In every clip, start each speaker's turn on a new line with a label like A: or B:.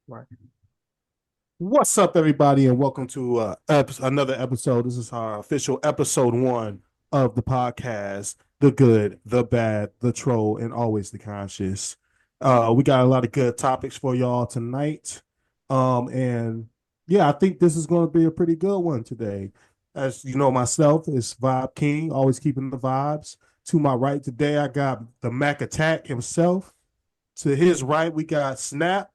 A: Right. What's up, everybody, and welcome to another episode. This is our official episode one of the podcast, The Good, the Bad, the Troll, and Always the Conscious. We got a lot of good topics for y'all tonight. And yeah, I think this is going to be a pretty good one today. As you know, myself is Vibe King, always keeping the vibes. To my right today, I got the Mac Attack himself. To his right, we got Snap.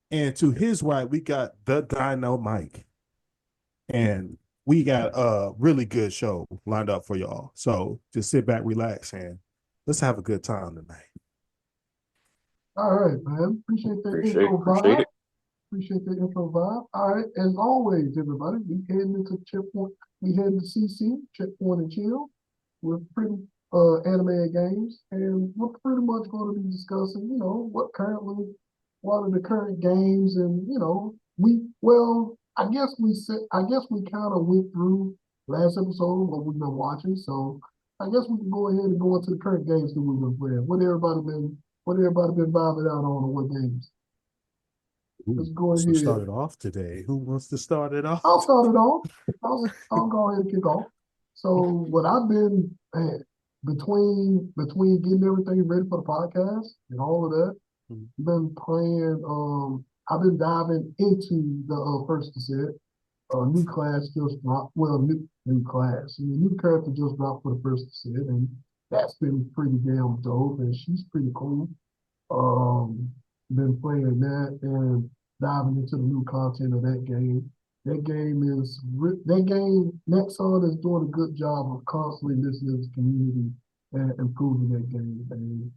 A: And to his right, we got the Dino Mike. And we got a really good show lined up for y'all. So just sit back, relax, and let's have a good time tonight.
B: All right, man. Appreciate that intro
C: Appreciate
B: vibe.
C: it.
B: Appreciate that intro vibe. All right, as always, everybody, we heading into checkpoint. We heading to CC, checkpoint and chill. We're pretty anime games, and we're pretty much going to be discussing, what are the current games, and I guess we kind of went through last episode what we've been watching, so I guess we can go ahead and go into the current games that we've been playing. What everybody been vibing out on, and what games?
A: Ooh,
B: Let's go
A: so
B: ahead.
A: started off today. Who wants to start it off?
B: I'll start it off. I'll go ahead and kick off. So what I've been man, between getting everything ready for the podcast and all of that, been playing. I've been diving into the first set. New class just dropped. Well, new class. And the new character just dropped for the first set, and that's been pretty damn dope. And she's pretty cool. Um, been playing that and diving into the new content of that game. That game. Nexon is doing a good job of constantly listening to the community and improving that game. And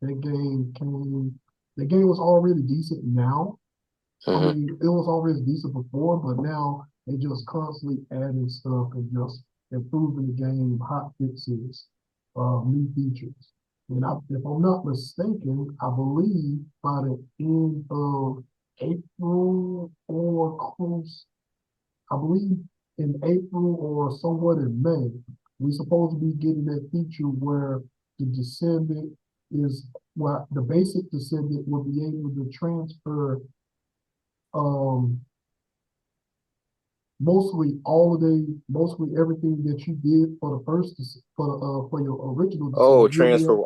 B: that game was already decent now. I
C: hmm
B: mean, it was already decent before, but now they just constantly adding stuff and just improving the game, hot fixes, new features. And if I'm not mistaken, I believe by the end of April or close, I believe in April or somewhat in May, we're supposed to be getting that feature where the descendant is, well, the basic descendant will be able to transfer um, mostly everything that you did for the first for your original
C: Oh,
B: descendant. You'll be
C: transfer
B: able,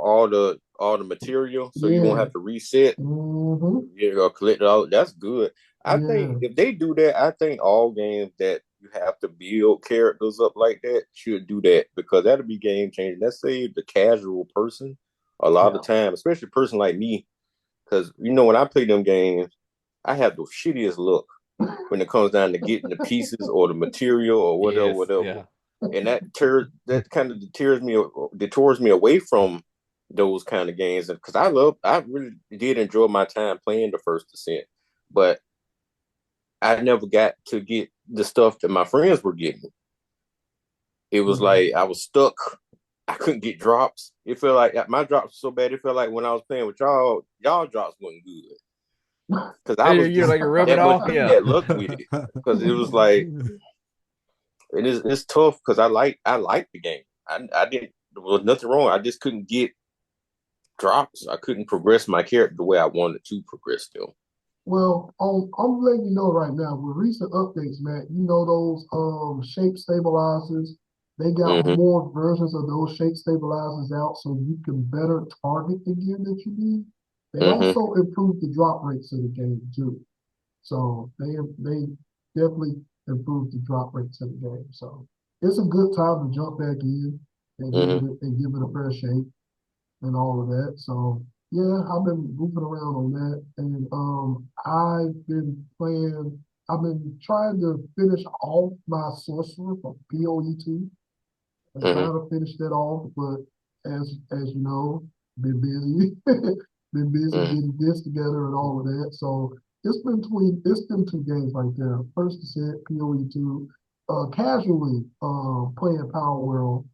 C: all the material, so you won't
B: yeah,
C: have to reset.
B: hmm,
C: Collect it all. That's good. I think
B: yeah,
C: if they do that, I think all games that you have to build characters up like that should do that because that'll be game changing. Let's say the casual person, a lot of
B: yeah,
C: time, especially a person like me, because when I play them games, I have the shittiest luck when it comes down to getting the pieces or the material or whatever,
D: Yes,
C: whatever.
D: yeah.
C: And that kind of detours me away from those kind of games. Because I really did enjoy my time playing the first descent, but I never got to get the stuff that my friends were getting. It was
B: yeah.
C: like I was stuck. I couldn't get drops. It felt like my drops were so bad. It felt like when I was playing with y'all drops wasn't good because I was
D: You're
C: just
D: like you're rubbing
C: that much
D: off. Yeah.
C: bad luck with it. Because it was like it's tough because I like the game. I didn't there was nothing wrong. I just couldn't get drops. I couldn't progress my character the way I wanted to progress them.
B: Well, I'm letting you know right now with recent updates, man. You know those shape stabilizers. They got
C: Mm-hmm.
B: more versions of those shape stabilizers out, so you can better target the gear that you need. They
C: Mm-hmm.
B: also improved the drop rates of the game too. So they definitely improved the drop rates of the game. So it's a good time to jump back in and
C: Mm-hmm.
B: give it a fair shake and all of that. So yeah, I've been moving around on that, and I've been trying to finish off my sorcerer for PoE2. I'm
C: Mm-hmm.
B: trying to finish that off, but as you know, been busy, been busy
C: Mm-hmm.
B: getting this together and all of that. So it's been two games right there. First set PoE2, casually playing Power World,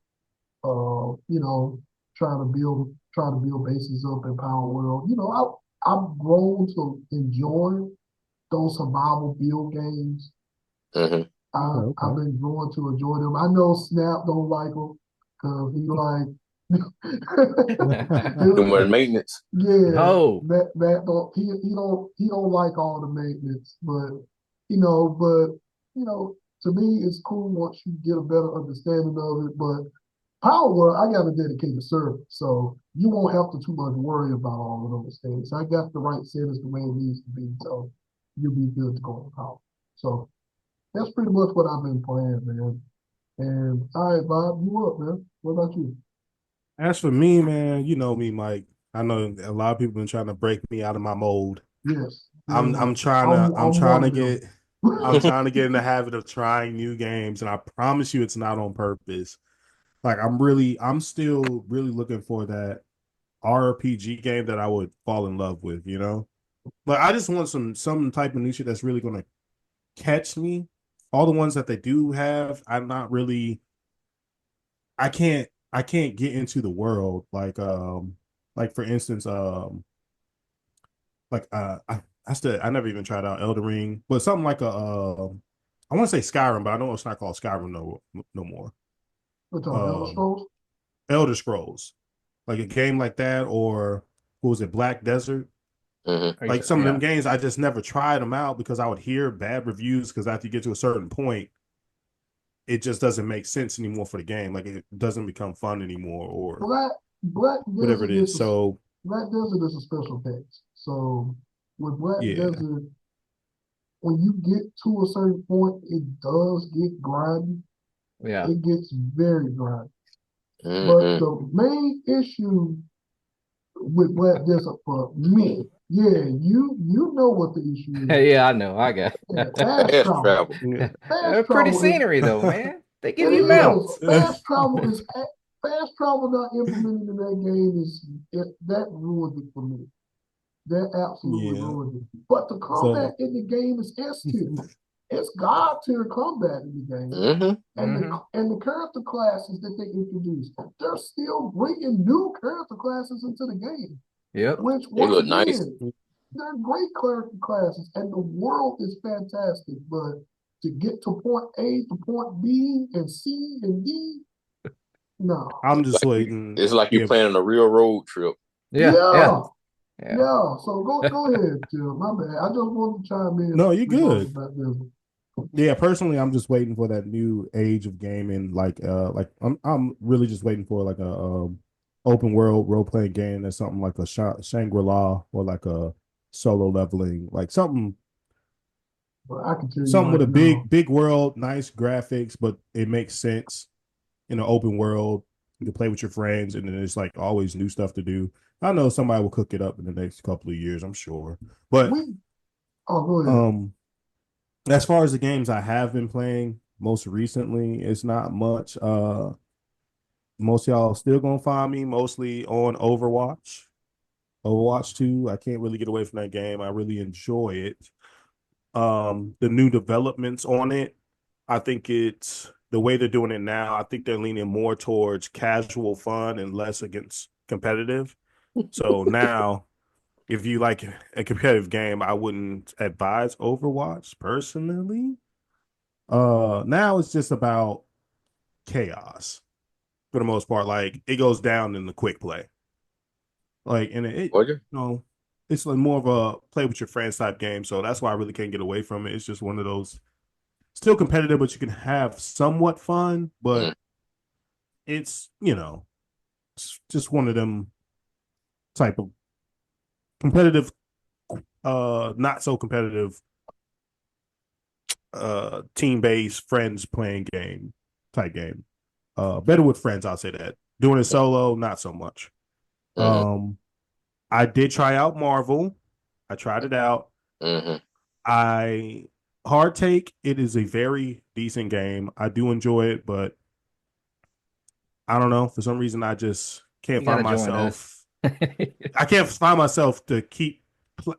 B: you know, trying to build bases up in Power World. I've grown to enjoy those survival build games.
C: Mm-hmm.
B: I've
A: Okay.
B: been growing to enjoy them. I know Snap don't like them because he like
C: Too much maintenance.
B: Yeah,
D: Oh,
B: that don't he don't like all the maintenance, but you know, to me it's cool once you get a better understanding of it. But power, I got a dedicated server, so you won't have to too much worry about all of those things. I got the right settings the way it needs to be, so you'll be good to go on power. So that's pretty much what I've been playing, man. And all right, Bob, you up, man? What about you?
A: As for me, man, you know me, Mike. I know a lot of people been trying to break me out of my mold.
B: Yes, very
A: I'm
B: much
A: I'm
B: so.
A: trying to I'm
B: I'm
A: trying
B: one
A: to
B: of them.
A: get I'm trying to get in the habit of trying new games, and I promise you it's not on purpose. Like I'm still really looking for that RPG game that I would fall in love with, you know? Like I just want some type of new shit that's really gonna catch me. All the ones that they do have, I'm not really I can't get into the world like for instance I never even tried out Elder Ring, but something like a I want to say Skyrim, but I know it's not called Skyrim no more.
B: What's on Elder
A: Um
B: Scrolls?
A: Elder Scrolls. Like a game like that, or what was it, Black Desert?
C: Mm-hmm.
A: Like some of them
D: yeah.
A: games I just never tried them out because I would hear bad reviews because after you get to a certain point, it just doesn't make sense anymore for the game. Like it doesn't become fun anymore or
B: Black Black
A: whatever it
B: Desert
A: is.
B: is
A: So
B: Black Desert is a special case. So with Black
A: yeah.
B: Desert, when you get to a certain point, it does get grindy.
D: Yeah.
B: It gets very grindy. But
C: Mm-hmm.
B: the main issue with Black Desert for me, yeah, you know what the issue is.
D: Yeah, I know. I got
B: Yeah, fast
C: Fast
B: travel.
C: travel.
A: Yeah.
B: Fast
D: pretty
B: travel is
D: scenery though, man. They give
B: it
D: you
B: is
D: mounts.
B: fast travel not implemented in that game that ruined it for me. That absolutely
A: Yeah.
B: ruined it. But the combat
A: So
B: in the game is S tier. It's God tier combat in the game.
C: Mm-hmm.
B: And
D: Hmm.
B: the character classes that they introduced, they're still bringing new character classes into the game.
D: Yep.
B: Which
C: They
B: once
C: look nice.
B: again, they're great character classes, and the world is fantastic. But to get to point A to point B and C and D, no.
A: I'm just
C: Like you,
A: waiting.
C: it's like you
A: Yeah.
C: planning a real road trip.
D: Yeah. Yeah.
B: Yeah,
D: Yeah.
B: yeah. So go ahead, Jill. My bad. I just wanted to chime in
A: No, you're
B: regarding
A: good.
B: about this.
A: Yeah, personally, I'm just waiting for that new age of gaming. Like I'm really just waiting for like a open world role playing game that's something like a Shangri La or like a solo leveling, like
B: But I can tell you
A: something
B: right
A: with a
B: now,
A: big world, nice graphics, but it makes sense in an open world. You can play with your friends, and then it's like always new stuff to do. I know somebody will cook it up in the next couple of years, I'm sure. But
B: we. Oh, go ahead.
A: um, as far as the games I have been playing most recently, it's not much. Most of y'all still gonna find me mostly on Overwatch. Overwatch 2. I can't really get away from that game. I really enjoy it. The new developments on it, I think it's the way they're doing it now, I think they're leaning more towards casual fun and less against competitive. So now if you like a competitive game, I wouldn't advise Overwatch personally. Now it's just about chaos for the most part. Like it goes down in the quick play. Like and
C: Was you?
A: you know, it's like more of a play with your friends type game. So that's why I really can't get away from it. It's just one of those still competitive, but you can have somewhat fun.
C: Mm.
A: But it's it's just one of them type of competitive, not so competitive, team based friends playing game type game. Better with friends, I'll say that. Doing it solo, not so much.
C: Mm-hmm.
A: I did try out Marvel. I tried it out.
C: Mm-hmm.
A: I hard take. It is a very decent game. I do enjoy it, but I don't know. For some reason, I just can't
D: You
A: find
D: gotta join us.
A: myself. I can't find myself to keep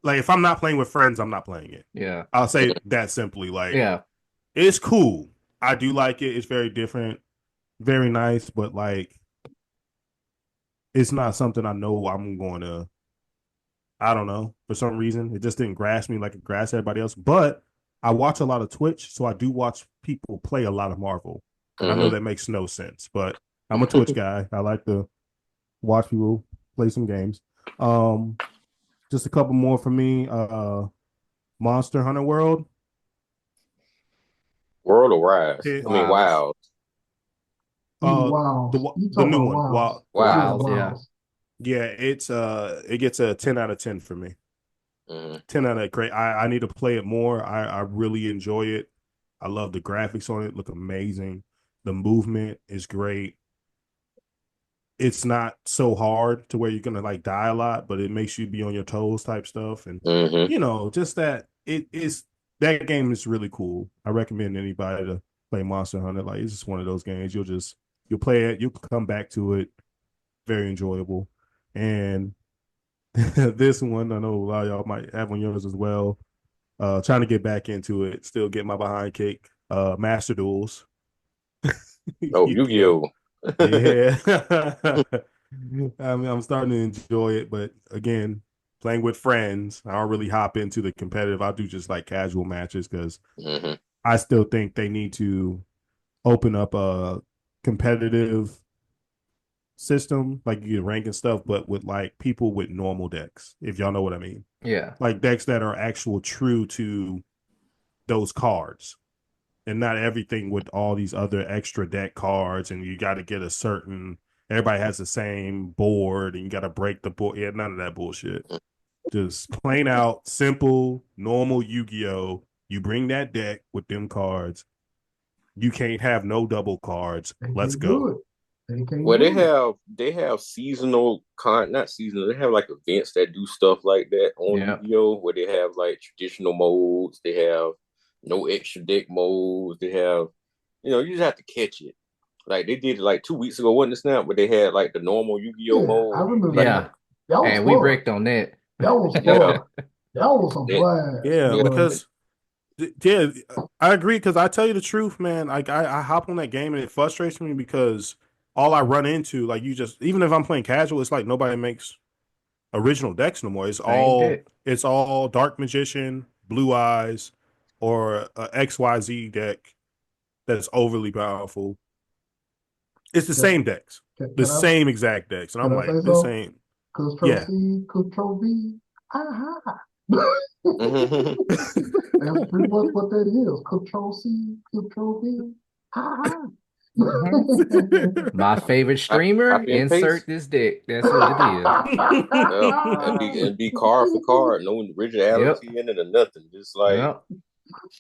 A: like if I'm not playing with friends, I'm not playing it.
D: Yeah.
A: I'll say that simply. Like
D: Yeah.
A: it's cool. I do like it. It's very different, very nice, but like it's not something I know I'm going to. I don't know. For some reason, it just didn't grasp me like it grasped everybody else. But I watch a lot of Twitch, so I do watch people play a lot of Marvel, and I know
C: Mm-hmm.
A: that makes no sense, but I'm a Twitch guy. I like to watch people play some games. Just a couple more for me. Monster Hunter World.
C: World of Rise.
A: It,
C: I mean,
D: Wilds.
C: Wild.
B: Wow. You
A: The
B: talking
A: new
B: about
A: one.
B: Wow.
C: Wow.
B: Yeah,
D: Wilds, yeah.
B: wow.
A: Yeah, it gets a 10 out of 10 for me. 10 out of great. I need to play it more. I really enjoy it. I love the graphics on it. Look amazing. The movement is great. It's not so hard to where you're gonna like die a lot, but it makes you be on your toes type stuff. And
C: Mm-hmm.
A: just that it is that game is really cool. I recommend anybody to play Monster Hunter. Like it's just one of those games. You'll play it, you'll come back to it. Very enjoyable. And this one, I know a lot of y'all might have on yours as well. Trying to get back into it, still get my behind kicked. Master Duels.
C: Oh,
A: Yu-Gi-Oh.
C: Yu-Gi-Oh.
A: Yeah. I mean, I'm starting to enjoy it, but again, playing with friends, I don't really hop into the competitive. I do just like casual matches because
C: Mm-hmm.
A: I still think they need to open up a competitive system, like you get rank and stuff, but with like people with normal decks, if y'all know what I mean.
D: Yeah.
A: Like decks that are actual true to those cards and not everything with all these other extra deck cards and you got to get a certain everybody has the same board and you got to break the board. Yeah, none of that bullshit. Just plain out simple normal Yu-Gi-Oh. You bring that deck with them cards. You can't have no double cards.
B: They
A: Let's
B: can't do
A: go.
B: it. They can't
C: Well,
B: do it.
C: they have seasonal not seasonal. They have like events that do stuff like that on
D: Yeah.
C: Yu-Gi-Oh, where they have like traditional modes. They have no extra deck modes. They have, you just have to catch it. Like they did it like 2 weeks ago, wasn't it, Snap? But they had like the normal Yu-Gi-Oh
B: Yeah, I
C: mode.
B: remember
C: Like,
D: Yeah.
B: that. That was
D: And we
B: fun.
D: bricked on that.
B: That was
C: yeah,
B: fun. That was a
C: that,
B: blast.
A: Yeah,
C: yeah,
B: But
A: because yeah, I agree. Because I tell you the truth, man. Like I hop on that game and it frustrates me because all I run into, like you just, even if I'm playing casual, it's like nobody makes original decks no more.
D: Same dick.
A: It's all Dark Magician, Blue Eyes, or a XYZ deck that's overly powerful. It's the
B: can,
A: same decks,
B: can,
A: the
B: can I
A: same exact decks, and
B: can
A: I'm
B: I
A: like,
B: say
A: this
B: so?
A: ain't.
B: Control
A: Yeah,
B: C, Control V. Aha.
C: hmm
B: That's pretty much what that is. Control C, Control V. Aha.
D: Mhm. My favorite streamer,
C: copy and
D: insert
C: paste.
D: this dick. That's what it is.
C: Yeah, and be card for card, no
D: Yep.
C: originality in it or nothing. Just like,
D: Yep.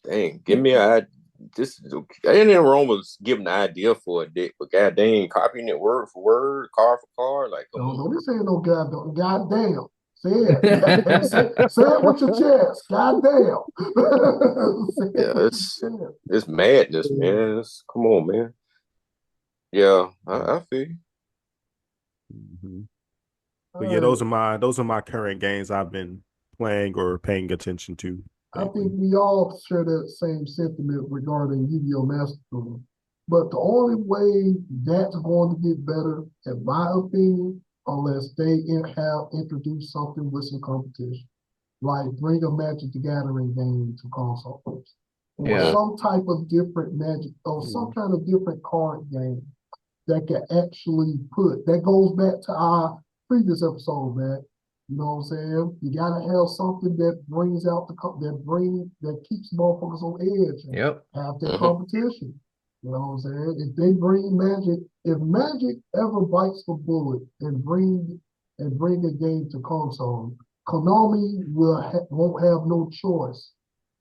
C: dang, give me a this ain't nothing wrong with giving an idea for a deck, but god dang, copying it word for word, card for card, like come
B: No,
C: on.
B: don't be saying no goddamn. Say it. Say it with your chest. Goddamn. Say it
C: Yeah,
B: with
C: it's
B: your chest.
C: it's madness, man. Come on, man. Yeah, I feel you.
A: Mhm.
B: All
A: But yeah,
B: right.
A: those are my current games I've been playing or paying attention to
B: I think
A: lately.
B: we all share that same sentiment regarding Yu-Gi-Oh! Master Duel. But the only way that's going to get better, in my opinion, unless they have introduced something with some competition, like bring a Magic the Gathering game to consoles, or
D: Yeah.
B: some type of different Magic, or some kind of different card game that can actually put, that goes back to our previous episode, man. You know what I'm saying? You gotta have something that brings out that keeps motherfuckers on edge and
D: Yep.
B: have that
C: Hmm
B: competition. You know what I'm saying? If they bring Magic, if Magic ever bites the bullet and bring a game to console, Konami won't have no choice.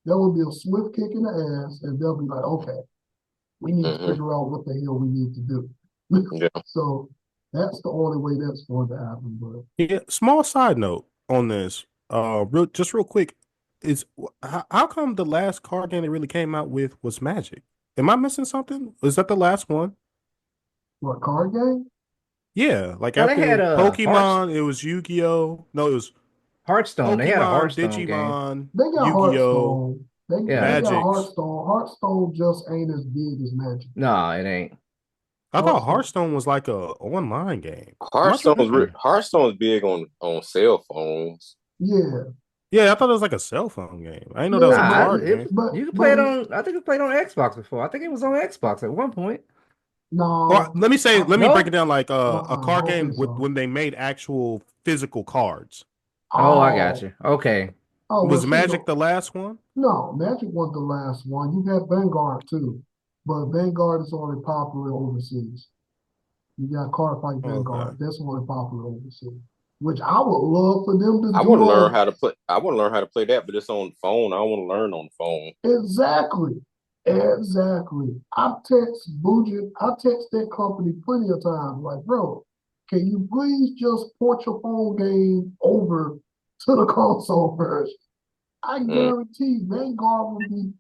B: There will be a swift kick in the ass, and they'll be like, okay, we need to
C: hmm
B: figure out what the hell we need to do.
C: Yeah.
B: So that's the only way that's going to happen. But
A: Yeah, small side note on this. Real quick, is how come the last card game they really came out with was Magic? Am I missing something? Is that the last one?
B: what card game?
A: Yeah, like
D: No, they
A: after
D: had a
A: Pokemon, it was Yu-Gi-Oh. No, it was
D: Hearthstone. They had a
A: Pokemon,
D: Hearthstone game.
A: Digimon,
B: They got
A: Yu-Gi-Oh,
B: Hearthstone. They
D: Yeah.
B: got
A: Magic.
B: Hearthstone. Hearthstone just ain't as big as Magic.
D: No, it ain't.
A: I thought
B: Hearthstone.
A: Hearthstone was like a online game. Am I tripping?
C: Hearthstone's big on cell phones.
B: Yeah,
A: Yeah, I thought it was like a cell phone game. I didn't know that was
B: yeah,
A: a
D: Nah,
B: but
A: card game.
D: you could play
B: but
D: it on. I think it played on Xbox before. I think it was on Xbox at one point.
A: Or
B: No,
A: let me say, let me break it
D: No?
A: down like a
B: I
A: card
B: don't think
A: game with
B: so.
A: when they made actual physical cards.
D: Oh, I got
B: Oh,
D: you. Okay.
B: well,
A: Was
B: see,
A: Magic the last one?
B: no, Magic was the last one. You got Vanguard too, but Vanguard is only popular overseas. You got Card Fight
A: Okay.
B: Vanguard. That's only popular overseas. Which I would love for them to
C: I want to
B: do
C: learn how to play. I want to learn how to play that, but it's on the phone. I don't want to learn on the phone.
B: exactly. Exactly. I text that company plenty of times, like, bro, can you please just port your phone game over to the console version? I
C: Mm.
B: guarantee Vanguard will be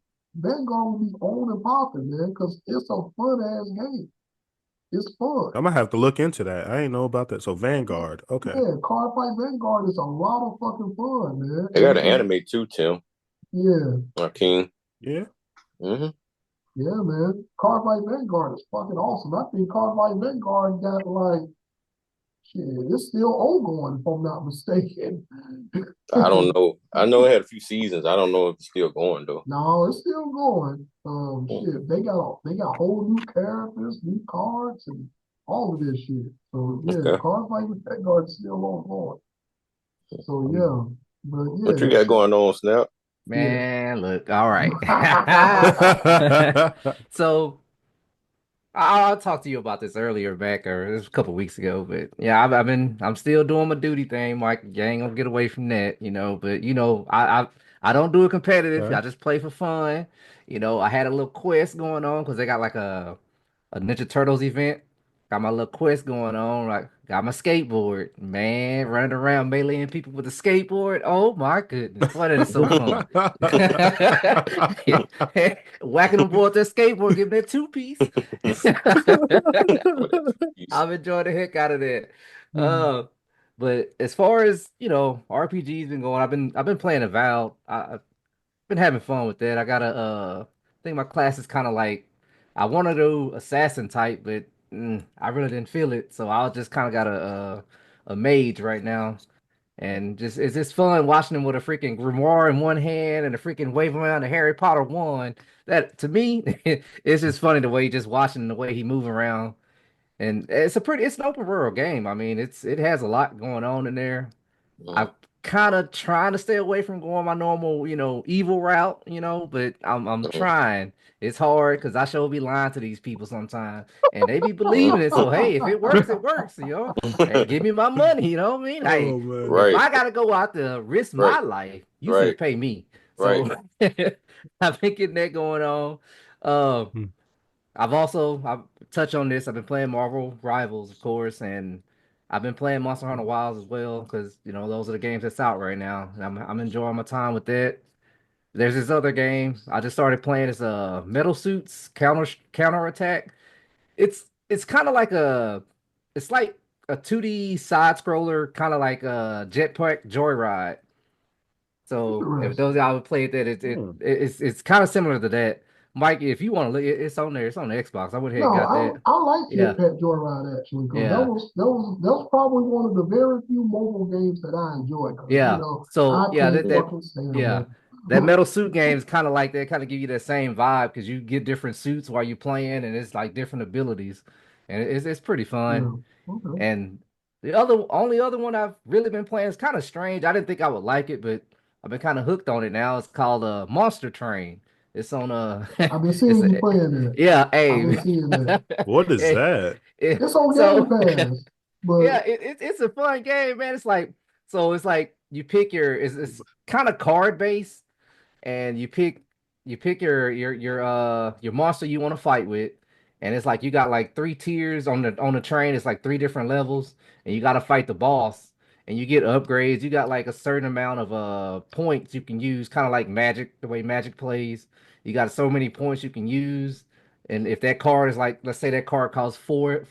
B: on and popping, man, because it's a fun ass game. It's fun.
A: I'm gonna have to look into that. I ain't know about that. So Vanguard. Okay.
B: Yeah, Card Fight Vanguard is a lot of fucking fun, man.
C: They got an anime too, Tim.
B: Yeah,
C: King.
A: Yeah.
C: Mm-hmm.
B: yeah, man. Card Fight Vanguard is fucking awesome. I think Card Fight Vanguard got like shit, it's still ongoing if I'm not mistaken.
C: I don't know. I know it had a few seasons. I don't know if it's still going though.
B: No, it's still going.
C: Mm.
B: Shit, they got whole new characters, new cards, and all of this shit. So yeah,
C: Okay.
B: Card Fight Vanguard is still ongoing. So yeah, but
C: What you
B: yeah,
C: got going on, Snap?
B: yeah.
D: Man, look, all right. So I'll talk to you about this earlier back, or it was a couple weeks ago, but yeah, I'm still doing my duty thing, Mike. You ain't gonna get away from that, but I don't do it competitive. I
A: Okay.
D: just play for fun. I had a little quest going on because they got like a Ninja Turtles event. Got my little quest going on. Like, got my skateboard. Man, running around meleeing people with a skateboard. Oh my goodness. Boy, that is so fun. Whacking them boy with their skateboard, giving that two piece.
C: With that piece.
D: I'm enjoying the heck out of that.
B: Hmm.
D: Uh, but as far as, RPG's been going, I've been playing Avowed. I've been having fun with that. I think my class is kind of like I want to do assassin type, but I really didn't feel it, so I just kind of got a mage right now, and just it's just fun watching him with a freaking grimoire in one hand and a freaking wave around a Harry Potter wand. That to me, it's just funny the way just watching the way he move around, and it's an open world game. I mean, it has a lot going on in there. I'm
C: Mm.
D: kind of trying to stay away from going my normal, evil route, but I'm
C: Mm.
D: trying. It's hard because I sure be lying to these people sometimes, and they be
C: Mm.
D: believing it. So hey, if it works, it works. Hey, give me my money. You know what I mean? Hey,
A: Oh man.
D: if
C: Right,
D: I gotta go out to risk
C: right,
D: my life, you finna
C: right,
D: pay me.
C: right.
D: So I've been getting that going on. Um,
A: Hmm.
D: I've touched on this. I've been playing Marvel Rivals, of course, and I've been playing Monster Hunter Wilds as well because those are the games that's out right now. And I'm enjoying my time with that. There's this other game I just started playing. It's Metal Suits Counter Attack. It's kind of like it's like a 2D side scroller, kind of like a Jetpack Joyride. So if those
B: Interesting.
D: I would play that,
A: Hmm.
D: it's kind of similar to that. Mike, if you want to look, it's on there. It's on the Xbox. I went ahead and
B: No,
D: got that.
B: I like
D: Yeah,
B: Jetpack Joyride actually because that
D: yeah,
B: was that was that was probably one of the very few mobile games that I enjoyed because
D: yeah. So
B: I
D: yeah,
B: can't
D: that
B: fucking stand
D: yeah,
B: mobile.
D: that Metal Suit game is kind of like that. Kind of give you that same vibe because you get different suits while you're playing, and it's like different abilities, and it's pretty fun.
B: Yeah. Okay.
D: And the only other one I've really been playing is kind of strange. I didn't think I would like it, but I've been kind of hooked on it now. It's called Monster Train. It's on
B: I've been
D: it's
B: seeing you playing that.
D: yeah,
B: I've been
D: hey,
B: seeing that.
A: What is
D: Hey,
A: that?
B: It's on Game
D: so
B: Pass, but
D: yeah, it's a fun game, man. It's like you pick it's kind of card based and you pick your monster you want to fight with, and it's like you got like three tiers on the train. It's like three different levels, and you got to fight the boss, and you get upgrades. You got like a certain amount of points you can use, kind of like Magic, the way Magic plays. You got so many points you can use, and if that card is like, let's say that card costs four,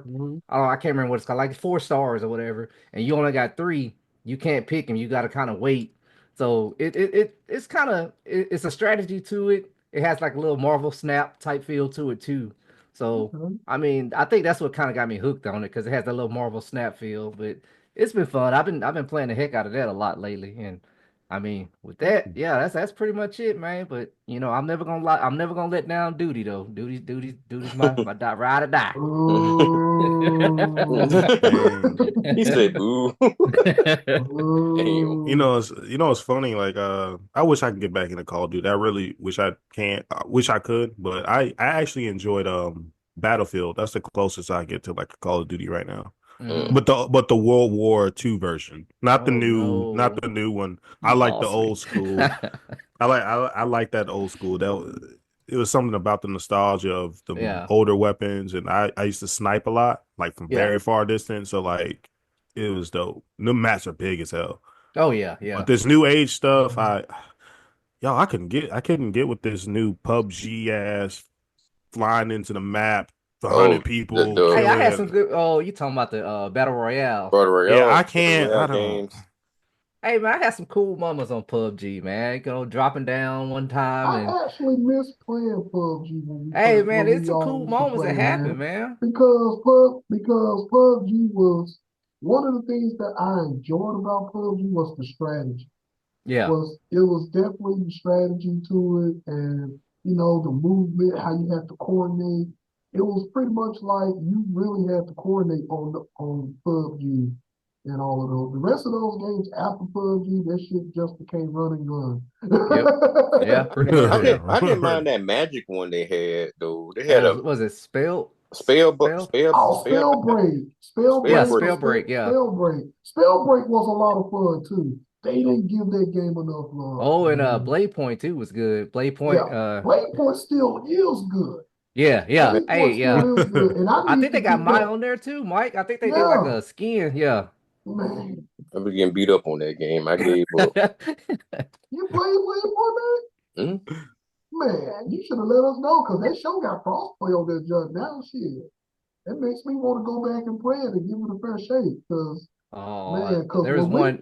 A: Mhm.
D: I can't remember what it's called, like 4 stars or whatever, and you only got three. You can't pick them. You got to kind of wait, so it's kind of it's a strategy to it. It has like a little Marvel Snap type feel to it too. So
B: okay.
D: I mean, I think that's what kind of got me hooked on it because it has that little Marvel Snap feel. But it's been fun. I've been playing the heck out of that a lot lately, and I mean, with that, yeah, that's pretty much it, man. But you know, I'm never gonna lie. I'm never gonna let down duty though. Duty's my ride or die.
B: Ooh.
A: Dang.
C: He said, "Boo." Damn.
B: Ooh.
A: It's funny. Like, I wish I could get back into Call of Duty. I really wish I can't. I wish I could, but I actually enjoyed Battlefield. That's the closest I get to like a Call of Duty right now.
D: Hmm.
A: But the World War II version,
D: Oh
A: not
D: no,
A: the new one. I
D: you
A: like the
D: lost me.
A: old school. I like that old school. It was something about the nostalgia of the
D: Yeah,
A: older weapons, and I used to snipe a lot, like from
D: yeah.
A: very far distance. So like it was dope. The maps are big as hell.
D: Oh yeah,
A: But
D: yeah.
A: this new age stuff, I couldn't get with this new PUBG ass flying into the map, the
C: Oh,
A: 100 people
D: Hey, I had some
A: killing.
D: good. Oh, you talking about the Battle Royale?
A: Yeah, I
C: Battle
A: can't.
C: Royale
A: I don't.
C: games.
D: Hey man, I had some cool moments on PUBG, man. You know, dropping down one time and
B: I actually miss playing PUBG
D: hey man,
B: when
D: there's
B: we
D: some
B: all
D: cool
B: used to
D: moments that
B: play,
D: happen,
B: man.
D: man.
B: Because PUBG was one of the things that I enjoyed about PUBG was the strategy.
D: Yeah.
B: It was definitely the strategy to it, and the movement, how you have to coordinate. It was pretty much like you really had to coordinate on PUBG and all of those. The rest of those games after PUBG, that shit just became run and gun.
D: Yep. Yeah, pretty much. Yeah.
C: I didn't mind that magic one they had though. They had a
D: Was it spell? Spell?
B: Oh,
C: spell
D: Yeah,
C: break.
D: spell break. Yeah.
B: Spell break was a lot of fun too. They didn't give that game enough love,
D: Oh, and
B: man.
D: Blade Point too was good. Blade Point.
B: Yeah, Breakpoint still is good.
D: Yeah, yeah.
C: Man,
D: Hey,
B: Breakpoint
D: yeah.
B: still is good, and I
D: I
B: need
D: think
B: to
D: they got
B: get
D: Maya
B: back.
D: on there too, Mike. I think they did like
B: Yeah,
D: a skin. Yeah.
B: man,
C: I've been getting beat up on that game. I gave up.
B: you played Breakpoint,
C: Hmm?
B: man? You should have let us know because that show got crossplay on that junk. Now shit, that makes me want to go back and play it and give it a fair shake. Because
D: Oh,
B: man, because
D: there was one.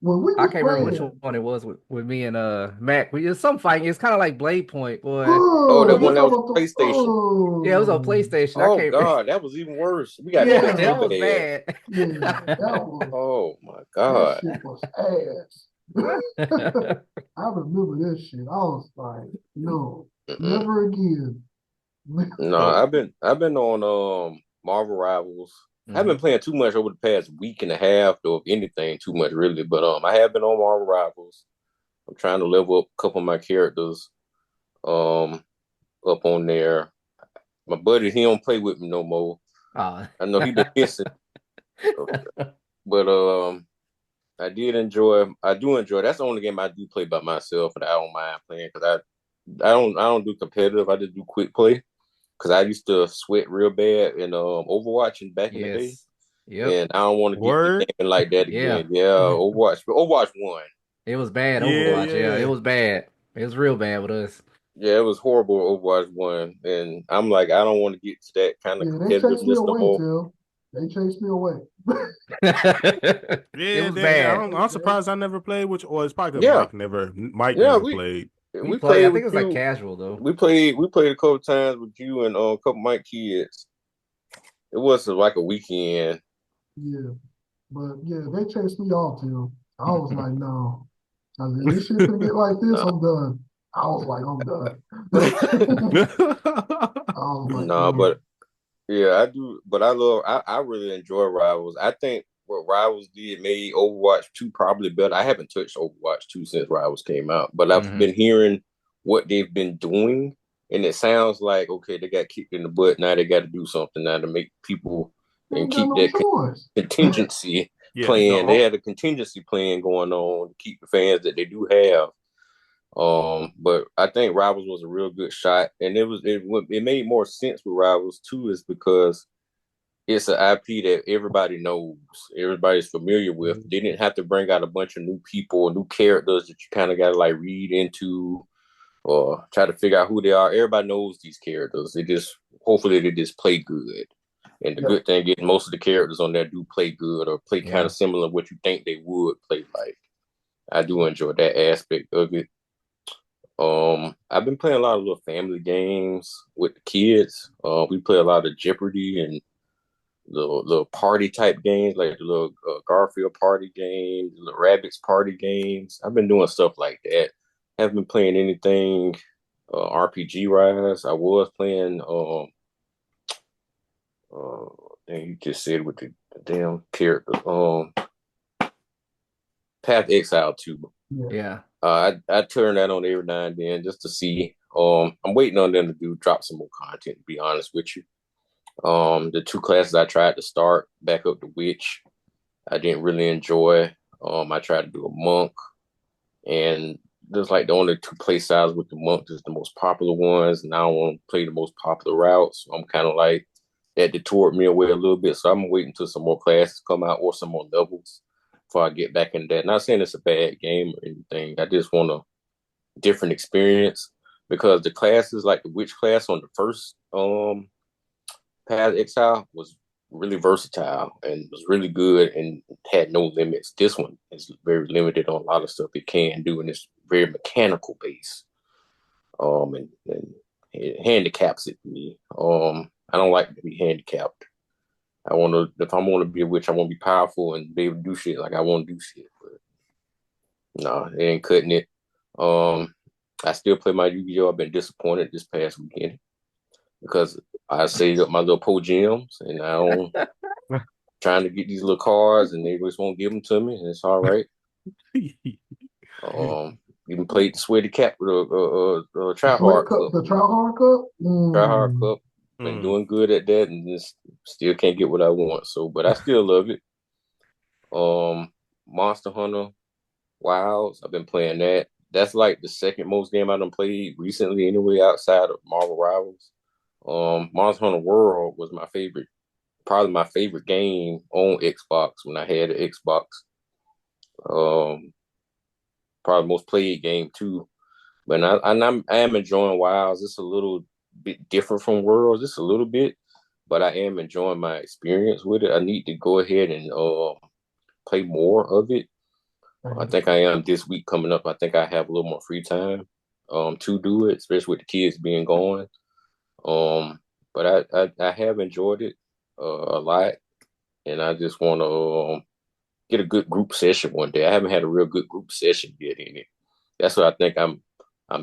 B: when we
D: I
B: was
D: can't remember which
B: playing,
D: one it was with me and Mac. We did some fighting. It's kind of like Blade Point, boy.
C: Oh, the
B: oh, you
C: one
D: We
C: that was
B: talking
C: on
B: about the
C: PlayStation.
D: Yeah, it was on PlayStation. I
C: Oh
D: can't.
C: God, that was even worse. We got
D: Yeah,
C: beat up so
D: that
B: yeah,
D: was
C: bad.
D: bad.
B: yeah,
C: Oh my
B: that
C: God.
B: shit was ass. I remember this shit. I was like, no,
C: Mm-mm.
B: never again.
C: No,
A: So
C: I've been on Marvel Rivals. I haven't
D: Hmm.
C: been playing too much over the past week and a half, though, if anything, too much really. But I have been on Marvel Rivals. I'm trying to level up a couple of my characters um up on there. My buddy, he don't play with me no more.
D: Oh.
C: I know he been missing, but I do enjoy. That's the only game I do play by myself, and I don't mind playing because I don't do competitive. I just do quick play because I used to sweat real bad in Overwatch and back in the day,
D: Yes. Yep.
C: and I don't want to get to
A: word.
C: gaming like that
D: Yeah.
C: again. Yeah, Overwatch one.
D: It was bad
A: Yeah,
D: Overwatch. Yeah, it
A: yeah.
D: was bad. It was real bad with us.
C: Yeah, it was horrible Overwatch one, and I'm like, I don't want to get to that kind of
B: Yeah, they chased me
C: competitiveness no
B: away,
C: more.
B: Tim. They chased me away.
D: It
A: Yeah,
D: was bad.
A: I'm surprised I never played. Which, or it's probably 'cause
C: Yeah,
A: Mike
C: yeah,
A: never played.
D: We
C: we
D: played.
C: played
D: I think
C: with
D: it was like
C: you.
D: casual though.
C: We played a couple times with you and a couple of my kids. It was like a weekend.
B: Yeah, but yeah, they chased me off, Tim. I was like, no. I said, this shit finna get like this,
C: Nah,
B: I'm done. I was like, I'm done. I was like,
C: nah,
B: no.
C: but yeah, I do. But I really enjoy Rivals. I think what Rivals did made Overwatch 2 probably better. I haven't touched Overwatch 2 since Rivals came out, but I've
D: Hmm.
C: been hearing what they've been doing, and it sounds like okay, they got kicked in the butt. Now they got to do something now to make people
B: They
C: and
B: ain't got
C: keep
B: no
C: that
B: choice.
C: contingency
A: Yeah,
C: plan. They had a contingency plan going on to keep the fans that they do have. But I think Rivals was a real good shot, and it made more sense with Rivals too, is because it's an IP that everybody knows, everybody's familiar with. They didn't have to bring out a bunch of new people, new characters that you kind of got to like read into or try to figure out who they are. Everybody knows these characters. They just hopefully they just play good. And the
B: Yeah,
C: good thing is most of the characters on there do play good or play kind
D: Yeah.
C: of similar to what you think they would play like. I do enjoy that aspect of it. I've been playing a lot of little family games with the kids. We play a lot of Jeopardy and little party type games, like the little Garfield party games, the little Rabbits party games. I've been doing stuff like that. Haven't been playing anything RPG wise. I was playing uh and you just said with the damn character Path Exile 2.
D: Yeah.
C: I turn that on every now and then just to see. I'm waiting on them to drop some more content, to be honest with you. The two classes I tried to start back up the witch, I didn't really enjoy. I tried to do a monk, and there's like the only two play styles with the monk is the most popular ones, and I don't want to play the most popular routes. So I'm kind of like that detoured me away a little bit. So I'm waiting until some more classes come out or some more levels before I get back in that. Not saying it's a bad game or anything. I just want a different experience because the classes like the witch class on the first Path Exile was really versatile and was really good and had no limits. This one is very limited on a lot of stuff it can do, and it's very mechanical based. And it handicaps it for me. I don't like to be handicapped. I want to, if I want to be a witch, I want to be powerful and be able to do shit like I want to do shit. But no, it ain't cutting it. I still play my Yu-Gi-Oh! I've been disappointed this past weekend because I saved up my little po gems and I don't trying to get these little cards and they just won't give them to me and it's all right. Even played the Sweaty Cat with a Try Hard Cup.
B: The Try Hard Cup?
C: Try Hard Cup. Been doing good at that and just still can't get what I want. So, but I still love it. Monster Hunter Wilds, I've been playing that. That's like the second most game I've done played recently anyway outside of Marvel Rivals. Monster Hunter World was my favorite, probably my favorite game on Xbox when I had an Xbox. Probably most played game too. But I am enjoying Wilds. It's a little bit different from Worlds, just a little bit, but I am enjoying my experience with it. I need to go ahead and play more of it. I think I am this week coming up. I think I have a little more free time to do it, especially with the kids being gone. But I have enjoyed it a lot, and I just want to get a good group session one day. I haven't had a real good group session yet in it. That's what I think I'm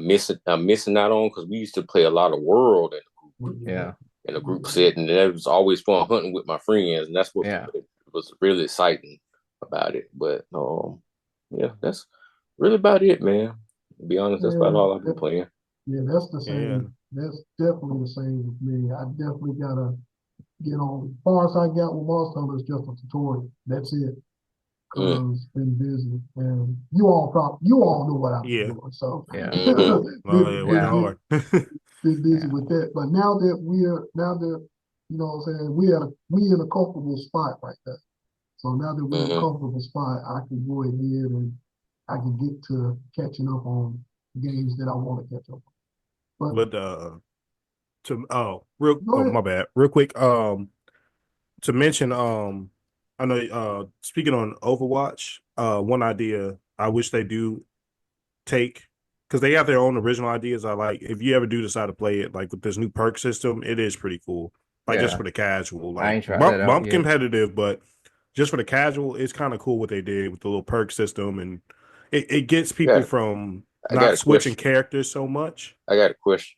C: missing out on because we used to play a lot of World in a group setting, and it was always fun hunting with my friends, and that's what was really exciting about it. But yeah, that's really about it, man. To be honest, that's about all I've been playing.
B: Yeah, that's the same. Yeah. That's definitely the same with me. I definitely gotta get on. As far as I got with Monster Hunter is just a tutorial. That's it. Cause been busy, and you all know what I'm doing. So
A: working hard.
B: Been busy with that. But now that you know what I'm saying, we in a comfortable spot right now. So now that we're in a comfortable spot, I can go ahead and I can get to catching up on games that I want to catch up on.
A: My bad. Real quick, to mention, I know speaking on Overwatch, one idea I wish they do take, because they have their own original ideas. I like, if you ever do decide to play it, like with this new perk system, it is pretty cool. Like just for the casual, like
D: I ain't tried that out
A: bump
D: yet.
A: competitive, but just for the casual, it's kind of cool what they did with the little perk system, and it gets people from not switching characters so much.
C: I got a question.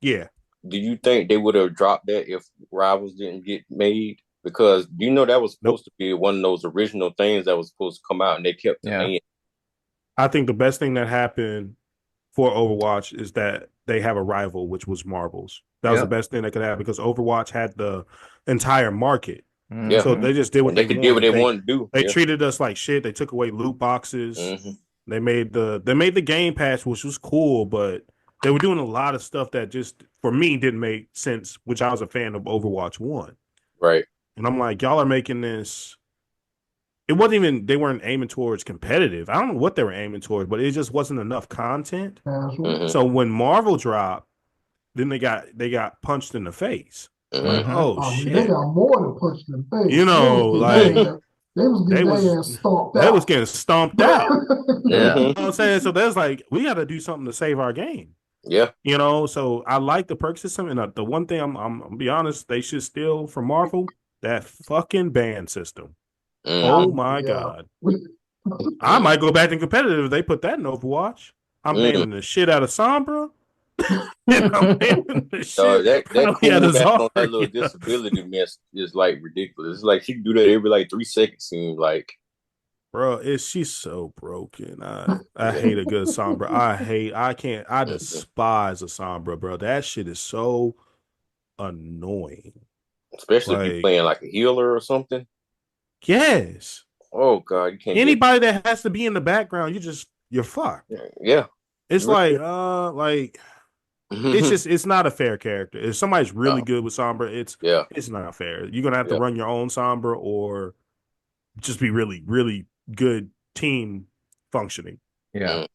A: Yeah.
C: Do you think they would have dropped that if Rivals didn't get made? Because you know that was supposed to be one of those original things that was supposed to come out, and they kept delaying.
A: I think the best thing that happened for Overwatch is that they have a rival, which was Marvel's. That was the best thing that could happen because Overwatch had the entire market.
C: Yeah.
A: So they just did what they
C: did what they wanted to do.
A: They treated us like shit. They took away loot boxes. They made the Game Pass, which was cool, but they were doing a lot of stuff that just for me didn't make sense, which I was a fan of Overwatch 1.
C: Right.
A: And I'm like, y'all are making this. It wasn't even, they weren't aiming towards competitive. I don't know what they were aiming towards, but it just wasn't enough content. So when Marvel dropped, then they got punched in the face. Like, shit.
B: They got more than punched in the face.
A: You know, like
B: they was getting their ass stomped out.
A: They was getting stomped out.
D: Yeah.
A: You know what I'm saying? So there's like, we got to do something to save our game.
C: Yeah.
A: You know, so I like the perk system. And the one thing I'm be honest, they should steal from Marvel. That fucking ban system.
C: Mm.
A: Oh my
B: Yeah.
A: God. I might go back to competitive if they put that in Overwatch. I'm
C: Mm.
A: banning the shit out of Sombra. And I'm banning the shit
C: That
A: probably out of
C: cooldown on that little
A: Zarya.
C: disability mess is like ridiculous. It's like she can do that every like 3 seconds. Seems like,
A: Bro, she's so broken. I
C: yeah.
A: hate a good Sombra. I
C: Mhm.
A: despise a Sombra, bro. That shit is so annoying.
C: Especially if you're
A: Like,
C: playing like a healer or something.
A: yes.
C: Oh God, you can't get.
A: Anybody that has to be in the background, you're fucked.
C: Yeah.
A: It's like
C: Yeah.
A: it's not a fair character. If somebody's really
C: No.
A: good with Sombra,
C: Yeah.
A: it's not fair. You're gonna have to
C: Yeah.
A: run your own Sombra or just be really, really good team functioning.
D: Yeah.
C: Mm.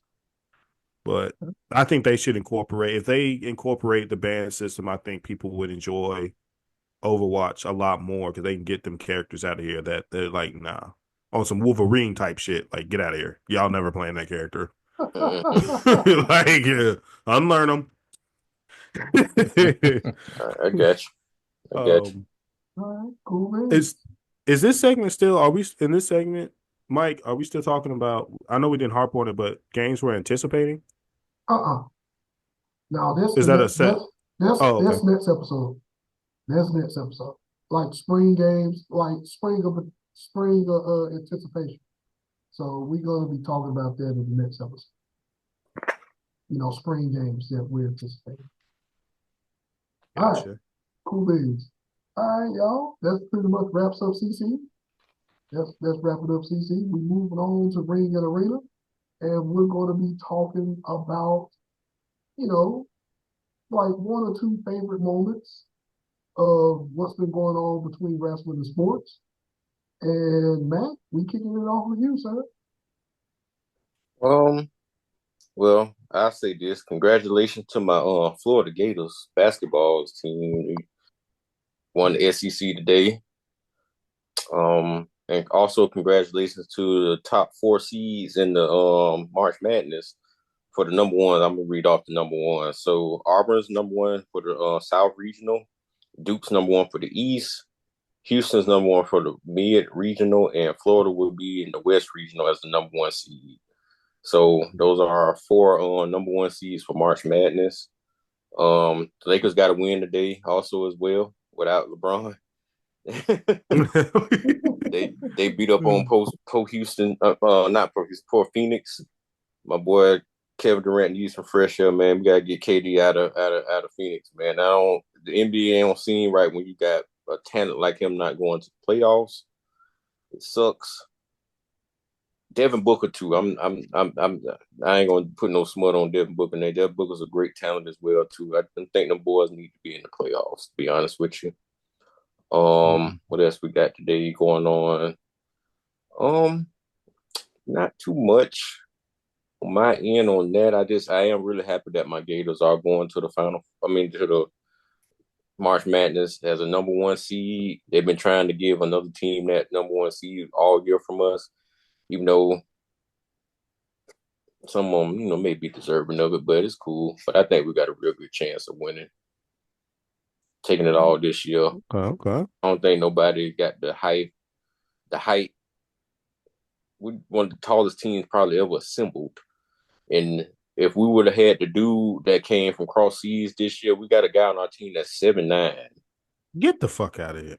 A: But I think they should incorporate if they incorporate the ban system, I think people would enjoy Overwatch a lot more because they can get them characters out of here that they're like, nah. On some Wolverine type shit. Like, get out of here. Y'all never playing that character.
C: Mm.
A: Like, unlearn them.
C: I got you. I got you.
B: All right, cool, man.
A: is is this segment still? Are we in this segment, Mike? Are we still talking about? I know we didn't harp on it, but games we're anticipating.
B: Uh-uh. Now this
A: Is
B: the
A: that a
B: next
A: set? Oh, okay.
B: that's next episode. That's next episode. Like spring games, like spring anticipation. So we're gonna be talking about that in the next episode. Spring games that we're anticipating. All right,
A: Gotcha.
B: cool beans. All right, y'all. That's pretty much wraps up CC. That's wrapping up CC. We're moving on to Ring and Arena, and we're going to be talking about, you know, like one or two favorite moments of what's been going on between wrestling and sports. And Matt, we kicking it off with you, sir.
C: Um. Well, I'll say this. Congratulations to my Florida Gators basketball team. We won the SEC today. And also congratulations to the top 4 seeds in the March Madness for the number one. I'm gonna read off the number one. So Auburn's number one for the South Regional, Duke's number one for the East, Houston's number one for the Mid Regional, and Florida will be in the West Regional as the number one seed. So those are our four number one seeds for March Madness. The Lakers got to win today also as well without LeBron. They beat up on Pro Houston, not Pro Houston, Poor Phoenix. My boy Kevin Durant needs some fresh air, man. We gotta get KD out of Phoenix, man. The NBA don't seem right when you got a talent like him not going to the playoffs. It sucks. Devin Booker too. I ain't gonna put no smut on Devin Booker. And Devin Booker's a great talent as well too. I think the boys need to be in the playoffs. To be honest with you. What else we got today going on? Um, Not too much on my end on that. I am really happy that my Gators are going to the final. I mean to the March Madness as a number one seed. They've been trying to give another team that number one seed all year from us, even though some of them, may be deserving of it, but it's cool. But I think we got a real good chance of winning, taking it all this year.
A: Okay.
C: I don't think nobody got the height. The height. We one of the tallest teams probably ever assembled. And if we would have had the dude that came from cross seas this year, we got a guy on our team that's 7'9".
A: Get the fuck out of here.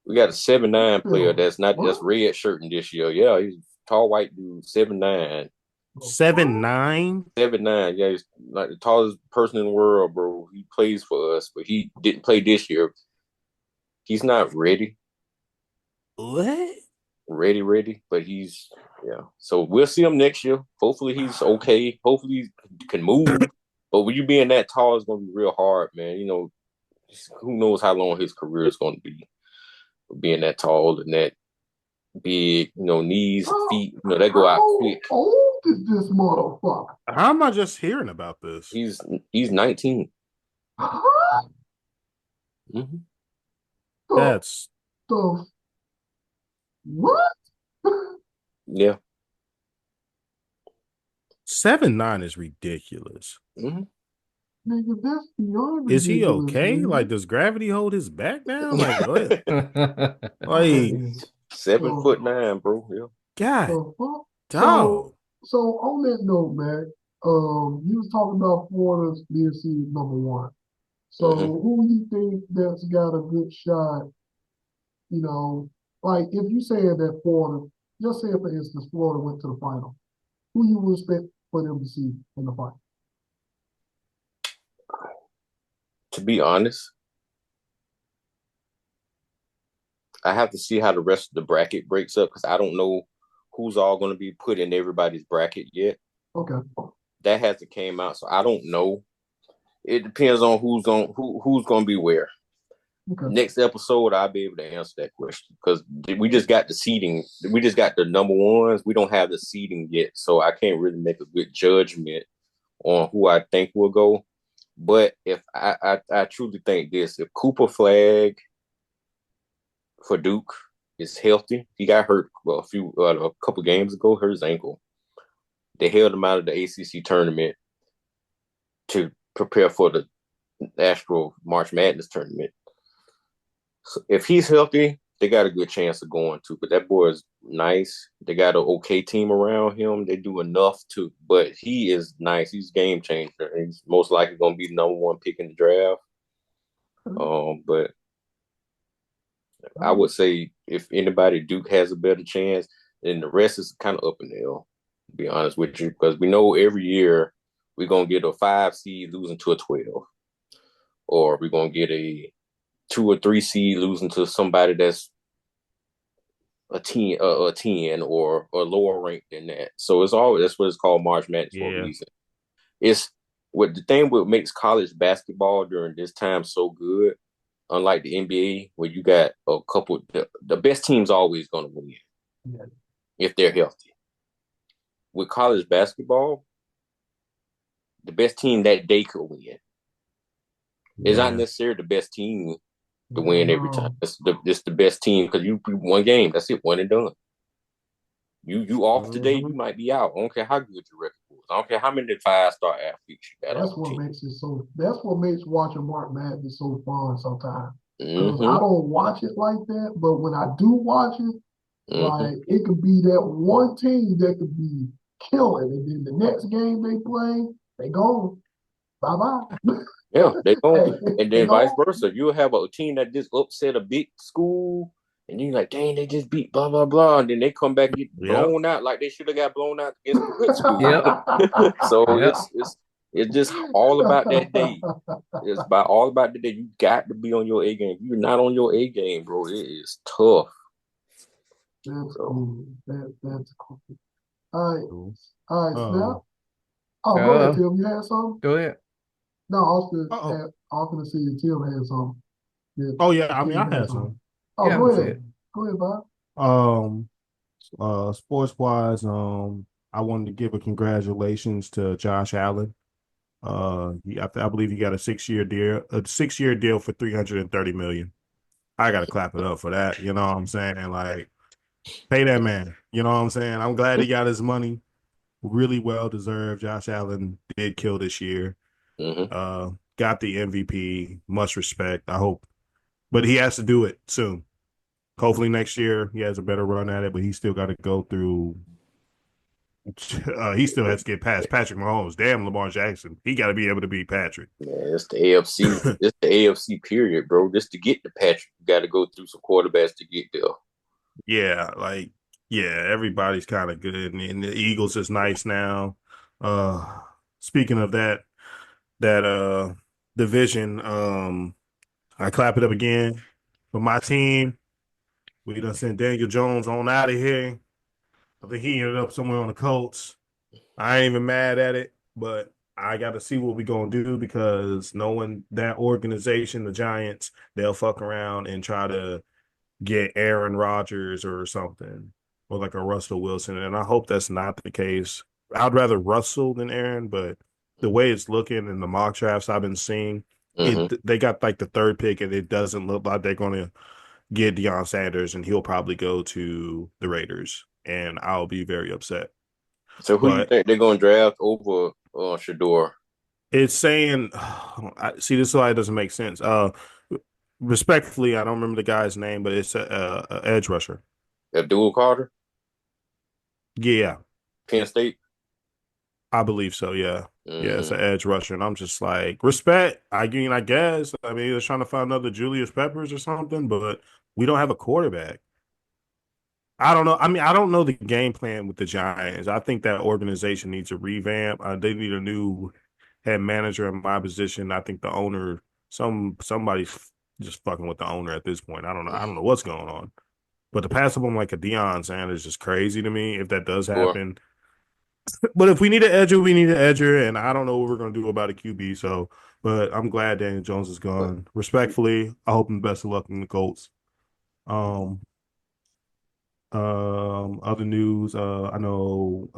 C: We got a 7'9" player that's not
B: What?
C: just red shirting this year. Yeah, he's a tall white dude, 7'9".
A: 7'9".
C: 7'9". Yeah, he's like the tallest person in the world, bro. He plays for us, but he didn't play this year. He's not ready,
A: What?
C: ready, but he's yeah. So we'll see him next year. Hopefully he's okay. Hopefully he can move. But when you being that tall, it's gonna be real hard, man. Who knows how long his career is gonna be being that tall and that big, knees, feet, they go out quick.
B: How old is this motherfucker?
A: How am I just hearing about this?
C: He's 19.
B: Huh?
C: Mm-hmm.
A: That's
B: The what?
C: Yeah.
A: 7'9" is ridiculous.
C: Mm-hmm.
B: Nigga, that's beyond
A: Is he
B: ridiculous,
A: okay? Like,
B: nigga.
A: does gravity hold his back down? Like, what? Like,
B: Okay,
C: 7'9", bro. Yeah.
A: God,
B: so fuck.
A: dog.
B: So on that note, man, you was talking about Florida's being seed number one.
C: hmm
B: So who you think that's got a good shot? You know, like if you saying that Florida, just say for instance, Florida went to the final, who you would expect for them to see in the final?
C: To be honest, I have to see how the rest of the bracket breaks up because I don't know who's all going to be put in everybody's bracket yet.
B: Okay,
C: That hasn't came out, so I don't know. It depends on who's going to be where.
B: okay.
C: Next episode, I'll be able to answer that question because we just got the seeding. We just got the number ones. We don't have the seeding yet, so I can't really make a good judgment on who I think will go. But if I truly think this, if Cooper Flag for Duke is healthy, he got hurt a couple games ago, hurt his ankle. They held him out of the ACC tournament to prepare for the Astro March Madness tournament. So if he's healthy, they got a good chance of going to. But that boy is nice. They got an okay team around him. They do enough to, but he is nice. He's a game changer. He's most likely going to be the number one pick in the draft. But I would say if anybody Duke has a better chance, then the rest is kind of up in the air. To be honest with you, because we know every year we're gonna get a 5 seed losing to a 12, or we're gonna get a 2 or 3 seed losing to somebody that's a 10 or lower ranked than that. So it's always that's what it's called March Madness for a
A: Yeah.
C: reason. It's what the thing what makes college basketball during this time so good, unlike the NBA, where you got a couple the best team's always gonna win
B: Yeah.
C: if they're healthy. With college basketball, the best team that day could win. It's not
A: Yeah.
C: necessarily the best team to
B: Yeah,
C: win every time.
B: no.
C: It's the best team because you one game. That's it, one and done. You off today,
A: Mhm.
C: you might be out. I don't care how good your record was. I don't care how many 5-star athletes you got on
B: That's
C: your
B: what
C: team.
B: makes it so. That's what makes watching Mark Madness so fun sometimes. Cause I
C: Mm-hmm.
B: don't watch it like that, but when I do watch it,
C: Mm-hmm.
B: like it could be that one team that could be killing, and then the next game they play, they go bye bye.
C: Yeah, they don't.
B: Hey,
C: And
B: they
C: then vice
B: go.
C: versa. You'll have a team that just upset a big school, and you're like, dang, they just beat blah blah blah, and then they come back and get
A: Yep.
C: blown out like they should have got blown out against the good school.
D: Yep.
C: So
D: Yep.
C: it's just all about that day. It's about all about the day. You got to be on your A game. If you're not on your A game, bro, it is tough.
B: That's
C: So
B: cool. That's cool. All right,
A: Cool.
B: all right, Snap.
A: Um.
B: Oh, go ahead,
D: Uh,
B: Tim. You had something?
D: Go ahead.
B: No,
A: Oh.
B: I was gonna see if Tim had something. Yeah,
A: Oh yeah. I mean,
B: Tim
A: I
B: had
A: had
B: something.
A: some.
B: Oh,
D: Yeah, I
B: go
D: can see
B: ahead.
D: it.
B: Go ahead, Bob.
A: Um. Sports wise. I wanted to give a congratulations to Josh Allen. I believe he got a 6 year deal for 330 million. I got to clap it up for that. You know what I'm saying? Like, pay that man. You know what I'm saying? I'm glad he got his money. Really well deserved. Josh Allen did kill this year.
C: mm-hmm.
A: Got the MVP. Much respect. I hope, but he has to do it soon. Hopefully next year he has a better run at it, but he still got to go through. He still has to get past Patrick Mahomes. Damn, Lamar Jackson. He got to be able to beat Patrick.
C: Man, it's the AFC. It's the AFC period, bro. Just to get to Patrick, you got to go through some quarterbacks to get there.
A: Yeah, like everybody's kind of good, and the Eagles is nice now. Uh, Speaking of that division, I clap it up again for my team. We done sent Daniel Jones on out of here. I think he ended up somewhere on the Colts. I ain't even mad at it, but I got to see what we gonna do because knowing that organization, the Giants, they'll fuck around and try to get Aaron Rodgers or something, or like a Russell Wilson. And I hope that's not the case. I'd rather Russell than Aaron, but the way it's looking in the mock drafts I've been seeing,
C: Mm-hmm.
A: they got like the third pick, and it doesn't look like they're going to get Deion Sanders, and he'll probably go to the Raiders, and I'll be very upset.
C: So who you
A: But
C: think they're gonna draft over Shador?
A: It's saying, see, this is why it doesn't make sense. Respectfully, I don't remember the guy's name, but it's a edge rusher.
C: Abdul Carter,
A: Yeah,
C: Penn State.
A: I believe so. Yeah, yeah, it's
C: Hmm.
A: an edge rusher, and I'm just like, respect. I mean, I guess. I mean, they're trying to find another Julius Peppers or something, but we don't have a quarterback. I don't know. I mean, I don't know the game plan with the Giants. I think that organization needs a revamp. They need a new head manager in my position. I think the owner, somebody's just fucking with the owner at this point. I don't know. I don't know what's going on. But to pass up on like a Deion Sanders is just crazy to me if that does
C: Sure.
A: happen. But if we need an edger, we need an edger, and I don't know what we're gonna do about a QB. So, but I'm glad Daniel Jones is
C: But
A: gone. Respectfully, I hope him best of luck in the Colts. Um, other news, I know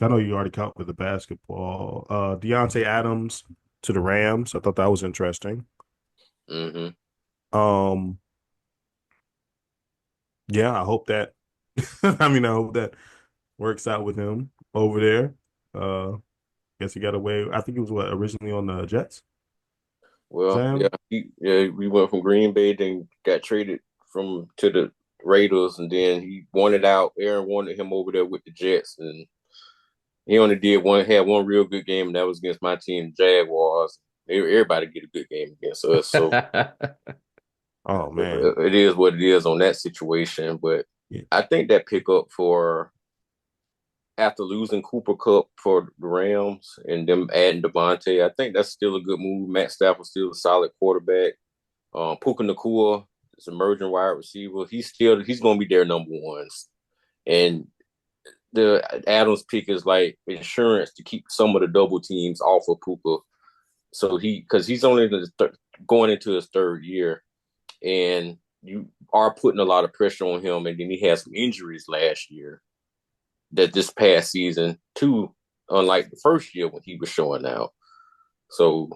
A: you already covered the basketball. Deontay Adams to the Rams. I thought that was interesting.
C: hmm
A: Um, yeah, I hope that I hope that works out with him over there. Guess he got away. I think he was originally on the Jets.
C: Well, yeah,
A: Sam?
C: we went from Green Bay, then got traded from to the Raiders, and then he wanted out. Aaron wanted him over there with the Jets, and he only had one real good game, and that was against my team, Jaguars. Everybody get a good game against us, so
A: Oh man.
C: it is what it is on that situation. But
A: Yeah.
C: I think that pickup for after losing Cooper Cup for the Rams and them adding Devontae, I think that's still a good move. Matt Stafford's still a solid quarterback. Puka Nakua is an emerging wide receiver. He's going to be their number ones. And the Adams pick is like insurance to keep some of the double teams off of Puka. So because he's only going into his third year, and you are putting a lot of pressure on him. And then he had some injuries last year. That this past season too, unlike the first year when he was showing out. So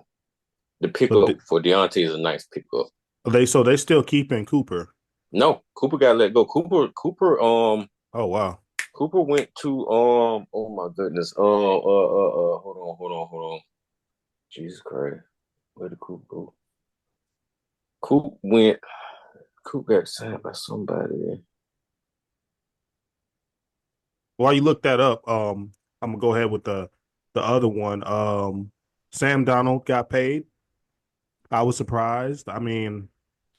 C: the
A: But
C: pickup for Deontay is a nice pickup.
A: they still keeping Cooper.
C: No, Cooper got let go.
A: Oh wow.
C: Cooper went to oh my goodness. Hold on. Jesus Christ. Where did Coop go? Coop went Coop got signed by somebody.
A: While you look that up, I'm gonna go ahead with the other one. Sam Donald got paid. I was surprised. I mean,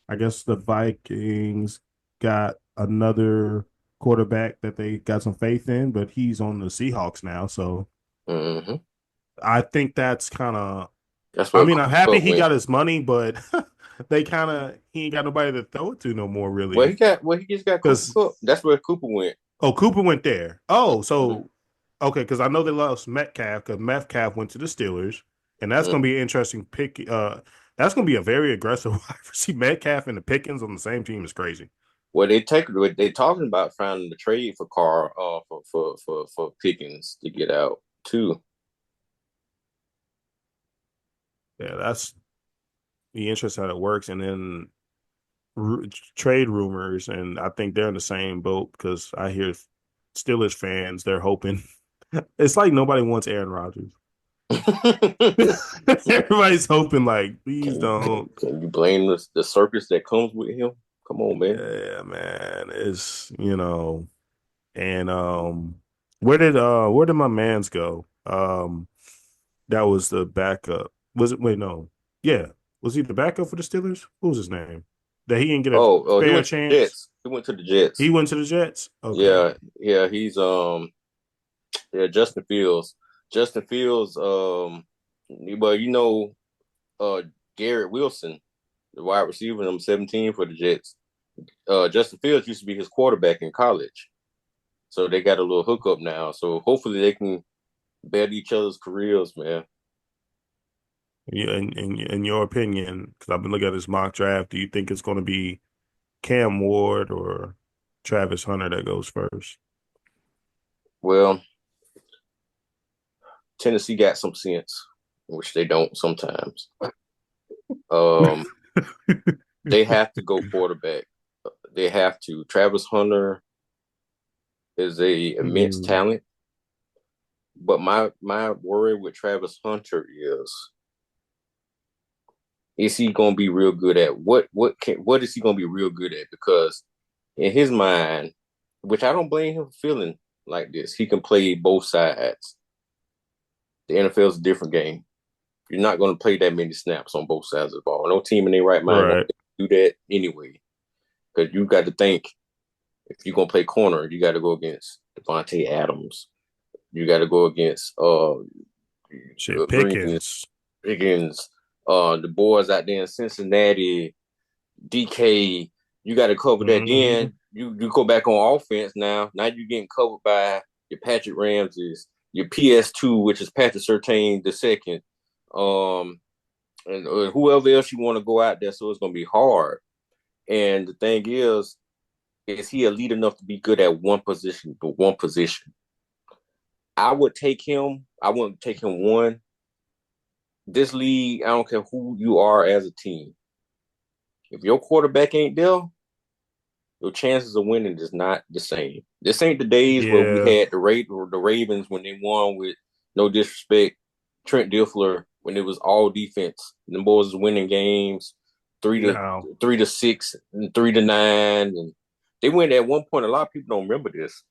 A: I guess the Vikings got another quarterback that they got some faith in, but he's on the Seahawks now, so
C: Mm-hmm.
A: I think that's kind of.
C: That's
A: I
C: where
A: mean, I'm happy
C: Cooper
A: he
C: went.
A: got his money, but he ain't got nobody to throw it to no more,
C: Well,
A: really.
C: he just got Cooper
A: Because
C: Cup. That's where Cooper went.
A: Cooper went there. Oh,
C: Mm-hmm.
A: so okay, because I know they lost Metcalf because Metcalf went to the Steelers, and that's going to be an interesting pick. That's going to be a very aggressive wide receiver. Metcalf and the Pickens on the same team is crazy.
C: Well, they talking about finding the trade for Carr, for Pickens to get out too.
A: Yeah, that's the interest how it works, and then ru trade rumors, and I think they're in the same boat because I hear Steelers fans they're hoping. It's like nobody wants Aaron Rodgers.
C: can
A: Everybody's hoping like, please
C: you
A: don't.
C: can you blame the circus that comes with him? Come on, man.
A: Yeah, man. It's and where did my man's go? That was the backup. Was it wait, no. Yeah. Was he the backup for the Steelers? What was his name? That he didn't get a
C: Oh, he
A: fair
C: went to the
A: chance.
C: Jets. He went to the Jets.
A: He went to the Jets. Okay.
C: Yeah. He's Justin Fields. Justin Fields. Well, uh, Garrett Wilson, the wide receiver, number 17 for the Jets. Justin Fields used to be his quarterback in college. So they got a little hookup now. So hopefully they can better each other's careers, man.
A: Yeah, in your opinion, because I've been looking at this mock draft, do you think it's going to be Cam Ward or Travis Hunter that goes first?
C: Well, Tennessee got some sense, which they don't sometimes. Um, they have to go quarterback. They have to. Travis Hunter is a immense
A: Mm,
C: talent, But my worry with Travis Hunter is he gonna be real good at what is he gonna be real good at? Because in his mind, which I don't blame him for feeling like this, he can play both sides. The NFL is a different game. You're not going to play that many snaps on both sides of the ball. No team in their right mind going
A: Right.
C: to do that anyway. Because you got to think, if you're going to play corner, you got to go against Devontae Adams. You got to go against
A: Shit,
C: Green,
A: Pickens.
C: Higgins, the boys out there in Cincinnati, DK. You got to cover that.
A: Mm-hmm.
C: Then you go back on offense now. Now you're getting covered by your Patrick Ramses, your PS2, which is Patrick Surtain the second. And whoever else you want to go out there, so it's going to be hard. And the thing is he elite enough to be good at one position, but one position? I would take him. I wouldn't take him one. This league, I don't care who you are as a team. If your quarterback ain't there, your chances of winning is not the same. This ain't the days where we
A: Yeah.
C: had the Ravens when they won with no disrespect, Trent Dilfer when it was all defense. The boys was winning games
A: No.
C: 3-6 and 3-9, and they went at one point. A lot of people don't remember this.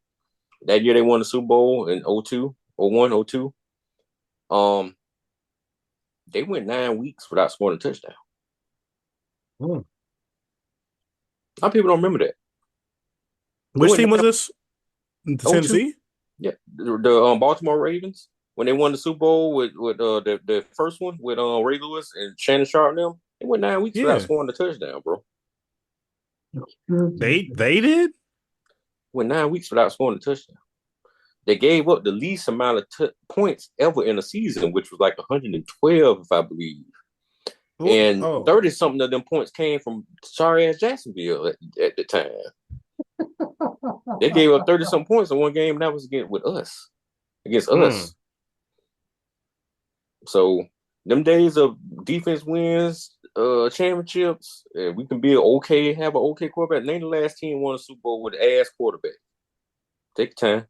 C: That year they won the Super Bowl in 02, 01, 02. They went 9 weeks without scoring a touchdown. A lot of people don't remember that.
A: Which team was this? Tennessee?
C: Yeah, the Baltimore Ravens when they won the Super Bowl with the first one with Ray Lewis and Shannon Sharp and them. They went 9 weeks without
A: Yeah.
C: scoring a touchdown, bro.
A: They did?
C: Went 9 weeks without scoring a touchdown. They gave up the least amount of points ever in a season, which was like 112, if I believe. And 30 something of them points came from sorry ass Jacksonville at the time. They gave up 30 some points in one game, and that was against us. So them days of defense wins, championships, we can be have an okay quarterback. Name the last team won a Super Bowl with an ass quarterback. Take your time.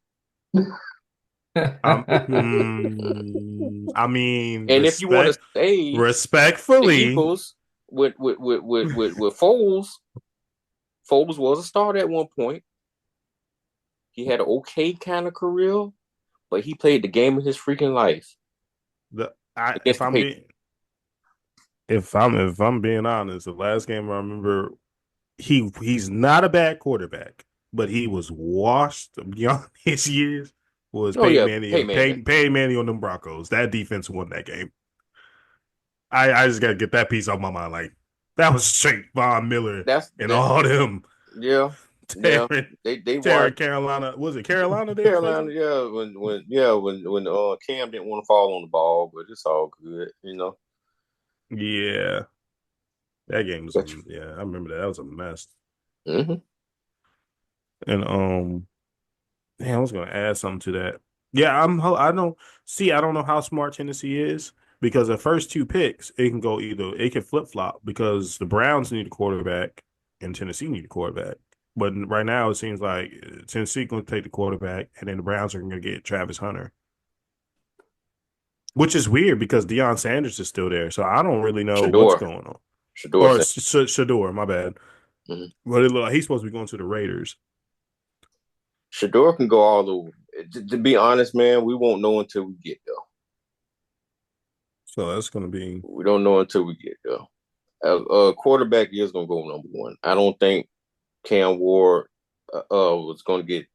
A: I mean,
C: And if you want to say the
A: respectfully,
C: Eagles with Foles, Foles was a starter at one point. He had an okay kind of career, but he played the game of his freaking life.
A: if I'm being honest, the last game I remember, he's not a bad quarterback, but he was washed beyond his years. Was Peyton Manning on them Broncos? That defense won that game. I just gotta get that piece off my mind. Like that was straight Von Miller and all them.
C: Yeah.
A: Tearing,
C: they
A: tearing Carolina. Was it Carolina?
C: Carolina, yeah. When Cam didn't want to fall on the ball, but it's all good, you know.
A: Yeah, that game was. I remember that. That was a mess.
C: Mm-hmm.
A: And I was gonna add something to that. Yeah, I don't know how smart Tennessee is because the first two picks it can go it can flip flop because the Browns need a quarterback and Tennessee need a quarterback. But right now it seems like Tennessee going to take the quarterback and then the Browns are going to get Travis Hunter, which is weird because Deion Sanders is still there, so I don't really know what's going on. Shador, my bad.
C: Mm-hmm.
A: But he's supposed to be going to the Raiders.
C: Shador can go all over. To be honest, man, we won't know until we get there.
A: So that's going to be.
C: We don't know until we get there. Quarterback is going to go number one. I don't think Cam Ward was going to get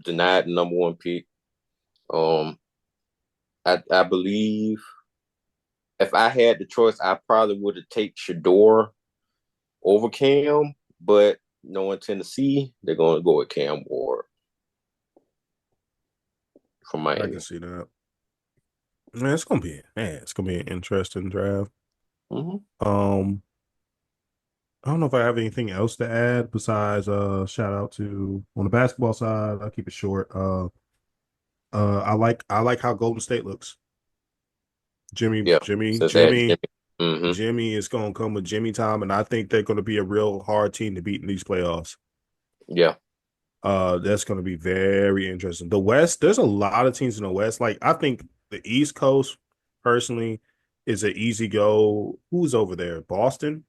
C: denied the number one pick. I believe if I had the choice, I probably would have taken Shador over Cam, but knowing Tennessee, they're going to go with Cam Ward from Miami.
A: I can see that. Man, it's gonna be an interesting draft.
C: Mm-hmm.
A: I don't know if I have anything else to add besides shout out to on the basketball side. I'll keep it short. I like how Golden State looks. Jimmy
C: Mm-hmm.
A: Jimmy is gonna come with Jimmy time, and I think they're gonna be a real hard team to beat in these playoffs.
C: Yeah.
A: That's going to be very interesting. The West, there's a lot of teams in the West. Like I think the East Coast, personally, is an easy go. Who's over there? Boston?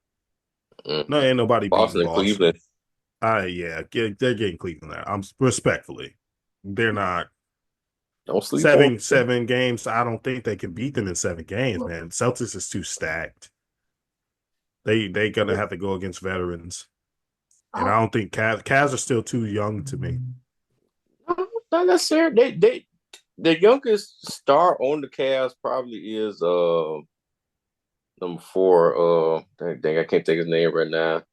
A: No, ain't nobody beating
C: Boston and
A: Boston.
C: Cleveland.
A: Yeah, they're getting Cleveland there. I'm respectfully, they're not
C: Don't sleep on
A: seven games. I don't think they can beat them in 7 games,
B: Look,
A: man. Celtics is too stacked. They gonna have to go against veterans, and
B: I,
A: I don't think Cavs are still too young to me.
C: Not necessarily. They the youngest star on the Cavs probably is number 4. Dang, I can't think of his name right now.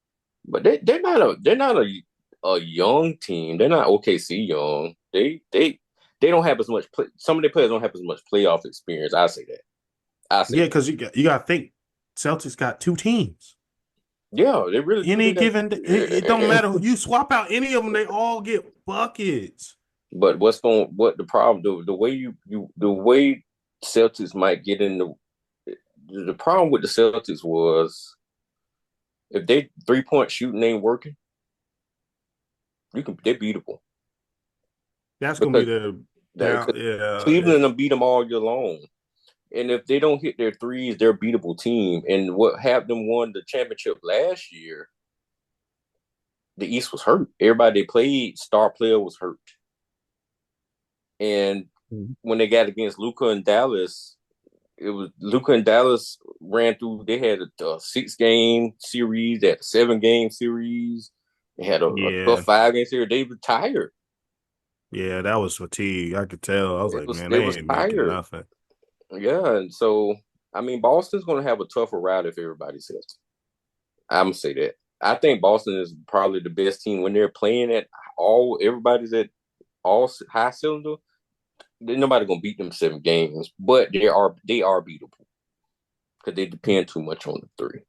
C: But they're not a young team. They're not OKC young. They don't have as much play. Some of their players don't have as much playoff experience. I say that. I say
A: Yeah,
C: that.
A: because you got to think Celtics got 2 teams.
C: Yeah, they really do.
A: Any
C: They got.
A: given, it don't matter who you swap out any of them, they all get buckets.
C: But what the problem the way Celtics might get in the problem with the Celtics was if they 3-point shooting ain't working, they're beatable
A: That's gonna be
C: because
A: the
C: because
A: down. Yeah,
C: Cleveland will beat them all year long. And if they don't hit their threes, they're a beatable team. And what had them won the championship last year, the East was hurt. Everybody they played, star player was hurt. And when they got against Luka and Dallas, it was Luka and Dallas ran through. They had a 6-game series, they had a 7-game series, they had a
A: yeah,
C: 5-game series. They were tired.
A: yeah. That was fatigue. I could tell. I was like, man,
C: They
A: they
C: was
A: ain't making
C: tired.
A: nothing.
C: Yeah, and so I mean, Boston's going to have a tougher route if everybody's healthy. I'm gonna say that. I think Boston is probably the best team when they're playing at all. Everybody's at all high cylinder. Nobody gonna beat them 7 games, but they are beatable because they depend too much on the three.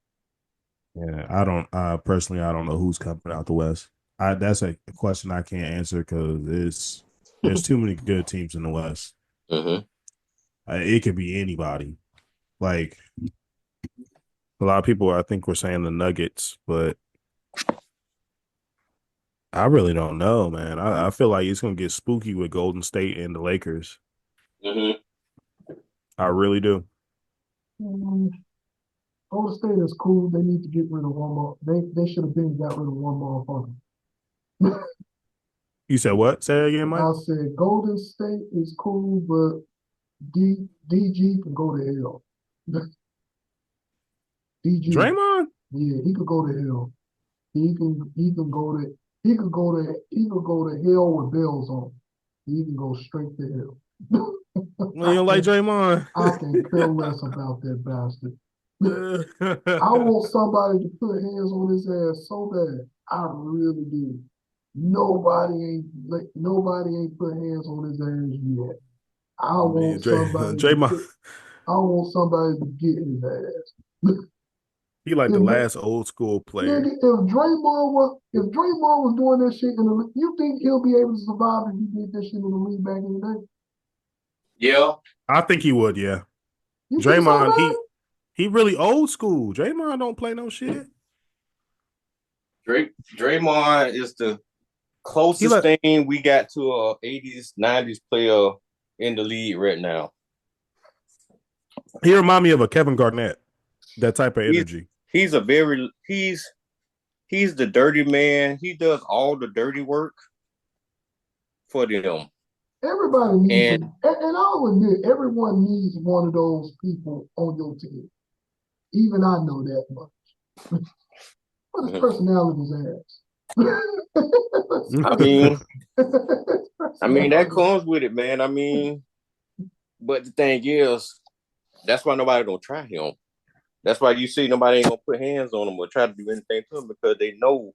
A: Yeah, I don't. Personally, I don't know who's coming out the West. That's a question I can't answer because there's too many good teams in the West.
C: Mm-hmm.
A: It could be anybody. Like a lot of people, I think, were saying the Nuggets, but I really don't know, man. I feel like it's gonna get spooky with Golden State and the Lakers.
C: Mm-hmm.
A: I really do.
B: um, Golden State is cool. They need to get rid of one more. They should have been got rid of one motherfucker.
A: You said what? Say that again, Mike.
B: I said Golden State is cool, but DG can go to hell. DG,
A: Draymond?
B: yeah, he could go to hell. He could go to hell with bells on. He can go straight to hell.
A: You don't like Draymond?
B: I can care less about that bastard. I want somebody to put hands on his ass so bad. I really do. Nobody ain't put hands on his ass yet. I
A: Man,
B: want somebody to
A: Draymond,
B: put I want somebody to get his ass.
A: he like the
B: If
A: last old school
B: nigga,
A: player.
B: if Draymond was doing this shit in the league, you think he'll be able to survive if he did this shit in the league back in the day?
C: Yeah,
A: I think he would, yeah.
B: You think so,
A: Draymond,
B: man?
A: he really old school. Draymond don't play no shit.
C: Draymond is the
A: He
C: closest
A: like
C: thing we got to a '80s '90s player in the league right now.
A: he remind me of a Kevin Garnett, that type of
C: He's
A: energy.
C: he's a very he's the dirty man. He does all the dirty work for them.
B: Everybody needs it.
C: And
B: And I'll admit, everyone needs one of those people on your team. Even I know that much. But his personality's ass.
C: I mean, that
B: Personality.
C: comes with it, man. I mean, but the thing is, that's why nobody gonna try him. That's why you see nobody ain't gonna put hands on him or try to do anything to him because they know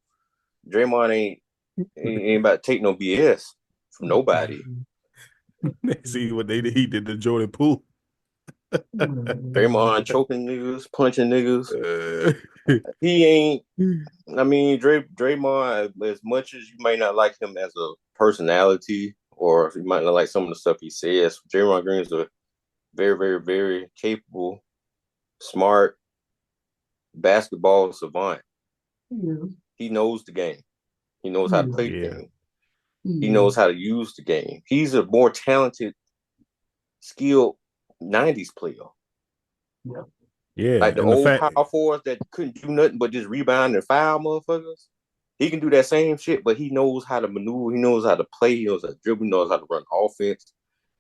C: Draymond ain't about to take no BS from nobody.
A: See what he did to Jordan Poole.
C: Draymond choking niggas, punching niggas.
A: Uh,
C: He ain't. I mean, Draymond, as much as you might not like him as a personality, or you might not like some of the stuff he says, Draymond Green is a very, very, very capable, smart basketball savant.
B: He is.
C: He knows the game. He knows
B: He
C: how to
B: is.
C: play the
A: yeah,
C: game. He knows how to use the game. He's a more talented, skilled '90s player.
B: Yeah.
A: Yeah,
C: Like the
A: and the
C: old
A: fact,
C: power forwards that couldn't do nothing but just rebound and foul motherfuckers. He can do that same shit, but he knows how to maneuver. He knows how to play. He knows how to dribble. He knows how to run offense.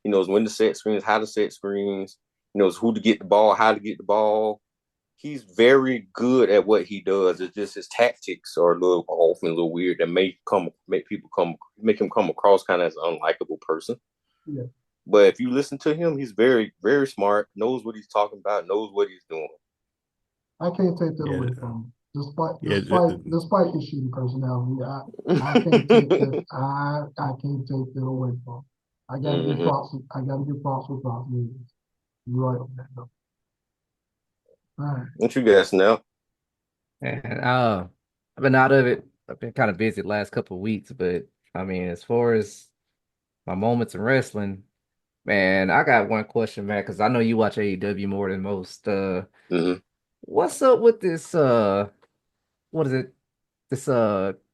C: He knows when to set screens, how to set screens. He knows who to get the ball, how to get the ball. He's very good at what he does. It's just his tactics are a little off and a little weird that make him come across kind of as an unlikable person.
B: Yeah.
C: But if you listen to him, he's very, very smart, knows what he's talking about, knows what he's doing.
B: I can't take that
A: yeah,
B: away from him. Despite
A: yeah,
B: despite his shitty personality, I can't take that. I can't take that away from him. I gotta give
C: Mm-hmm.
B: props. I gotta give props with props needed. You're right on that though. All right.
C: What you guys now?
D: And I've been out of it. I've been kind of busy the last couple of weeks, but I mean, as far as my moments in wrestling, man, I got one question, man, because I know you watch AEW more than most.
C: Mm-hmm.
D: What's up with this what is it? This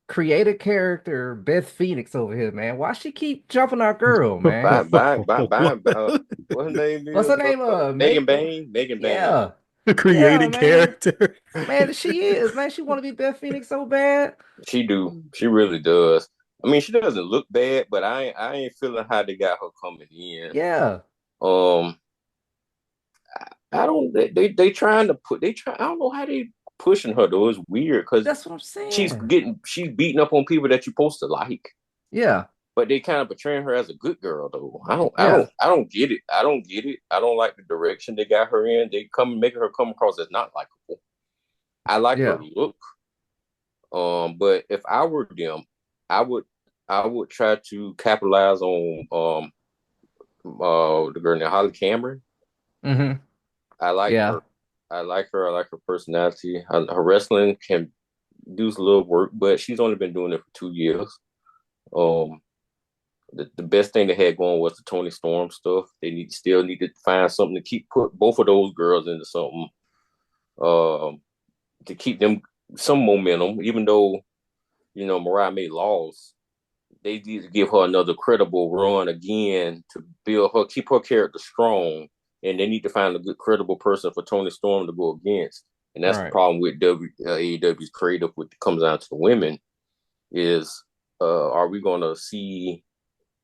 D: creative character Beth Phoenix over here, man. Why she keep jumping our girl, man?
C: What her name
D: What's
C: is?
D: her name?
C: Megan Bain. Megan Bain.
D: Yeah. Yeah,
A: creating
D: man.
A: character.
D: Man, she is, man. She want to be Beth Phoenix so bad.
C: She do. She really does. I mean, she doesn't look bad, but I ain't feeling how they got her coming in.
D: Yeah.
C: Um, I don't. They trying to put. They try. I don't know how they pushing her though. It's weird because
D: That's what I'm saying.
C: she's beating up on people that you're supposed to like.
D: Yeah.
C: But they kind of portraying her as a good girl though.
D: Yeah.
C: I don't get it. I don't get it. I don't like the direction they got her in. They making her come across as not likable. I like her
D: Yeah.
C: look. But if I were them, I would try to capitalize on the girl named Holly Cameron.
D: Mm-hmm.
C: I like
D: Yeah.
C: her. I like her. I like her personality. Her wrestling can do a little work, but she's only been doing it for 2 years. Um, the best thing they had going was the Tony Storm stuff. They still need to find something to put both of those girls into something. To keep them some momentum, even though Mariah made laws. They need to give her another credible run again to build her, keep her character strong, and they need to find a good credible person for Tony Storm to go against. And that's the
D: Right.
C: problem with AEW's creative when it comes down to the women is, are we going to see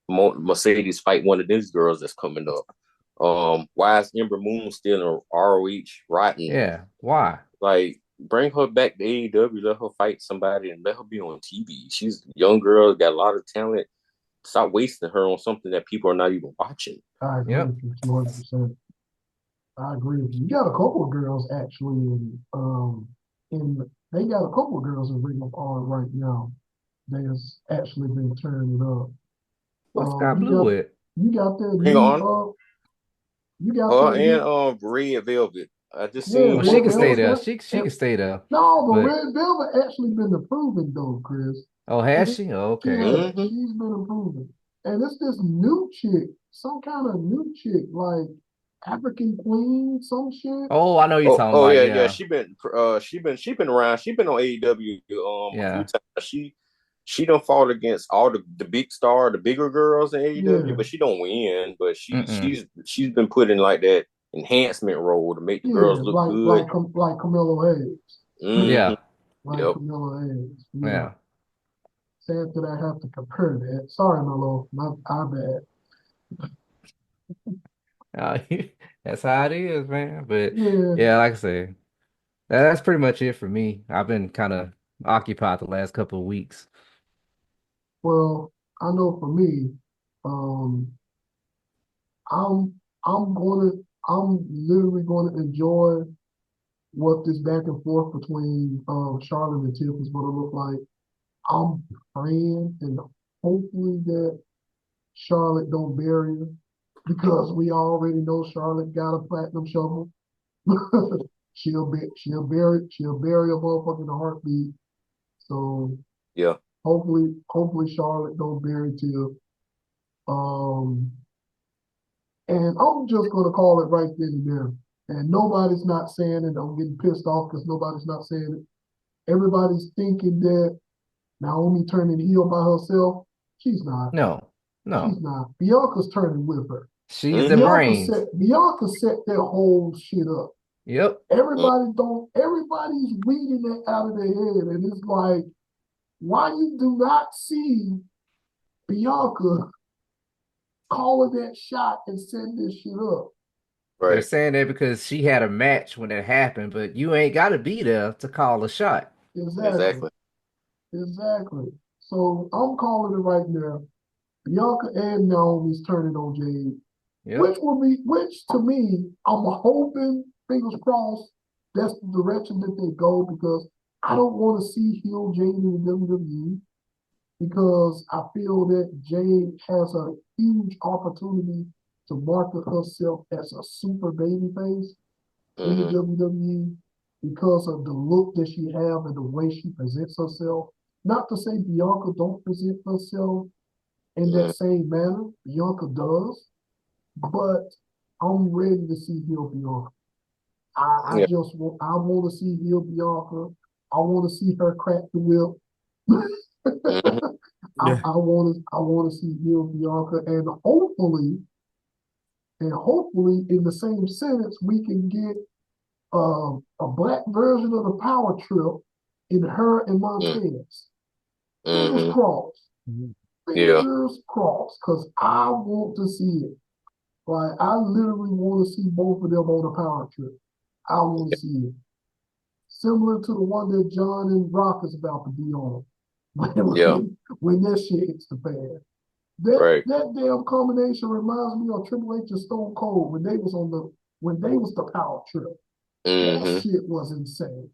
C: Mercedes fight one of these girls that's coming up? Why is Ember Moon still in ROH rotten?
D: Yeah. Why?
C: Like, bring her back to AEW, let her fight somebody, and let her be on TV. She's a young girl, got a lot of talent. Stop wasting her on something that people are not even watching.
B: I agree
D: Yep.
B: with you 200%. I agree with you. You got a couple of girls actually they got a couple of girls in Ring of Honor right now. That's actually been turning up.
D: What's Scott
B: You
D: Blue
B: got
D: with?
B: you got that
C: Ring of
B: new
C: Honor,
B: you got
C: her
B: that
C: and
B: new
C: Red Velvet. I just
B: yeah,
C: seen
D: Well, she
B: Red
D: can
C: both of
D: stay
C: them.
B: Velvet.
D: there. She
B: And,
D: can stay there.
B: no, but
D: But
B: Red Velvet actually been improving though, Chris.
D: oh, has she? Oh, okay.
B: Yeah,
C: Mm-hmm.
B: she's been improving. And it's this new chick, some kind of new chick, like African Queen, some shit.
D: Oh, I know you're talking
C: Oh
D: about.
C: yeah.
D: Yeah.
C: She been around. She been on AEW a few
D: Yeah.
C: times. She don't fought against all the the bigger girls in AEW,
B: Yeah,
C: but she don't win. But
D: Mm-mm.
C: she's been put in like that enhancement role to make the
B: yeah,
C: girls look good.
B: like Camilla Hayes.
C: Mm-hmm.
D: Yeah.
B: Like
C: Yep.
B: Camilla Hayes. Yeah.
D: Yeah.
B: Sad that I have to compare that. Sorry, Melo. My bad.
D: Uh, that's how it is, man. But
B: Yeah.
D: yeah, like I said, that's pretty much it for me. I've been kind of occupied the last couple of weeks.
B: Well, I know for me, um, I'm I'm literally gonna enjoy what this back and forth between Charlotte and Tiff is gonna look like. I'm praying and hopefully that Charlotte don't bury her because we already know Charlotte got a platinum shovel. She'll bury a motherfucker in a heartbeat. So
C: Yeah.
B: hopefully Charlotte don't bury Tiff. Um, and I'm just gonna call it right then and there. And nobody's not saying it. I'm getting pissed off because nobody's not saying it. Everybody's thinking that Naomi turning heel by herself. She's not.
D: No,
B: She's
D: no.
B: not. Bianca's turning with her.
D: She's the
C: Mm-hmm.
D: brains.
B: Bianca set that whole shit up.
D: Yep.
B: Everybody's weeding it out of their head. And it's like, why you do not see Bianca calling that shot and setting this shit up?
D: They're
C: Right.
D: saying that because she had a match when it happened, but you ain't got to be there to call a shot.
B: Exactly.
C: Exactly.
B: Exactly. So I'm calling it right now. Bianca and Naomi's turning on Jade.
D: Yep.
B: Which to me, I'm hoping, fingers crossed, that's the direction that they go because I don't want to see heel Jade in the WWE because I feel that Jade has a huge opportunity to market herself as a super baby face in the
C: Mm-hmm.
B: WWE because of the look that she have and the way she presents herself. Not to say Bianca don't present herself in
C: Mm-hmm.
B: that same manner. Bianca does, but I'm ready to see heel Bianca.
C: Yeah.
B: I want to see heel Bianca. I want to see her crack the whip.
C: Mm-hmm.
A: Yeah.
B: I want to see heel Bianca, and hopefully in the same sentence we can get a black version of the power trip in her and Montez. Fingers
C: Mm-hmm.
B: crossed.
C: Yeah.
B: Fingers crossed, because I want to see it. Like, I literally want to see both of them on a power trip. I want to see it. Similar to the one that John and Rock is about to be on.
C: Yeah.
B: When that shit hits the fan. That
C: Right.
B: that damn combination reminds me of Triple H and Stone Cold when they was the power trip. That
C: Mm-hmm.
B: shit was insane.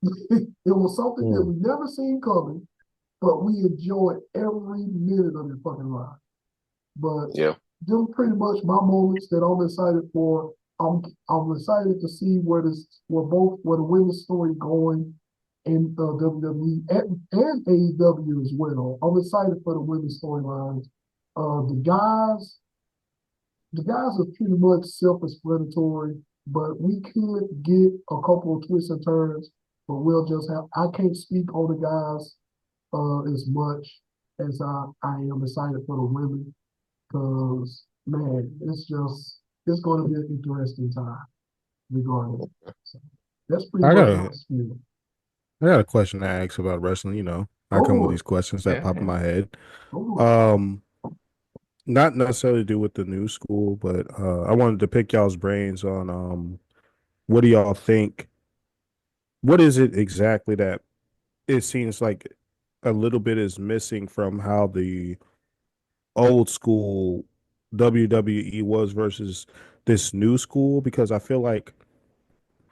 B: It was something that
A: Mm.
B: we never seen coming, but we enjoyed every minute of the fucking ride. But
C: Yeah.
B: them pretty much my moments that I'm excited for. I'm excited to see where the women's story going in WWE and AEW as well. I'm excited for the women's storylines. The guys are pretty much self-explanatory, but we could get a couple of twists and turns. But we'll just have. I can't speak on the guys as much as I am excited for the women because man, it's going to be an interesting time regarding it. So that's pretty
A: I
B: much
A: got
B: my
A: a
B: spiel.
A: I got a question to ask about wrestling. You know, I
B: Go
A: come with
B: for
A: these
B: it.
A: questions that
D: Yeah,
A: pop in
D: yeah.
A: my head.
B: Go for it.
A: Um, Not necessarily to do with the new school, but I wanted to pick y'all's brains on what do y'all think? What is it exactly that it seems like a little bit is missing from how the old school WWE was versus this new school? Because I feel like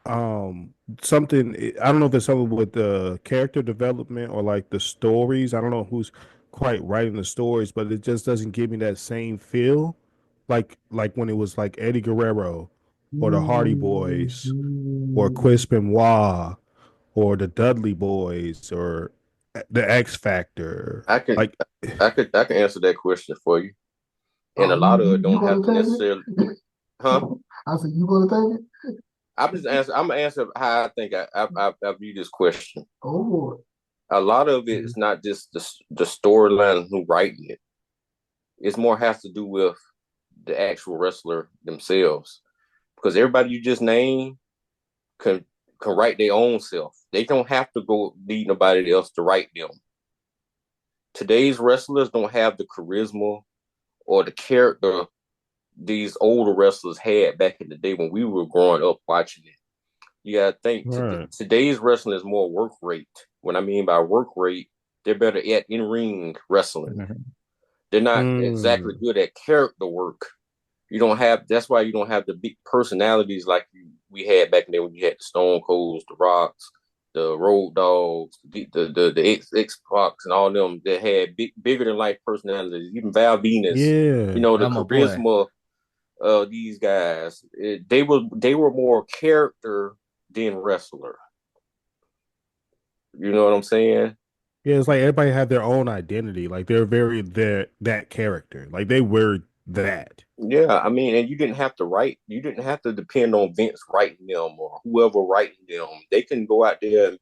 A: um something I don't know if it's something with the character development or like the stories. I don't know who's quite writing the stories, but it just doesn't give me that same feel like when it was like Eddie Guerrero or the Hardy Boys or Chris
B: Mhm.
A: Benoit or the Dudley Boys or the X Factor.
C: I can
A: Like
C: I can answer that question for you. And a
B: Oh,
C: lot of it
B: you
C: don't have
B: gonna
C: to
B: take
C: necessarily,
B: it?
C: huh?
B: I said, you gonna take it?
C: I'm gonna answer how I think I view this question.
B: Oh boy.
C: A lot of it is not just the storyline and who writing it. It's more has to do with the actual wrestler themselves. Because everybody you just named can can write their own self. They don't have to go need nobody else to write them. Today's wrestlers don't have the charisma or the character these older wrestlers had back in the day when we were growing up watching it. You gotta think
A: right.
C: today's wrestling is more work rate. What I mean by work rate, they're better at in ring wrestling.
D: Mhm.
C: They're not exactly
A: Mm,
C: good at character work. You don't have that's why you don't have the big personalities like we had back then when you had the Stone Colds, the Rocks, the Road Dogs, the X Fox and all them that had bigger than life personalities. Even Val Venus,
A: yeah.
C: the
D: Oh my boy.
C: charisma of these guys. They were more character than wrestler. You know what I'm saying?
A: Yeah, it's like everybody had their own identity. Like they're very that character. Like they were that.
C: Yeah, I mean, and you didn't have to write. You didn't have to depend on Vince writing them or whoever writing them. They can go out there and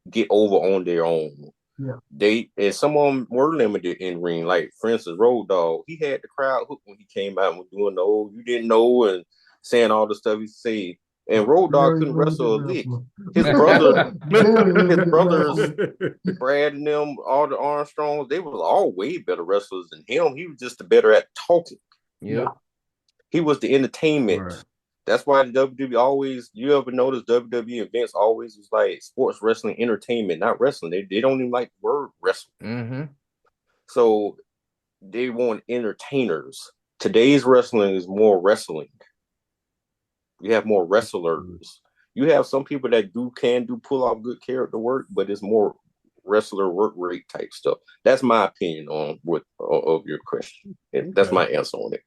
C: get over on their own.
B: Yeah.
C: Some of them were limited in ring. Like for instance, Road Dogg, he had the crowd hooked when he came out and was doing the old you didn't know and saying all the stuff he said. And Road Dogg
B: Very
C: couldn't wrestle a
B: limited
C: lick.
B: wrestler.
C: His brother,
B: Very
C: his
B: limited
C: brothers,
B: wrestler.
C: Brad and them, all the Armstrongs, they was all way better wrestlers than him. He was just the better at talking.
D: Yep.
C: He was the entertainment.
A: Right.
C: That's why the WWE always, you ever notice WWE events always was like sports wrestling entertainment, not wrestling. They don't even like the word wrestling.
D: Mm-hmm.
C: So they want entertainers. Today's wrestling is more wrestling. You have more wrestlers. You have some people that can pull off good character work, but it's more wrestler work rate type stuff. That's my opinion on what of your question. That's my answer on it.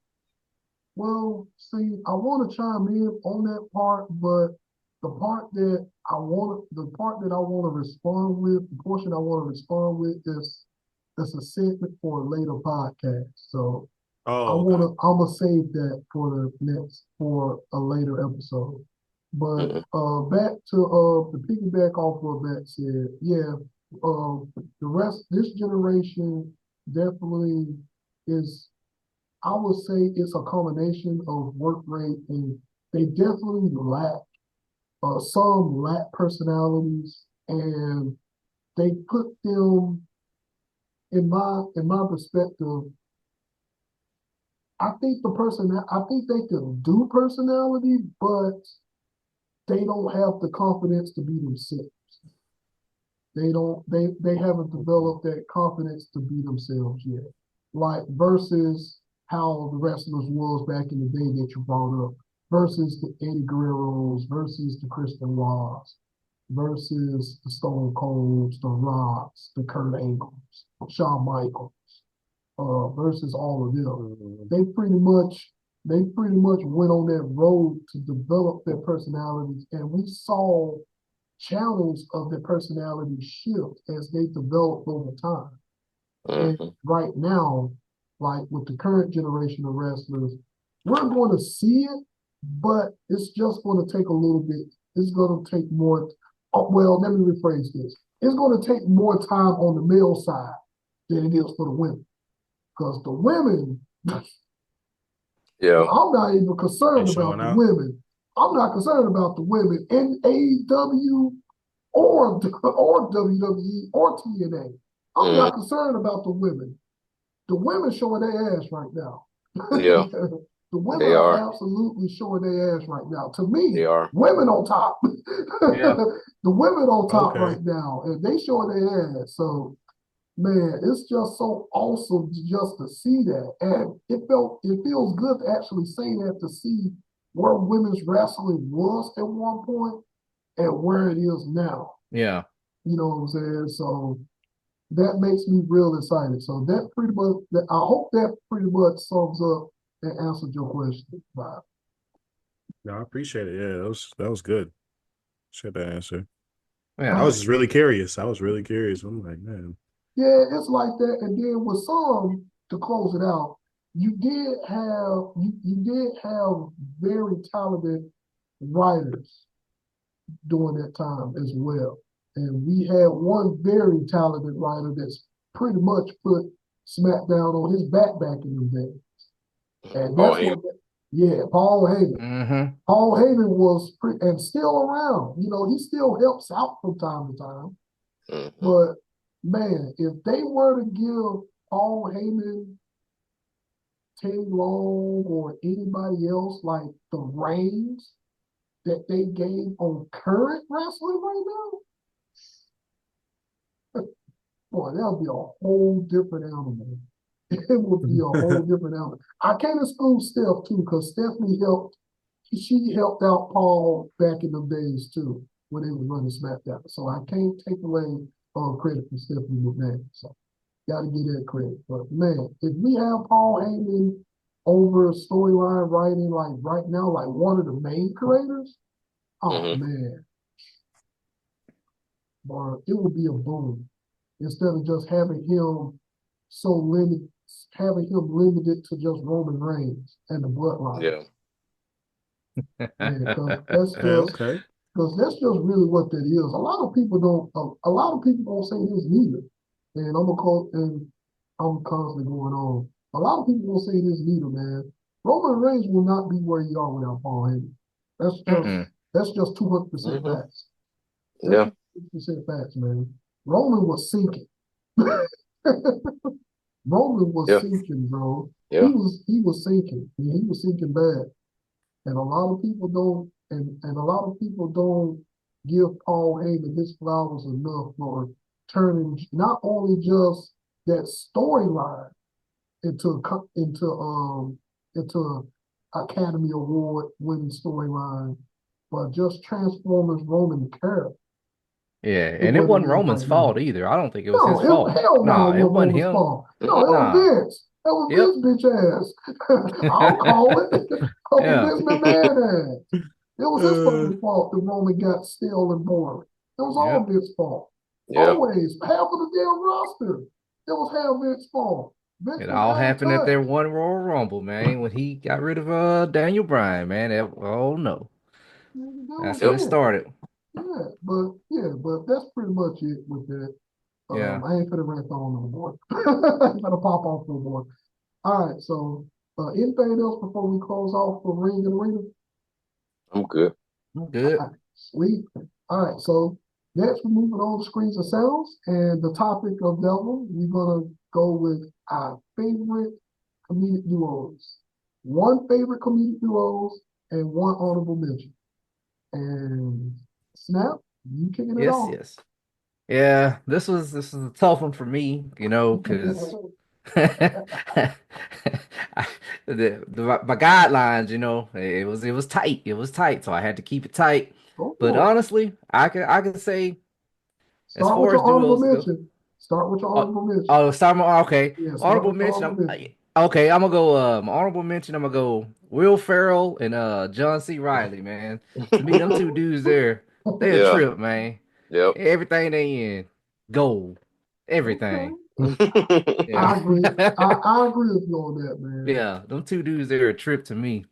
B: Well, see, I want to chime in on that part, but the part that I want to respond with, the portion I want to respond with is that's a segment for a later podcast. So I'm gonna save that for a later episode. But back to the piggyback off what Matt said, yeah, the rest this generation definitely is, I would say it's a combination of work rate, and they definitely lack some lack personalities, and they put them in my perspective. I think they can do personality, but they don't have the confidence to be themselves. They haven't developed that confidence to be themselves yet. Like versus how the wrestlers was back in the day that you brought up, versus the Eddie Guerreros, versus the Chris Benoits, versus the Stone Colds, the Rocks, the Kurt Angles, Shawn Michaels, versus all of them. They pretty much went on that road to develop their personalities, and we saw channels of their personality shift as they develop over time. And right now, like with the current generation of wrestlers, we're going to see it, but it's just going to take a little bit. It's going to take more. Oh, well, let me rephrase this. It's going to take more time on the male side than it is for the women. Because the women, I'm not even concerned about the women. I'm not concerned about the women in AEW or WWE or TNA. I'm not concerned about the women. The women showing their ass right now.
C: Yeah.
B: The women are absolutely showing their ass right now. To me,
C: they are
B: women on top.
D: Yeah.
B: The women on top right now, and they showing their ass. So, man, it's just so awesome just to see that, and it feels good to actually say that, to see where women's wrestling was at one point and where it is now.
D: Yeah.
B: You know what I'm saying? So that makes me real excited. So that pretty much, I hope that pretty much sums up and answered your question, Bob.
A: No, I appreciate it. Yeah, that was good. Share that answer.
D: Yeah.
A: I was just really curious. I'm like, man.
B: Yeah, it's like that. And then with some, to close it out, you did have very talented writers during that time as well. And we had one very talented writer that's pretty much put SmackDown on his back in the days. And that's Paul Heyman.
D: Mm-hmm.
B: Paul Heyman was and still around. You know, he still helps out from time to time. But man, if they were to give Paul Heyman, Teddy Long, or anybody else like the reins that they gave on current wrestling right now, boy, that would be a whole different animal. It would be a whole different animal. I can't exclude Steph too, because Stephanie she helped out Paul back in the days too, when they was running SmackDown. So I can't take away credit from Stephanie McMahon. So got to give that credit. But man, if we have Paul Heyman over storyline writing like right now, like one of the main creators, man, boy, it would be a boom. Instead of just having him limited to just Roman Reigns and the Bloodline.
C: Yeah.
B: Because that's just really what that is. A lot of people don't say this neither. and I'm constantly going on. A lot of people will say this neither, man. Roman Reigns will not be where you are without Paul Heyman. That's just
D: Mm-mm.
B: that's just 200%
C: Hmm.
B: facts. That's
C: Yeah.
B: 200% facts, man. Roman was sinking. Roman was
C: Yeah.
B: sinking, bro. He
C: Yeah.
B: was sinking. He was sinking bad. And a lot of people don't and a lot of people don't give Paul Heyman his flowers enough for turning not only just that storyline into Academy Award winning storyline, but just transformers Roman character
D: Yeah,
B: to
D: and it
B: what
D: wasn't
B: it is
D: Roman's
B: right now.
D: fault either. I don't think it was his
B: No,
D: fault.
B: hell no,
D: Nah,
B: it
D: it
B: wasn't
D: wasn't
B: Roman's
D: him.
B: fault. No, it
C: Mm-mm.
B: was
D: Nah.
B: Vince. That was
D: Yep.
B: Vince bitch ass. I'll call it. Uncle
D: Yeah.
B: Vince McMahon ass. It was his
A: Uh,
B: fucking fault that Roman got stale and boring. It was all
D: Yep.
B: Vince's fault.
C: Yeah.
B: Always. Half of the damn roster. It was half Vince's fault. Vince
D: It
B: was
D: all
B: out of
D: happened at their
B: touch.
D: one Royal Rumble, man, when he got rid of Daniel Bryan, man. Oh no.
B: That
D: That's
B: was
D: when it
B: it.
D: started.
B: Yeah, but that's pretty much it with that.
D: Yeah.
B: I ain't finna rant on no more. I'm gonna pop off no more. All right, so anything else before we close off for Ring and Arena?
C: I'm good.
D: I'm good.
B: Sweet. All right, so next we're moving on to Screens and Sounds, and the topic of that one, we're gonna go with our favorite comedic duos. One favorite comedic duos and one honorable mention. And Snap, you kicking it
D: Yes,
B: off.
D: yes. Yeah, this was a tough one for me, because I- my guidelines, it was tight. It was tight, so I had to keep it tight.
B: Go
D: But
B: for it.
D: honestly, I can say as
B: Start with
D: far
B: your
D: as
B: honorable
D: duos go.
B: mention. Start with your
D: Oh,
B: honorable mention.
D: oh, start my okay.
B: Yeah, start
D: Honorable
B: with your
D: mention.
B: honorable mention.
D: Okay. I'm gonna go. My honorable mention. I'm gonna go. Will Ferrell and John C. Riley. Man, to me, them two dudes there, they a
C: Yeah.
D: trip, man.
C: Yep.
D: Everything they in, gold. Everything.
B: Okay.
D: Yeah.
B: I agree. I agree with you on that, man.
D: Yeah. Them two dudes, they're a trip to me.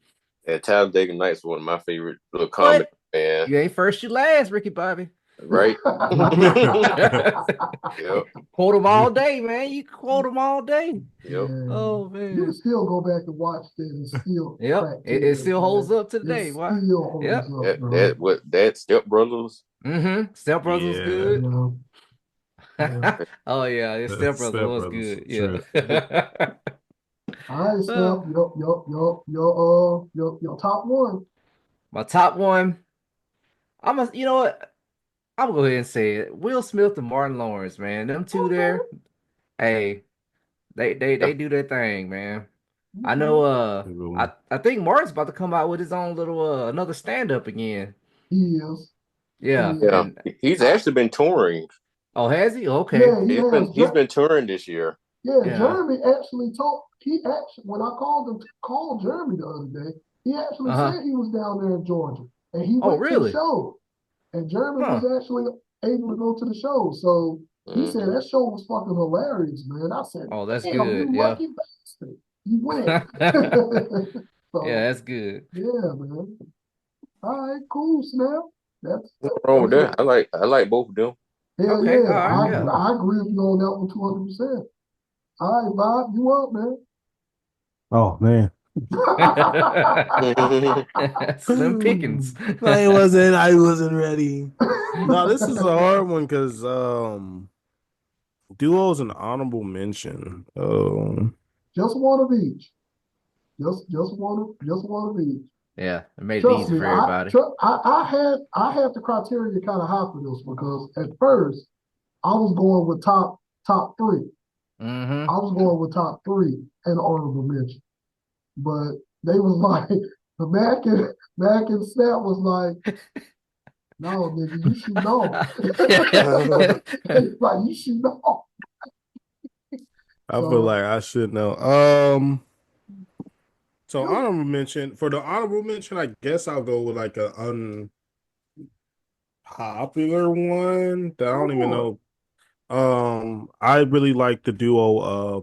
C: And Talladega Nights one of my favorite little comedy,
D: What?
C: man.
D: You ain't first, you last, Ricky Bobby.
C: Right? Yep.
D: Quote them all day, man. You can quote them all day.
C: Yep.
B: Man,
D: Oh
B: you can
D: man.
B: still go back and watch that and still
D: Yep,
B: crack
D: it
B: tears,
D: still holds
B: man.
D: up to
B: It
D: today. Why?
B: still holds
D: Yep.
B: up, bro.
C: That Step Brothers.
D: Step Brothers was
A: yeah,
D: good.
B: Yeah, yeah.
D: Oh yeah, his Step Brother
A: Step
D: was
A: Brothers
D: good. Yeah.
A: trip.
B: All right,
D: Uh,
B: Snap. Your top one.
D: my top one. You know what? I'm gonna go ahead and say it. Will Smith and Martin Lawrence, man. Them two there.
B: Okay,
D: Hey, they
C: Yeah.
D: they do their thing, man. I know.
B: okay.
D: I think Martin's about to come out with his own little another stand up again.
B: He is. He
D: Yeah,
B: is.
C: Yeah.
D: and
C: He's actually been touring.
D: oh, has he? Okay.
B: Yeah, he
C: He's
B: has.
C: been he's been touring this year.
B: Yeah,
D: Yeah.
B: Jeremy actually told he actually when I called him to call Jeremy the other day, he actually
D: Uh-huh.
B: said he was down there in Georgia and he
D: Oh,
B: went to the
D: really?
B: show. And Jeremy was
D: Huh.
B: actually able to go to the show. So he said
C: Hmm.
B: that show was fucking hilarious, man. I said,
D: Oh, that's
B: damn,
D: good.
B: you
D: Yeah.
B: lucky bastard. You went.
D: Yeah,
B: So
D: that's good.
B: yeah, man. All right, cool, Snap.
C: Nothing wrong with
B: That's
C: that. I like both of them.
B: hell
D: Okay.
B: yeah.
D: All right. Yeah.
B: I agree with you on that one 200%. All right, Bob, you up, man.
A: Oh man.
D: Slim Pickens.
A: I wasn't ready. No, this is a hard one because duos an honorable mention.
B: Just one of each. Just one of each.
D: Yeah, it made it
B: Trust
D: easy
B: me,
D: for everybody.
B: I had the criteria kind of high for this because at first I was going with top three.
D: Mm-hmm.
B: I was going with top three and honorable mention. But they was like the Mac and Snap was like, no, nigga, you should know. Like you should know.
A: I feel
B: So
A: like I should know. So
B: you
A: honorable mention for the honorable mention, I guess I'll go with like a unpopular one that I
B: go
A: don't even
B: for it.
A: know. I really like the duo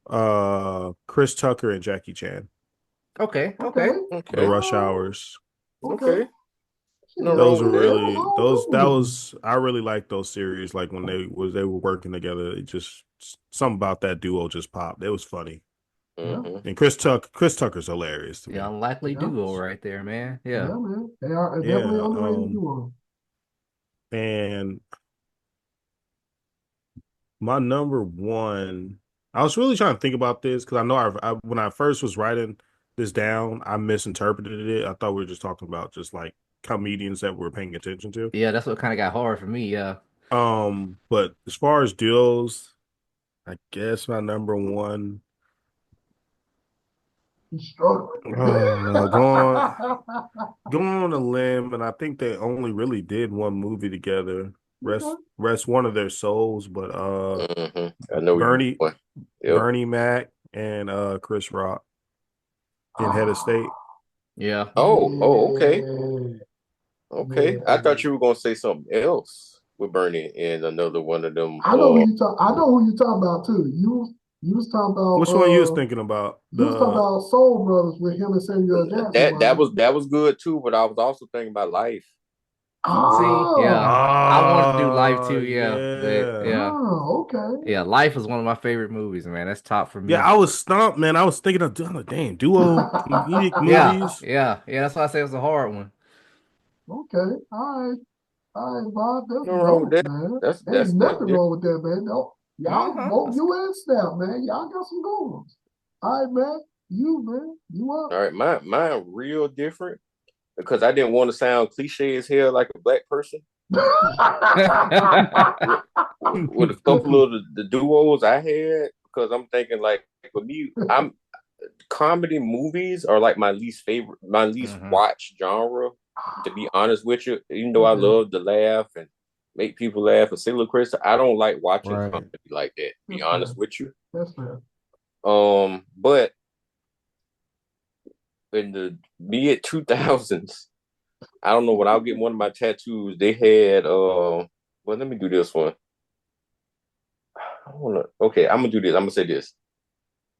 A: of Chris Tucker and Jackie Chan,
D: Okay.
B: Okay.
D: Okay.
A: the
C: Okay.
A: Rush
B: All right.
A: Hours.
B: Okay.
C: Okay. No
A: Those
C: wrong
A: were
C: with that.
A: really those. That was I really liked those series. Like when they were working together. It just something about that duo just popped. It was funny.
B: Yeah,
C: Mm-hmm.
A: And Chris Tucker's hilarious to
D: The
A: me.
D: unlikely
B: yeah,
D: duo right there, man. Yeah.
B: yeah, man. They are definitely
A: Yeah.
B: underrated duo.
A: And my number one, I was really trying to think about this because I know when I first was writing this down, I misinterpreted it. I thought we were just talking about just like comedians that we're paying attention to.
D: Yeah, that's what kind of got hard for me. Yeah.
A: But as far as duos, I guess my number one,
B: He's struggling.
A: going on a limb, and I think they only really did one movie together.
B: Okay.
A: Rest one of their souls, but
C: Mm-hmm. I know where you
A: Bernie
C: going. Yep.
A: Bernie Mac and Chris Rock in Head of
B: Ah,
A: State.
D: Yeah.
C: Oh, okay.
B: yeah,
C: Okay. I thought
B: yeah.
C: you were gonna say something else with Bernie and another one of them.
B: I know who you talking about too. You was talking about
A: Which one you was thinking about?
B: you was talking about Soul Brothers with him and Samuel Jackson,
C: That
B: wasn't
C: was
B: it?
C: that was good too, but I was also thinking about life.
D: See, yeah.
B: Ah,
D: I wanted to do Life
A: Oh
D: too, yeah. But
A: yeah.
D: yeah.
B: okay.
D: Yeah, Life is one of my favorite movies, man. That's top for
A: Yeah,
D: me.
A: I was stumped, man. I was thinking of doing a damn duo comedic
D: Yeah.
A: movies.
D: Yeah. Yeah, that's why I say it was a hard one.
B: Okay, all right, Bob, that's
C: No wrong with
B: dope,
C: that.
B: man.
C: That's
B: Ain't
C: that's
B: nothing
C: different.
B: wrong with that, man. No, y'all,
D: Uh-huh.
B: both you and Snap, man, y'all got some good ones. All right, man, you up?
C: All right, mine real different because I didn't want to sound cliche as hell like a black person. With a couple of the duos I had, because I'm thinking like for me, I'm comedy movies are like my least favorite, my least
D: Hmm.
C: watched genre. To be honest with you, even though I
B: Okay,
C: love to laugh and make people laugh and say, "Look, Chris," I don't like watching
A: Right.
C: comedy like that. To be
B: that's fair.
C: honest with you,
B: That's fair.
C: but in the mid 2000s, I don't know when I was getting one of my tattoos, they had well, let me do this one. I wanna, okay, I'm gonna do this. I'm gonna say this.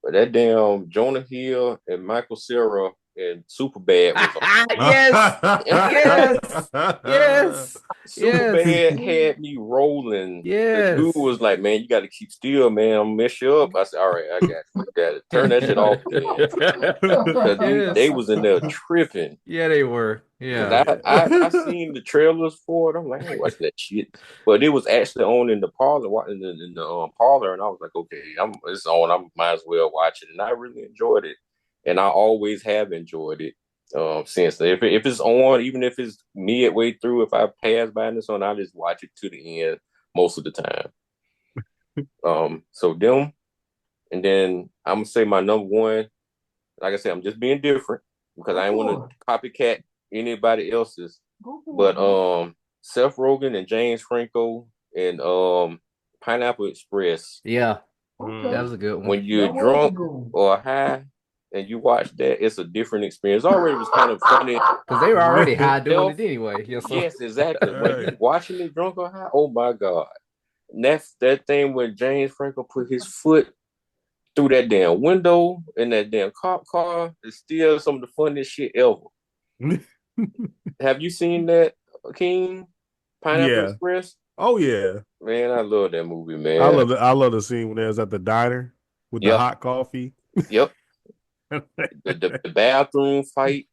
C: But that damn Jonah Hill and Michael Cera and Superbad was
D: Yes. Yes. Yes. Yes.
C: Superbad had me rolling. The dude
D: Yes.
C: was like, "Man, you got to keep still, man. I'm gonna mess you up." I said, "All right, I got you. Got to turn that shit off then." Because they
D: Yes.
C: was in there tripping.
D: Yeah, they were.
C: Because
D: Yeah.
C: I seen the trailers for it. I'm like, I ain't watching that shit. But it was actually on in the parlor, in the parlor, and I was like, okay, it's on. I might as well watch it, and I really enjoyed it, and I always have enjoyed it since. If it's on, even if it's midway through, if I pass by this on, I just watch it to the end most of the time. So them, and then I'm gonna say my number one. Like I said, I'm just being different because
B: Go
C: I ain't want
B: for it.
C: to copycat anybody else's.
B: Go for it,
C: But
B: man.
C: Seth Rogen and James Franco and Pineapple Express.
D: Yeah. That
B: Okay,
D: was a good one.
C: When you're
B: that was a
C: drunk
B: good one.
C: or high and you watch that, it's a different experience. Already was kind of funny.
D: Because they were already high doing
C: Self,
D: it anyway. Yeah, so
C: yes, exactly. When
A: Right.
C: you watching it drunk or high, oh my god, and that's that thing when James Franco put his foot through that damn window in that damn cop car is still some of the funniest shit ever. Have you seen that, King? Pineapple
A: Yeah.
C: Express?
A: Oh yeah.
C: Man, I love that movie,
A: I
C: man.
A: love the scene when they was at the diner with the
C: Yep,
A: hot coffee.
C: yep. The bathroom fight.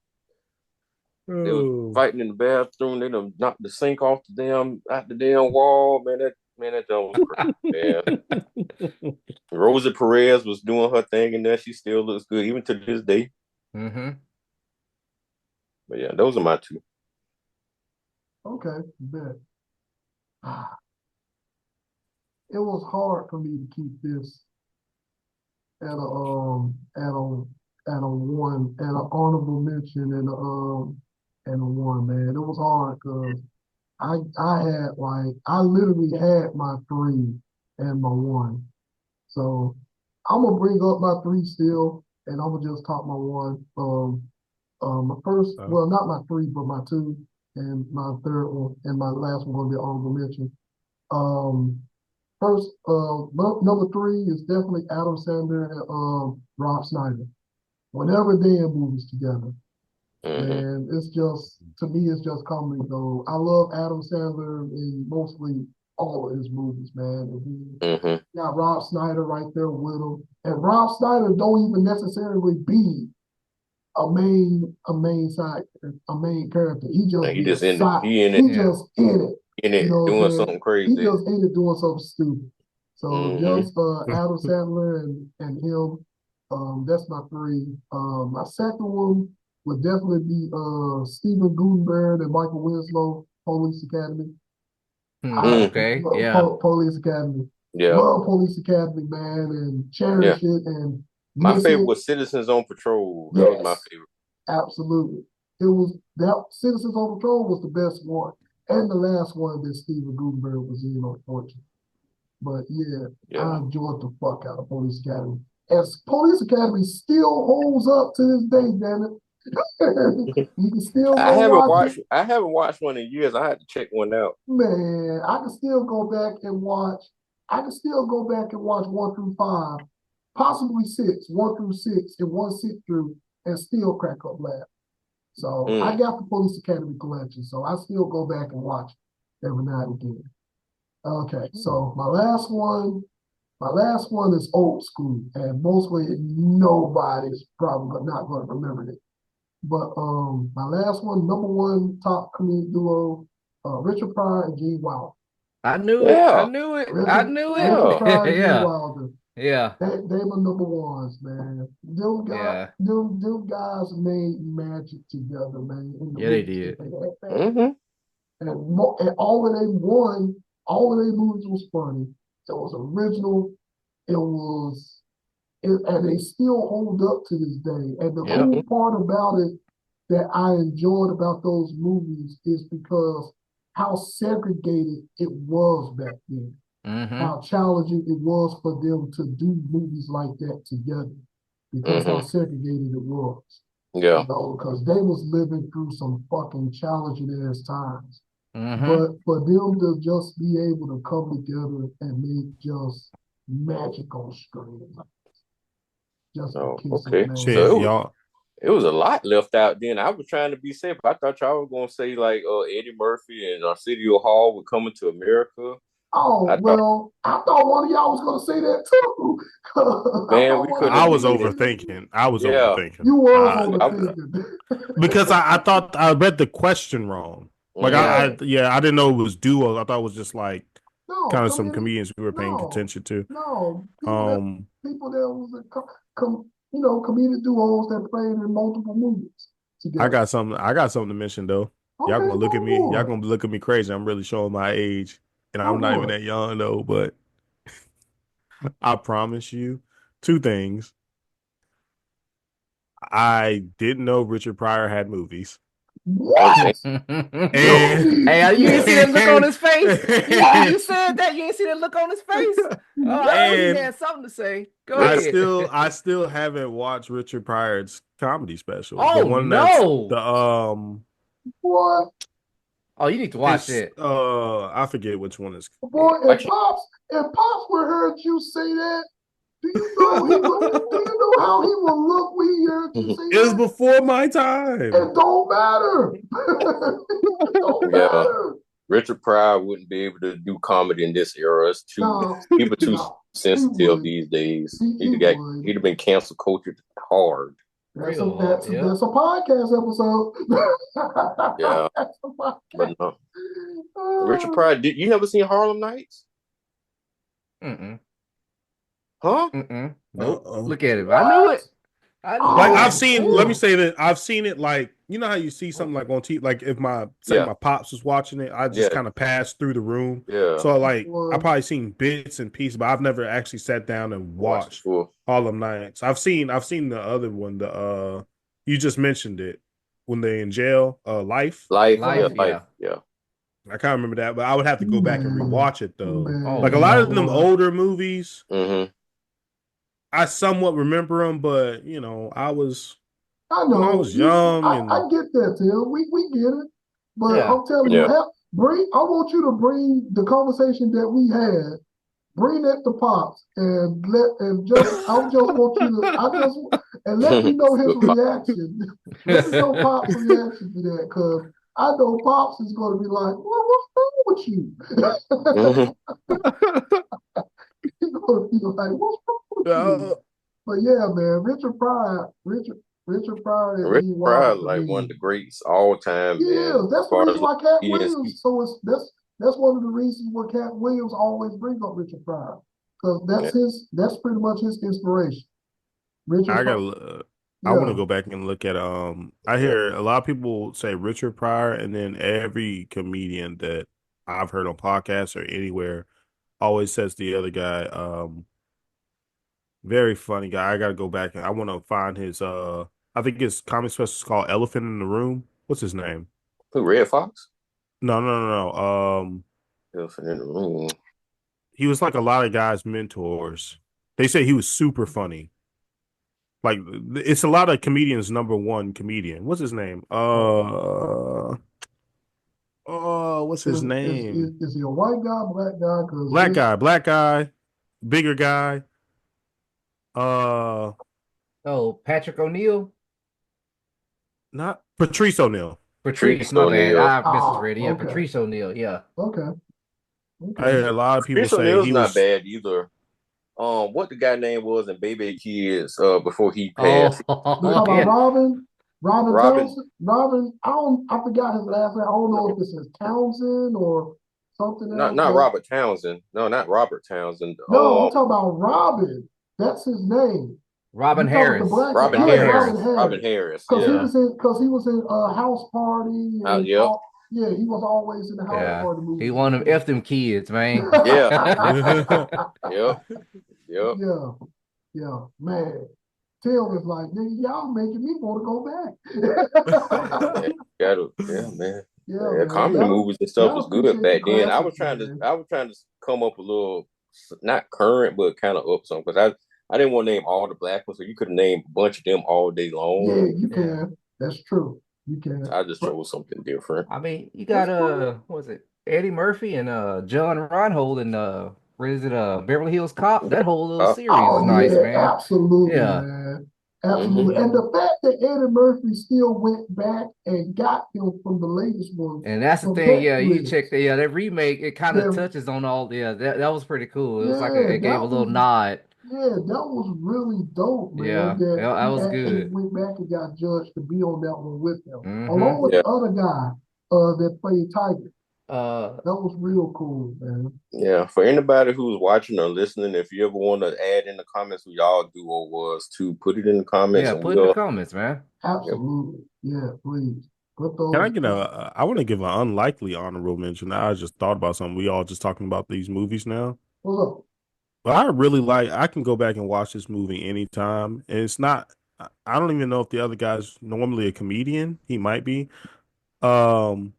C: They was
A: Oh.
C: fighting in the bathroom. They done knocked the sink off the damn out the damn wall. Man, that damn was crazy, man. Rosa Perez was doing her thing in there. She still looks good even to this day.
D: hmm
C: But yeah, those are my two.
B: Okay, bet. It was hard for me to keep this at a at a one at an honorable mention and a one, man. It was hard because I had like I literally had my three and my one. So I'm gonna bring up my three still, and I'm gonna just talk my one. My first, well, not my three, but my two, and my third one, and my last one gonna be honorable mention. Um, First, number three is definitely Adam Sandler and Rob Schneider. Whenever they in movies together, Man, it's just to me, it's just comedy gold. I love Adam Sandler in mostly all of his movies, man. And he got Rob Schneider right there with him, and Rob Schneider don't even necessarily be a main character. He just
C: He
B: be a
C: just in it.
B: side.
C: He in it.
B: He just in it.
C: In it,
B: You know what
C: doing
B: I'm saying?
C: something crazy.
B: He just in it doing something stupid. So just Adam Sandler and him. That's my three. My second one would definitely be Steven Gutenberg and Michael Winslow, Police Academy.
D: Okay, yeah.
B: Police Academy.
C: Yeah.
B: Love Police Academy, man, and cherish it and
C: my
B: miss
C: favorite
B: it.
C: was Citizens on Patrol. That was my favorite.
B: Absolutely. It was that Citizens on Patrol was the best one. And the last one that Steven Gutenberg was in, unfortunately. But I enjoyed the fuck out of Police Academy. As Police Academy still holds up to this day, damn it. You can still go watch it.
C: I haven't watched one in years. I had to check one out.
B: Man, I can still go back and watch. I can still go back and watch 1 through 5, possibly 6, 1 through 6, and one sit through, and still crack up laugh. So I got the Police Academy collection, so I still go back and watch every now and again. Okay, so my last one is old school, and mostly nobody's probably not going to remember it. But my last one, number one top comedic duo, Richard Pryor and Gene Wilder.
D: I knew it. I knew it.
B: Richard Pryor and Gene Wilder.
D: Yeah.
B: They were number ones, man. Them guys made magic together, man.
D: They did.
B: And all of them won. All of their movies was funny. It was original. And they still hold up to this day. And the cool part about it that I enjoyed about those movies is because how segregated it was back then. How challenging it was for them to do movies like that together because how segregated it was.
C: Yeah.
B: Because they was living through some fucking challenging ass times. But for them to just be able to come together and make just magic on screen. Just
C: okay. So it was a lot left out then. I was trying to be safe. I thought y'all were gonna say like Eddie Murphy and Arsenio Hall were coming to America.
B: I thought one of y'all was gonna say that too.
C: Man,
A: I was overthinking. Overthinking.
B: You were overthinking.
A: Because I thought I read the question wrong. Like I didn't know it was duo. I thought it was just like kind of some comedians we were paying attention to.
B: No, people that was comedic duos that played in multiple movies together.
A: I got something to mention though. Okay, y'all gonna look at me. Y'all gonna look at me crazy. I'm really showing my age, and I'm not even that young though. But I promise you, 2 things. I didn't know Richard Pryor had movies.
B: What?
D: Hey, you didn't see that look on his face? You said that you didn't see that look on his face? I know he had something to say. Go ahead.
A: I still haven't watched Richard Pryor's comedy special.
D: Oh,
A: the one
D: no.
B: What?
D: Oh, you need to watch it.
A: I forget which one is.
B: Boy, if Pops would heard you say that, do you know how he would look when he heard you say that?
A: It was before my time.
B: It don't matter. It don't matter.
C: Richard Pryor wouldn't be able to do comedy in this era. It's people too sensitive these days. He'd have been cancel cultured hard.
B: That's a podcast episode.
C: Yeah.
B: That's a podcast.
C: But no. Richard Pryor, you never seen Harlem Nights? Huh?
D: Nope. Look at it. I knew it.
A: I've seen. Let me say that I've seen it. Like, you know how you see something like on TV. Like if my pops was watching it, I just kind of passed through the room.
C: Yeah.
A: So like I probably seen bits and pieces, but I've never actually sat down and watched Harlem Nights. I've seen the other one. The you just mentioned it when they're in jail. Life.
C: Yeah.
A: I can't remember that, but I would have to go back and rewatch it though. Like a lot of them older movies. I somewhat remember them, but I was young.
B: I get that, Tim. We get it, but I'm telling you, I want you to bring the conversation that we had bring that to Pops and I just want you to and let me know his
C: Good pop.
B: reaction. Let me know Pops' reaction to that, because I know Pops is going to be like, well, what's wrong with you?
C: Mhm.
B: He's going to be like, what's wrong with you? But yeah, man, Richard Pryor is
C: Rick
B: E.
C: Pryor,
B: Wild to
C: like one
B: me.
C: of the greats all time,
B: Yeah,
C: man. As
B: that's the
C: far
B: reason
C: as
B: why Cat
C: comedians,
B: Williams. So that's one of the reasons why Cat Williams always brings up Richard Pryor, because
C: yeah.
B: that's pretty much his inspiration. Richard
A: I
B: Pryor.
A: got. I want to
B: Yeah.
A: go back and look at. I hear a lot of people say Richard Pryor, and then every comedian that I've heard on podcasts or anywhere always says the other guy. Very funny guy. I got to go back and I want to find his. I think his comedy special is called Elephant in the Room. What's his name?
C: Who, Red Fox?
A: No, no, no, no.
C: Elephant in the room.
A: He was like a lot of guys' mentors. They say he was super funny. Like it's a lot of comedians' number one comedian. What's his name? What's his name?
B: Is he a white guy, black guy? Because his
A: Black guy, bigger guy. Uh,
D: Oh, Patrick O'Neal?
A: Not Patrice O'Neal.
D: Patrice,
C: Patrice
D: my bad.
C: O'Neal.
D: I misread. Yeah,
B: okay,
D: Patrice O'Neal. Yeah.
B: okay,
A: I
B: okay.
A: heard a lot of people
C: Patrice
A: say
C: O'Neal's
A: he
C: not
A: was.
C: bad either. What the guy name was in Baby Kids before he passed?
B: You
D: Oh,
B: talking about
D: yeah.
B: Robin
C: Robin,
B: Townsend? I forgot his last name. I don't know if it's his Townsend or something else,
C: not
B: but
C: Robert Townsend. No, not Robert Townsend.
B: no, I'm talking about Robin. That's his name.
D: Robin
B: You talking about the
D: Harris.
B: black guy?
C: Robin
B: Yeah,
D: Robin
C: Harris.
B: Robin
D: Harris.
C: Robin
B: Harris.
C: Harris.
B: Because
C: Yeah.
D: Yeah.
B: he was in House Party and
C: Yep.
B: all. Yeah, he was always in the House
D: Yeah.
B: Party
D: He
B: movies and
D: wanted them
B: stuff.
D: F them kids, man.
C: Yeah. Yep. Yep.
B: Yeah, yeah, man. Tim was like, nigga, y'all making me want to go back.
C: Man, gotta, yeah, man.
B: Yeah,
C: Yeah,
B: man.
C: comedy movies and stuff
B: Gotta
C: was good
B: appreciate the
C: back then.
B: classics, man.
C: I was trying to come up a little, not current, but kind of up some, because I didn't want to name all the black ones, so you could name a bunch of them all day
B: Yeah,
C: long.
B: you
D: Yeah.
B: can. That's true. You can.
C: I just
B: But
C: chose something different.
D: I mean, you got
B: that's cool.
D: what was it? Eddie Murphy and John Reinhold and what is it, Beverly Hills Cop? That whole little series is
B: Oh
D: nice,
B: yeah,
D: man.
B: absolutely,
D: Yeah.
B: man.
C: Hmm.
B: Absolutely.
D: Yeah.
B: And the fact that Eddie Murphy still went back and got him from the latest ones
D: And that's the
B: from
D: thing, yeah, you
B: Netflix.
D: check that remake, it kind of
B: Then
D: touches on all, yeah, that was pretty cool. It was like
B: yeah,
D: it gave a little nod.
B: that was really dope, man.
D: Yeah,
B: That
D: that
B: he
D: was
B: actually
D: good.
B: went back and got judged to be on that one with him,
D: Mm-hmm.
B: along with
C: Yeah,
B: the other guy that played Tiger.
D: Uh,
B: That was real cool, man.
C: yeah. For anybody who's watching or listening, if you ever want to add in the comments who y'all duo was, to put it in the comments,
D: yeah,
C: and
D: put in the
C: we'll.
D: comments, man.
C: Yep.
B: Absolutely. Yeah, please. Put
A: Can I
B: those.
A: get a? I want to give an unlikely honorable mention. I just thought about something. We all just talking about these movies now.
B: What's up?
A: But I really like. I can go back and watch this movie anytime. And it's not. I don't even know if the other guy's normally a comedian. He might be. Um,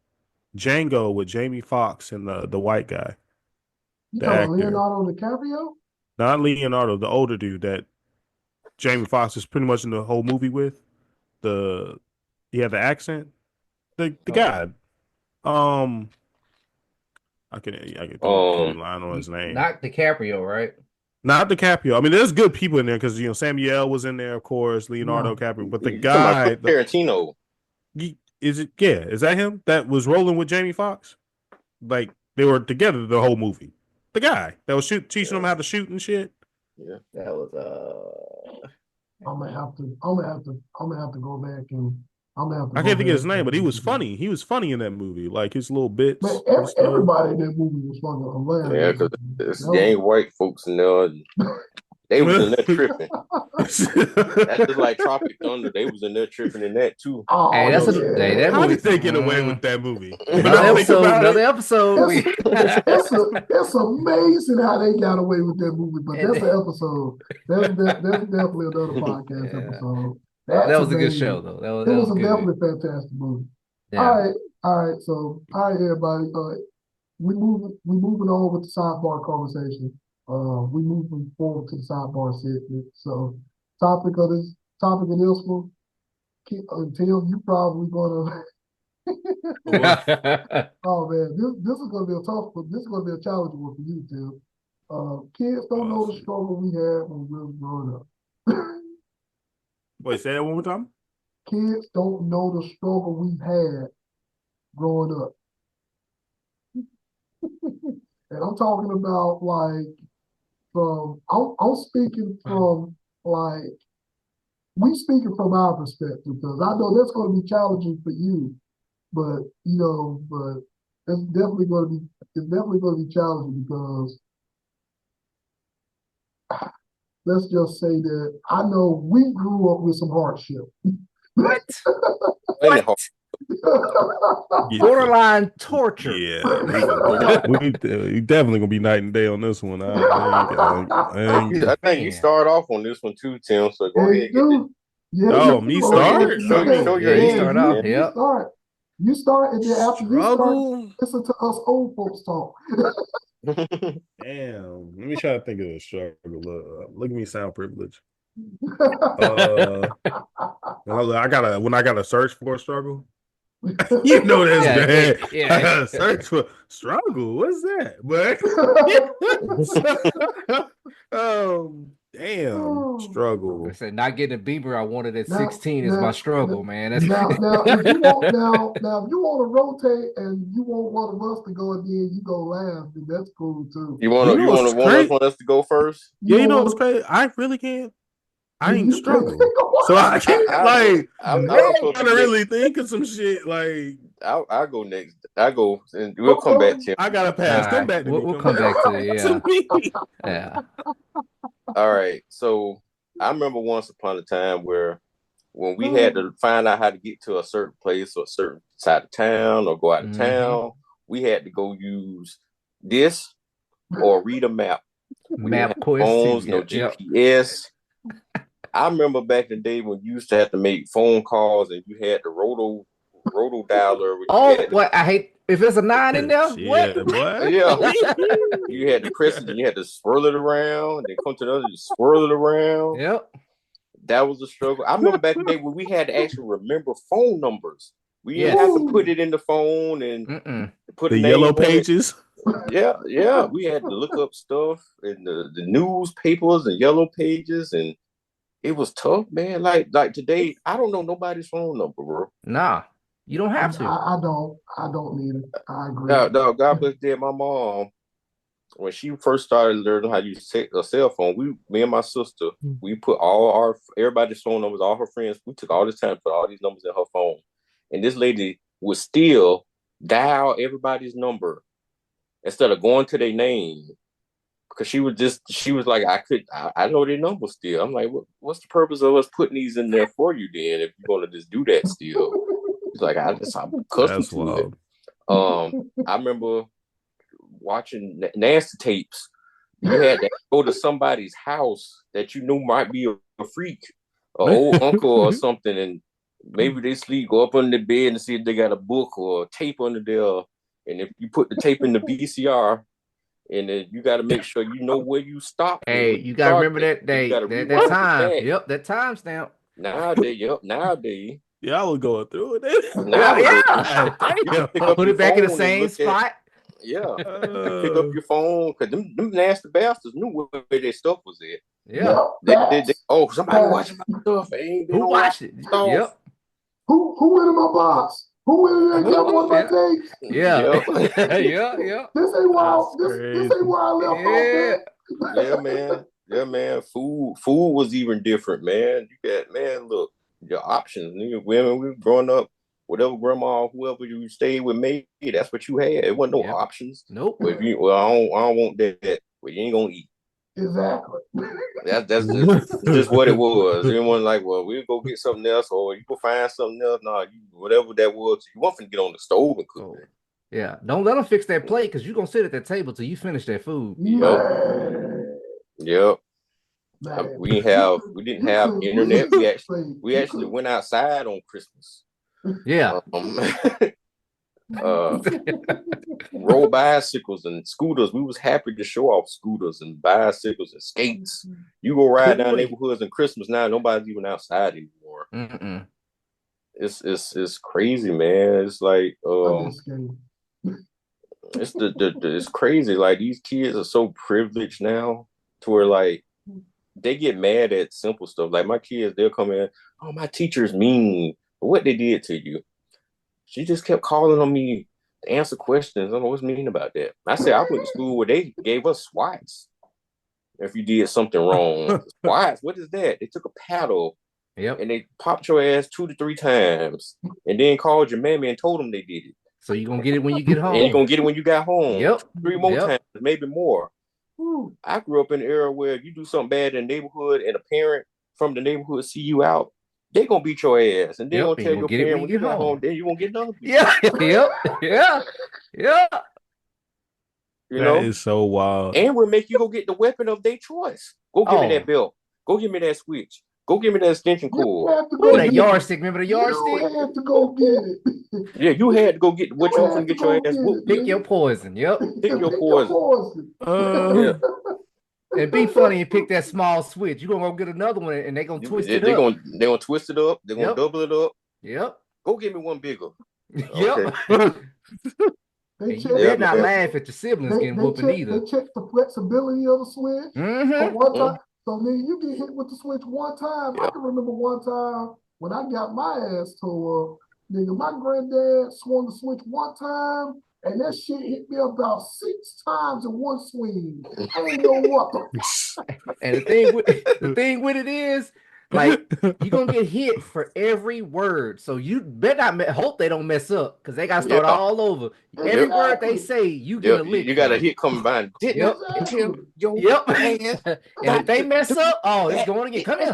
A: Django with Jamie Foxx and the white guy,
B: You
A: the
B: talking about
A: actor,
B: Leonardo DiCaprio?
A: not Leonardo, the older dude that Jamie Foxx is pretty much in the whole movie with. The He had the accent. The
D: Oh,
A: guy. I can be
C: Um,
A: lying on his name.
D: not DiCaprio, right?
A: Not DiCaprio. I mean, there's good people in there because Samuel was in there, of course,
B: Yeah.
A: Leonardo DiCaprio. But the
C: you talking about
A: guy,
C: Quentin Tarantino?
A: is it? Yeah, is that him that was rolling with Jamie Foxx? Like they were together the whole movie. The guy that was teaching
C: Yeah,
A: them how to shoot and shit.
C: yeah.
D: That was
B: I'm gonna have to go back and I'm gonna have to
A: I
B: go
A: can't think of
B: back
A: his name, but he was
B: and
A: funny. He was funny in that movie, like his little
B: man,
A: bits and stuff.
B: everybody in that movie was fucking
C: Yeah,
B: hilarious.
C: because
B: Man.
C: it's
B: That was
C: gang white folks in there. They was in there tripping. That's just like Tropic Thunder. They was in there tripping in that too.
D: hey,
B: oh
A: Yo,
D: hey, that
A: how
D: movie.
A: did they get away with that movie? When I
D: Another
A: think
D: episode,
A: about
D: another
A: it,
D: episode.
B: it's it's amazing how they got away with that movie, but that's
D: And-
B: an episode. That's definitely another podcast
D: yeah,
B: episode.
D: that
B: That's
D: was a good show
B: amazing.
D: though.
B: It
D: That
B: was
D: was
B: a
D: good.
B: definitely fantastic movie.
D: Yeah.
B: All right. So, all right, everybody. We moving on with the sidebar conversation. We moving forward to the sidebar segment. So, topic of this one, Tim, you probably gonna.
A: well,
B: Oh man, this is gonna be a tough one. This is gonna be a challenging one for you, Tim. Kids don't know the
A: Awesome.
B: struggle we had when we was growing up.
A: Wait, say that one more time.
B: Kids don't know the struggle we had growing up. And I'm talking about like I'm speaking from like we speaking from our perspective because I know that's going to be challenging for you, but it's definitely going to be challenging because let's just say that I know we grew up with some hardship.
D: What?
C: Plenty hard.
A: Yeah,
D: Borderline torture.
A: yeah, we definitely gonna be night and day on this one.
C: I think you start off on this one too, Tim. So go ahead, get it.
B: Yeah,
A: Oh, me start?
C: Show your
D: you
C: age.
D: start off.
B: You
D: Yep.
B: start. You start, and then after you start,
A: Struggle.
B: listen to us old folks talk.
A: Damn. Let me try to think of a struggle. Look at me sound privileged. When I gotta search for a struggle. You know that's bad.
D: Yeah.
A: Search for struggle. What's that? But damn struggle.
D: I said not getting a Beamer I wanted at
B: Now-
D: 16 is
B: now-
D: my struggle, man. That's
B: Now, if you want to rotate and you want one of us to go and then you go last, then that's cool too.
C: You want us to go first?
A: Yeah, you know what's crazy? I really can't. I ain't struggle, so I can't I'm trying to really think of some shit. Like
C: I'll go next. I go and we'll come back to him.
A: I gotta pass. Come back to me.
D: We'll come back to you. Yeah.
A: To me.
D: Yeah.
C: All right. So I remember once upon a time where when we had to find out how to get to a certain place or a certain side of town or go out of town, we had to go use this or read a map. We didn't have phones, no GPS. I remember back in the day when you used to have to make phone calls and you had the roto dialer.
D: What? I hate if there's a 9 in there. What?
C: Yeah. You had to press it and you had to swirl it around, then come to the other, you swirl it around.
D: Yep.
C: That was a struggle. I remember back in the day when we had to actually remember phone numbers. We didn't have to put it in the phone and put
A: the yellow pages.
C: Yeah. We had to look up stuff in the newspapers and yellow pages, and it was tough, man. Like today, I don't know nobody's phone number, bro.
D: Nah, you don't have to.
B: I don't need it. I agree.
C: No, God bless dead. My mom, when she first started learning how to use a cell phone, me and my sister, we put everybody's phone numbers, all her friends. We took all this time to put all these numbers in her phone, and this lady would still dial everybody's number instead of going to their name. Because she was like, I know their number still. I'm like, what's the purpose of us putting these in there for you then if you're gonna just do that still? She's like, I'm accustomed to it. I remember watching nasty tapes. You had to go to somebody's house that you knew might be a freak, an old uncle or something, and maybe they sleep, go up under the bed and see if they got a book or a tape under there. And if you put the tape in the VCR, and then you got to make sure you know where you stop.
D: Hey, you got to remember that day, that time. Yep, that time stamp.
C: Nowadays.
A: Yeah, I was going through it.
D: Put it back in the same spot.
C: Yeah. Pick up your phone, because them nasty bastards knew where their stuff was at.
D: Yeah.
C: Somebody watching my stuff.
D: Who watched it? Yep.
B: Who went in my box? Who went in there and got one of my tapes?
D: Yeah.
B: Yeah. This ain't why I left off
C: there. Yeah, man. Food was even different, man. Look, your options. Women, we were growing up, whatever grandma or whoever you stayed with made, that's what you had. It wasn't no options.
D: Nope.
C: Well, I don't want that. Well, you ain't gonna eat.
B: Exactly.
C: That's just what it was. Everyone like, well, we'll go get something else, or you go find something else. No, whatever that was, you want to get on the stove and cook.
D: Yeah, don't let them fix that plate because you're gonna sit at that table till you finish that food.
C: Yep. We didn't have internet. We actually went outside on Christmas.
D: Yeah.
C: Rode bicycles and scooters. We was happy to show off scooters and bicycles and skates. You go ride down neighborhoods in Christmas now, nobody's even outside anymore. It's crazy, man. It's like it's crazy. Like these kids are so privileged now to where like they get mad at simple stuff. Like my kids, they'll come in, oh, my teacher's mean. What they did to you? She just kept calling on me to answer questions. I don't know what's mean about that. I said I went to school where they gave us swats if you did something wrong. Swats, what is that? They took a paddle
D: Yep.
C: and they popped your ass 2 to 3 times and then called your mammy and told them they did it.
D: So you're gonna get it when you get home.
C: And you're gonna get it when you got home.
D: Yep.
C: 3 more
D: Yep.
C: times, maybe more. I grew up in an era where if you do something bad in the neighborhood and a parent from the neighborhood see you out, they're gonna beat your ass. And they're gonna tell your parent when you get home, then you're gonna get another beat.
D: Yeah, yep, yeah, yeah.
C: You know?
A: That is so wild.
C: And we'll make you go get the weapon of their choice. Go give me that belt. Go give me that switch. Go give me that extension cord.
D: That yardstick. Remember the yardstick?
B: You had to go get it.
C: Yeah, you had to go get what you can get your ass whooped.
D: Pick your poison. Yep.
C: Pick your poison.
A: Yeah.
D: And be funny and pick that small switch. You're gonna go get another one and they're gonna twist it up.
C: They're gonna twist it up. They're gonna double it up.
D: Yep.
C: Go get me one bigger.
D: Yep. You better not laugh at your siblings getting whooping either.
B: They check the flexibility of the switch.
D: Mm-hmm.
B: One time, so nigga, you get hit with the switch one time. I can remember one time when I got my ass tore up. Nigga, my granddad swung the switch one time, and that shit hit me about 6 times in one swing. I didn't know what.
D: And the thing with it is, like, you're gonna get hit for every word. So you better not hope they don't mess up because they gotta start all over. Every word they say, you get a lick.
C: You got a hit coming behind.
D: Yep. And if they mess up, it's going again. Come here.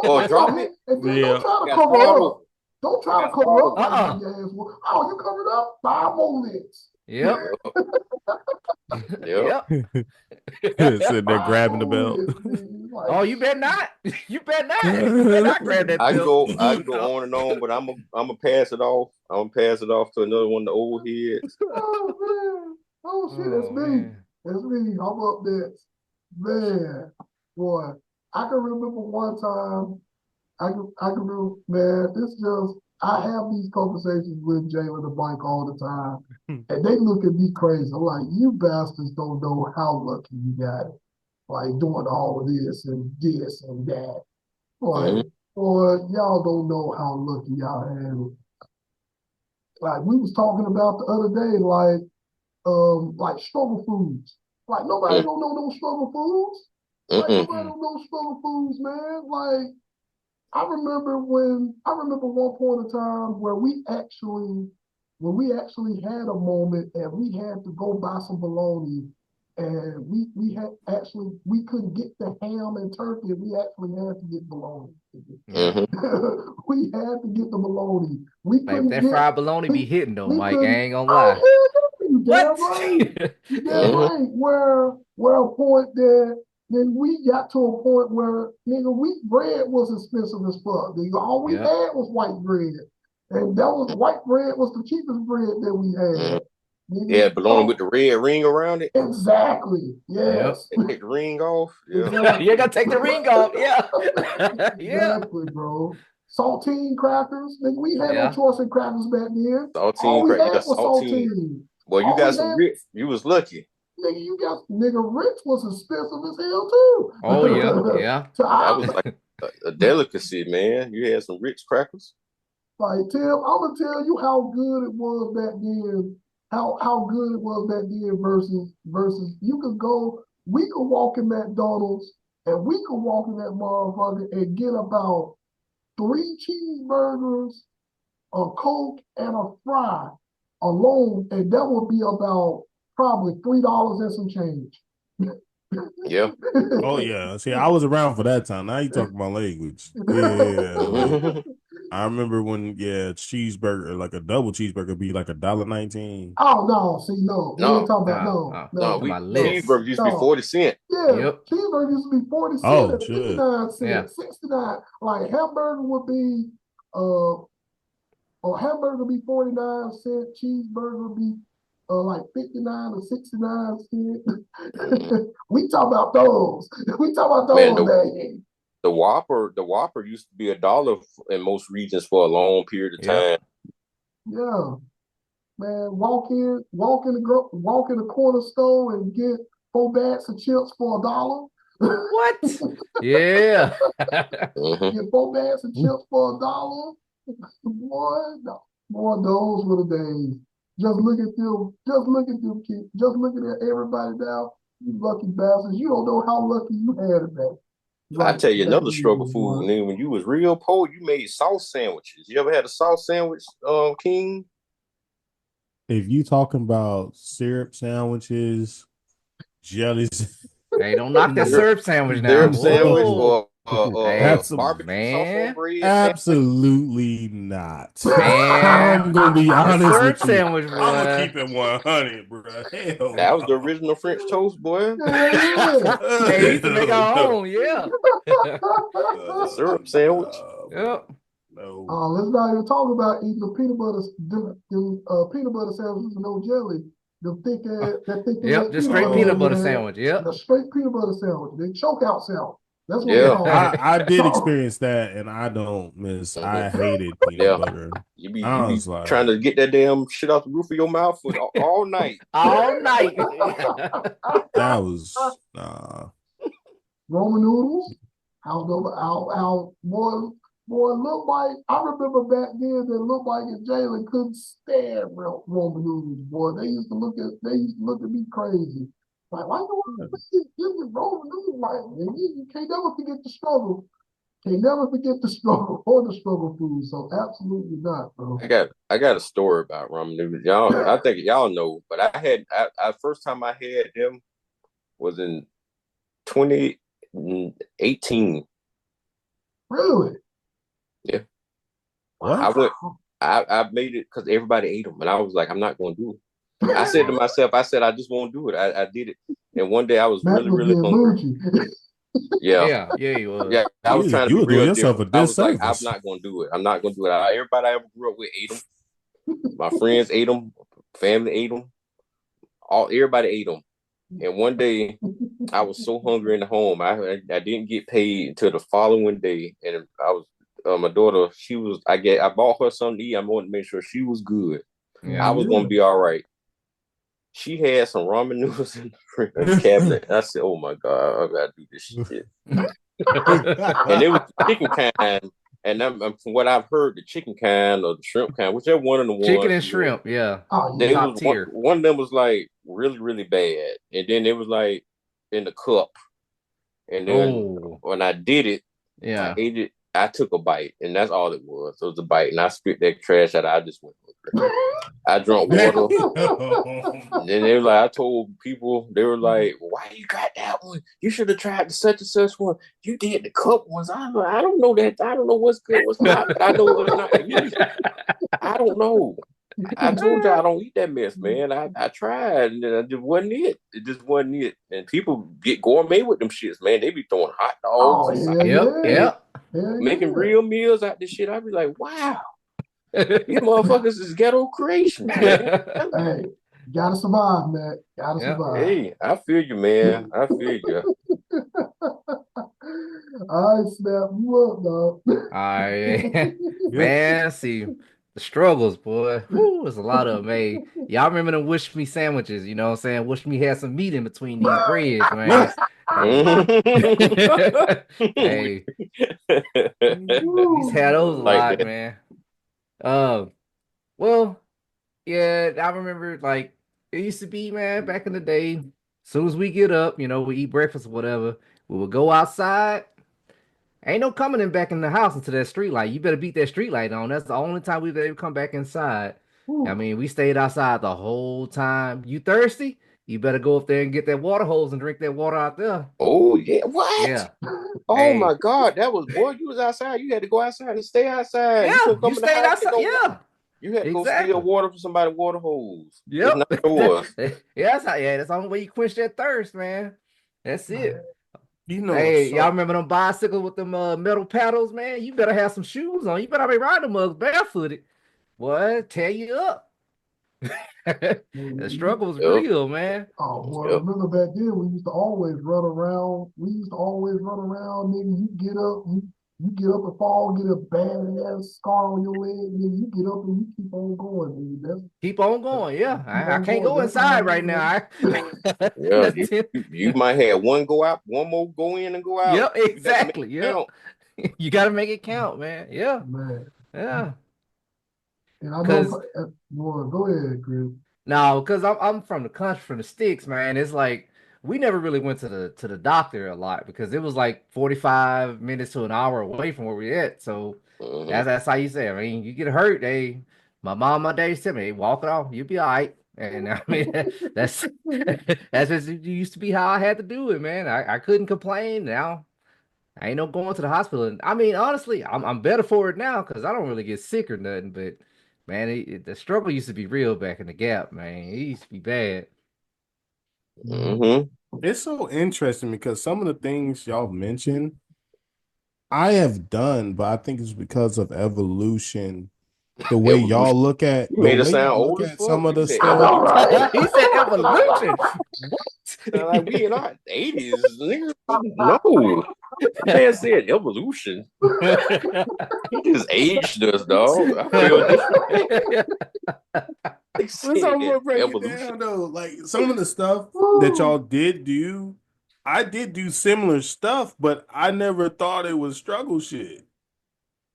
C: Or drop it.
B: Don't try to cover up. Don't try to cover up. Oh, you covered up? 5 more licks.
D: Yep.
C: Yep.
A: Sitting there grabbing the belt.
D: Oh, you better not. You better not. You better not grab that belt.
C: I can go on and on, but I'm gonna pass it off. I'm gonna pass it off to another one of the old heads.
B: Oh man. Oh shit, that's me. Man. That's me. I'm up next. Man, boy. I can remember one time. I can remember, man, I have these conversations with Jalen the bike all the time, and they look at me crazy. I'm like, you bastards don't know how lucky you got it. Like, doing all of this and that. Like, boy, y'all don't know how lucky y'all had it. Like, we was talking about the other day, like struggle foods. Like, nobody don't know no struggle foods. Like, nobody don't know struggle foods, man. Like, I remember one point in time where we actually had a moment and we had to go buy some bologna, and we couldn't get the ham and turkey. We actually had to get bologna. We had to get the bologna. We couldn't
D: that fried bologna be hitting though, Mike. I ain't gonna lie.
B: You damn right. You damn right. Where a point that. Then we got to a point where, nigga, wheat bread was expensive as fuck. Nigga, all we had was white bread. And white bread was the cheapest bread that we had.
C: Yeah, bologna with the red ring around it.
B: Exactly. Yes.
C: Take the ring off. Yeah.
B: Exactly.
D: You gotta take the ring off. Yeah.
B: Exactly, bro. Saltine crackers. Nigga, we had no choice in crackers back then.
C: Saltine crackers. Saltine. Well, you got some Ritz. You was lucky.
B: Nigga, Ritz was expensive as hell too.
D: Oh yeah.
C: That was like a delicacy, man. You had some Ritz crackers.
B: Like, Tim, I'm gonna tell you how good it was back then. How good it was back then versus we could walk in McDonald's and we could walk in that motherfucker and get about 3 cheeseburgers, a Coke, and a fry alone, and that would be about probably $3 and some change.
C: Yeah.
A: Oh yeah. See, I was around for that time. Now you talking about language. Yeah. I remember when cheeseburger, like a double cheeseburger, be like $1.19.
B: Oh no! See, no, we ain't talking about no.
C: Cheeseburger used to be 40 cents.
B: Yeah, cheeseburger used to be 40 cents.
A: Oh,
B: 59 cents, 69. Like hamburger would be a hamburger be 49 cents. Cheeseburger would be like 59 or 69 cents. We talk about those. We talk about those days.
C: The Whopper used to be $1 in most regions for a long period of time.
B: Yeah. Man, walk in the corner store and get 4 bags of chips for $1.
D: What? Yeah.
C: Mhm.
B: Get 4 bags of chips for $1. Boy, no. Boy, those were the days. Just look at them. Just look at them kids. Just looking at everybody now. You lucky bastards. You don't know how lucky you had it back.
C: I
B: Right
C: tell you
B: back
C: another struggle
B: then,
C: food.
B: boy.
C: Nigga, when you was real poor, you made sauce sandwiches. You ever had a sauce sandwich, King?
A: If you talking about syrup sandwiches, jellies,
D: Hey, don't knock that
A: no,
D: syrup sandwich now.
C: Syrup sandwich
A: no,
D: Whoa.
C: or
D: Hey,
C: barbecue sauce on
D: man.
C: bread sandwich?
A: absolutely not.
D: Man.
A: I'm gonna be
D: That
A: honest
D: syrup
A: with you.
D: sandwich,
A: I'm gonna
D: boy.
A: keep it 100, bro. Hell
C: That was the
A: no.
C: original French toast, boy.
B: Yeah.
D: Hey, we used to make
A: Hell
D: our
A: no.
D: own, yeah.
C: The syrup sandwich.
D: Yep.
A: No.
B: Let's not even talk about eating the peanut butter sandwiches with no jelly. That thick
D: Yep,
B: ass
D: just
B: peanut
D: straight
B: butter
D: peanut
B: jelly you
D: butter
B: had.
D: sandwich. Yep.
B: The straight peanut butter sandwich. The choke out sandwich. That's what they
C: Yeah.
B: call it.
A: I did experience that, and I don't miss. I
C: Hmm.
A: hated peanut
C: Yeah.
A: butter.
C: You
A: I
C: be
A: was like,
C: trying to get that damn shit out the roof of your mouth for all night.
D: All night.
A: that was nah.
B: Roman noodles. How boy look like I remember back then that looked like Jalen couldn't stand Roman noodles, boy. They used to look at me crazy. Like, why you want to give me Roman noodles? Like, you can't never forget the struggle. Can't never forget the struggle or the struggle food. So absolutely not, bro.
C: I got a story about ramen noodles. I think y'all know, but I first time I had them was in 2018.
B: Really?
C: Yeah. I
A: What?
C: went I made it because everybody ate them, and I was like, I'm not going to do it. I said to myself, I just won't do it. I did it, and one day I was
B: Matt
C: really
B: was
C: really
B: being
C: hungry.
B: bougie.
C: Yeah,
D: Yeah, he was.
C: yeah. I was trying to
A: You
C: be
A: were doing
C: real
A: yourself a
C: different. I was like, I'm
A: disservice.
C: not going to do it. I'm not going to do it. Everybody I ever grew up with ate them. My friends ate them. Family ate them. Everybody ate them. And one day I was so hungry in the home, I didn't get paid until the following day, and I was my daughter. I bought her something to eat. I wanted to make sure she was good. I
D: Yeah.
C: was gonna
B: Yeah.
C: be all right. She had some ramen noodles in the cabinet. I said, "Oh my god, I gotta do this shit." And it was the chicken kind. And from what I've heard, the chicken kind or the shrimp kind, whichever one of the
D: Chicken
C: ones,
D: and shrimp, yeah.
B: Oh
C: they
B: yeah.
D: Top
C: was
D: tier.
C: one of them was like really really bad, and then it was like in the cup. And then
D: Oh,
C: when I did it, I
D: yeah.
C: ate it. I took a bite, and that's all it was. It was a bite, and I spit that trash out. I just went hungry. I drank water. And then they were like, I told people, they were like, "Why you got that one? You should have tried the such and such one. You did the cup ones." I was like, I don't know that. I don't know what's good, what's not, but I know it's not for me. I don't know. I told you I don't eat that mess, man. I tried, and it just wasn't it. It just wasn't it. And people get gourmet with them shits, man. They be throwing hot dogs
B: Oh
C: and
B: hell
D: Yep,
B: yeah.
C: make,
D: yep.
B: Hell
C: making
B: yeah.
C: real meals out this shit. I'd be like, wow, these motherfuckers is ghetto creations, man.
B: Hey, gotta survive, man. Gotta
D: Yeah.
B: survive.
C: Hey, I feel you, man. I feel you.
B: I snap you up, dog.
D: I
A: Yep.
D: man, see the struggles, boy. Whew, there's a lot of them. Hey, y'all remember them wish me sandwiches? You know what I'm saying? Wish me had some meat in between these breads, man. Hey, hey, we used to have those a
C: Like
D: lot,
C: that.
D: man. Uh, well, yeah, I remember like it used to be, man, back in the day. Soon as we get up, we eat breakfast or whatever, we would go outside. Ain't no coming in back in the house into that street light. You better beat that street light on. That's the only time we ever come back inside. I
B: Whew.
D: mean, we stayed outside the whole time. You thirsty? You better go up there and get that water hose and drink that water out there.
C: Oh yeah, what?
D: Yeah.
C: Oh my
D: Hey.
C: God, that was boy. You was outside. You had to go outside and stay outside. You
D: Yeah,
C: couldn't
D: you
C: come in the
D: stayed
C: house and get
D: outside.
C: no water.
D: Yeah,
C: You had to go steal
D: exactly.
C: water from somebody's water hose. It's
D: Yep.
C: not yours.
D: That's the only way you quench that thirst, man. That's
B: Man,
D: it.
A: You know it's
D: Hey, y'all
A: so.
D: remember them bicycles with them metal paddles, man? You better have some shoes on. You better be riding them mugs barefooted. Boy, tear you up. The struggle was
C: Yep,
D: real, man.
B: oh boy,
C: yep.
B: remember back then we used to always run around. We used to always run around, nigga. You get up, You get up and fall, get a bad ass scar on your leg, and then you get up and you keep on going, dude.
D: Keep on going. Yeah,
B: Keep
D: I
B: on
D: can't
B: going.
D: go
B: That's how
D: inside
B: it
D: right
B: is,
D: now.
C: Yeah, you might have one go out, one more go in and go out.
D: Yep,
C: You got to make
D: exactly.
C: it
D: Yep.
C: count.
D: You got to make it count, man. Yeah,
B: man.
D: yeah.
B: And I know,
D: Cause
B: well, go ahead, Chris.
D: no, because I'm from the country, from the sticks, man. It's like we never really went to the doctor a lot because it was like 45 minutes to an hour away from where we at. So
C: Hmm.
D: that's how you say. I mean, you get hurt, my mom, my daddy said me, hey, walk it off, you'll be all right. And I mean, that's that's just it used to be how I had to do it, man. I couldn't complain. Now I ain't no going to the hospital. And I mean, honestly, I'm better for it now because I don't really get sick or nothing. But man, the struggle used to be real back in the gap, man. It used to be bad.
C: Hmm.
A: It's so interesting because some of the things y'all mentioned, I have done, but I think it's because of evolution.
C: Evolution. You
A: The
C: made it
A: way
C: sound
A: y'all look
C: old as
A: at
C: fuck.
A: some of
C: You
A: the
C: said
B: I know,
A: stuff.
B: right?
D: He said evolution.
C: sound like we in our 80s, nigga. No, that man said evolution. He just aged us, dog. I feel disrespect. They
A: Let's I'm
C: said
A: gonna break it
C: evolution.
A: down though. Like some of the stuff that
B: Woo.
A: y'all did do, I did do similar stuff, but I never thought it was struggle shit.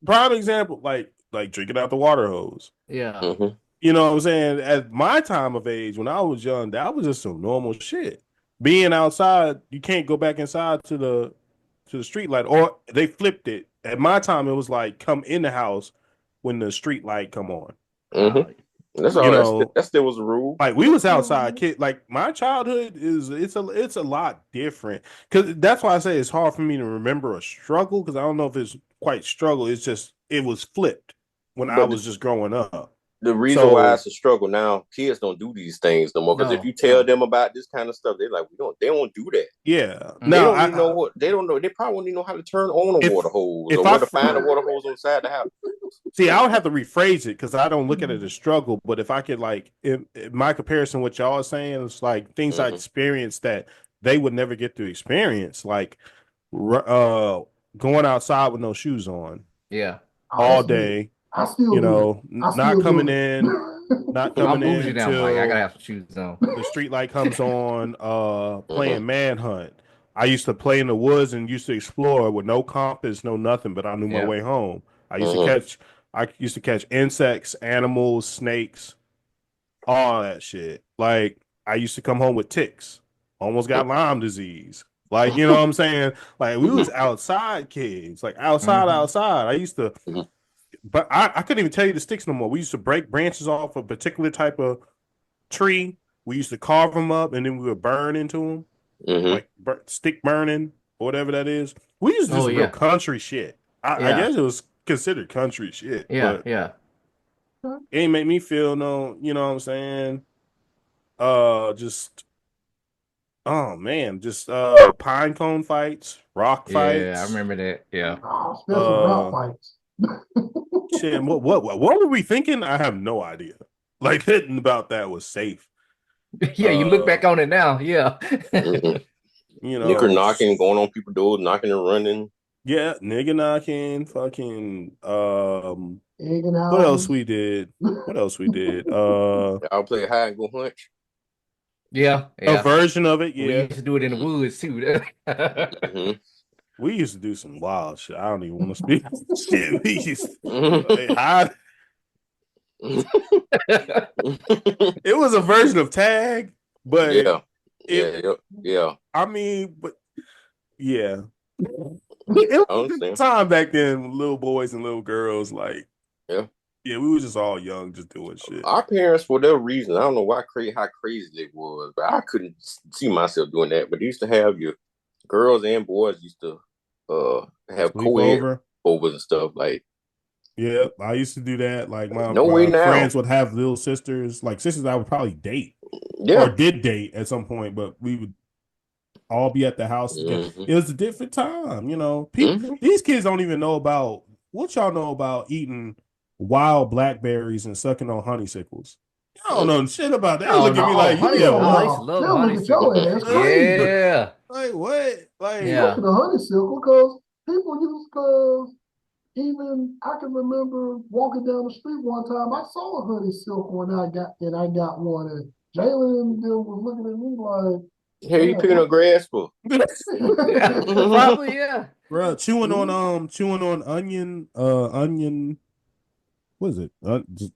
A: Prime example, like drinking out the water hose.
D: Yeah.
C: Hmm.
A: You know what I'm saying? At my time of age, when I was young, that was just some normal shit. Being outside, you can't go back inside to the street light, or they flipped it. At my time, it was like come in the house when the street light come on.
C: Hmm.
D: Oh,
C: That's
A: You
C: all.
A: know,
C: That still was a rule.
A: like we was outside, kid. Like my childhood is it's a lot different because that's why I say it's hard for me to remember a struggle because I don't know if it's quite struggle. It's just it was flipped when I
C: But
A: was just growing up.
C: the reason why
A: So
C: it's a struggle now, kids don't do these things no more. Because if
D: no,
C: you tell
D: no.
C: them about this kind of stuff, they're like, we don't. They don't do that.
A: yeah,
C: They
A: now
D: Hmm.
C: don't even know what. They don't know. They probably won't even know how to turn on a
A: if
C: water hose
A: if
C: or
A: I
C: where to find a water hose on the side of the house.
A: see, I would have to rephrase it because I don't look at it as struggle. But if I could, like, in my comparison, what y'all are saying is like things I
C: Hmm.
A: experienced that they would never get to experience, like going outside with no shoes on
D: Yeah.
B: Oh,
A: all
B: that's me.
A: day.
B: I still
A: You
B: do it.
A: know,
B: I
A: not
B: still
A: coming
B: do
A: in, not
B: it.
D: I'm
A: coming
D: bougie
A: in
D: now, Mike. I gotta
A: till
D: have some shoes on.
A: the street light comes on,
C: Hmm.
A: playing manhunt. I used to play in the woods and used to explore with no compass, no nothing, but I knew my
D: Yeah.
A: way home. I used to
C: Hmm.
A: catch I used to catch insects, animals, snakes, all that shit. Like I used to come home with ticks. Almost got Lyme disease. Like, you know what I'm saying? Like we was
C: Hmm.
A: outside kids, like outside,
D: Hmm.
A: outside. I used to, but I couldn't even tell you the sticks no more. We used to break branches off a particular type of tree. We used to carve them up and then we would burn into them,
C: Hmm.
A: like stick burning or whatever that is. We used to do
D: Oh
A: some real
D: yeah.
A: country shit. I
D: Yeah.
A: guess it was considered country shit,
D: Yeah.
A: but
D: Yeah.
A: it ain't make me feel no, you know what I'm saying? Just oh man, just pine cone fights, rock
D: Yeah. I
A: fights,
D: remember that. Yeah.
B: Oh, especially rock
A: uh
B: fights.
A: shit. And what were we thinking? I have no idea. Like hitting about that was safe.
D: Yeah. You look
A: Uh,
D: back on it now. Yeah.
C: Hmm.
A: you
C: Knicker
A: know,
C: knocking, going on people's doors, knocking and running.
A: yeah, nigga knocking, fucking
B: Egging
A: what else
B: houses.
A: we did? What else we did?
C: I'll play hide and go hunch.
D: Yeah.
A: A
D: Yeah.
A: version of it,
D: We
A: yeah.
D: used to do it in the woods too.
C: Hmm.
A: We used to do some wild shit. I don't even want to speak shit. We used to,
C: Hmm.
A: like, it was a version of tag, but
C: Yeah,
A: it
C: yeah, yeah.
A: I mean, but yeah. It was
C: I
A: a good
C: understand.
A: time back then with little boys and little girls. Like,
C: Yeah.
A: yeah, we were just all young, just doing shit.
C: Our parents, for their reason, I don't know how crazy they was, but I couldn't see myself doing that. But they used to have your girls and boys used to have
A: Sleep
C: co-ed
A: over.
C: overs and stuff. Like,
A: Yeah, I used to do that. Like
C: no way
A: my
C: now.
A: friends would have little sisters, like sisters I would probably date or
C: Yeah.
A: did date at some point, but we would all be at the house together.
C: Hmm.
A: It was a different time, you know. People,
C: Hmm.
A: these kids don't even know about what y'all know about eating wild blackberries and sucking on honeysuckles. Y'all don't know shit about that. They
D: Oh
A: look at
D: no.
A: me
D: Oh,
A: like you
D: honey.
A: know
D: Oh, I
A: what?
D: used to
B: No,
D: love
B: they'll look at your
D: honeysuckle.
B: ass crazy.
A: Like,
D: Yeah.
A: like what? Like
D: Yeah.
B: Smoking a honeysuckle because people use because even I can remember walking down the street one time. I saw a hoodie silk when I got one, and Jalen was looking at me like,
C: Here you picking up grass for?
D: Yeah, probably, yeah.
A: Bro, chewing on onion. What is it? Just,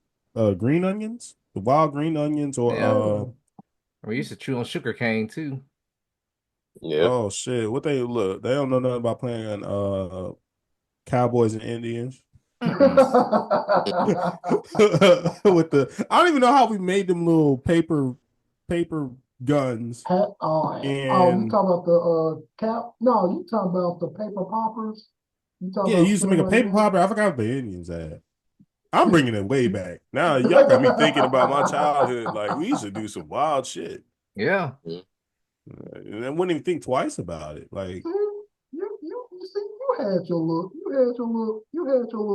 A: green onions, the wild green onions, or
D: Yeah. We used to chew on sugar cane too.
C: Yeah.
A: oh shit, what they look? They don't know nothing about playing Cowboys and Indians. With the, I don't even know how we made them little paper guns.
B: You talking
A: And
B: about the cap? No, you talking about the paper poppers? You talking
A: yeah, you
B: about
A: used to
B: stuff
A: make a
B: like
A: paper
B: that?
A: popper. I forgot what the Indians had. I'm bringing it way back. Now y'all got me thinking about my childhood. Like we used to do some wild shit.
D: Yeah.
A: And I wouldn't even think twice about it. Like
B: You see, you had your little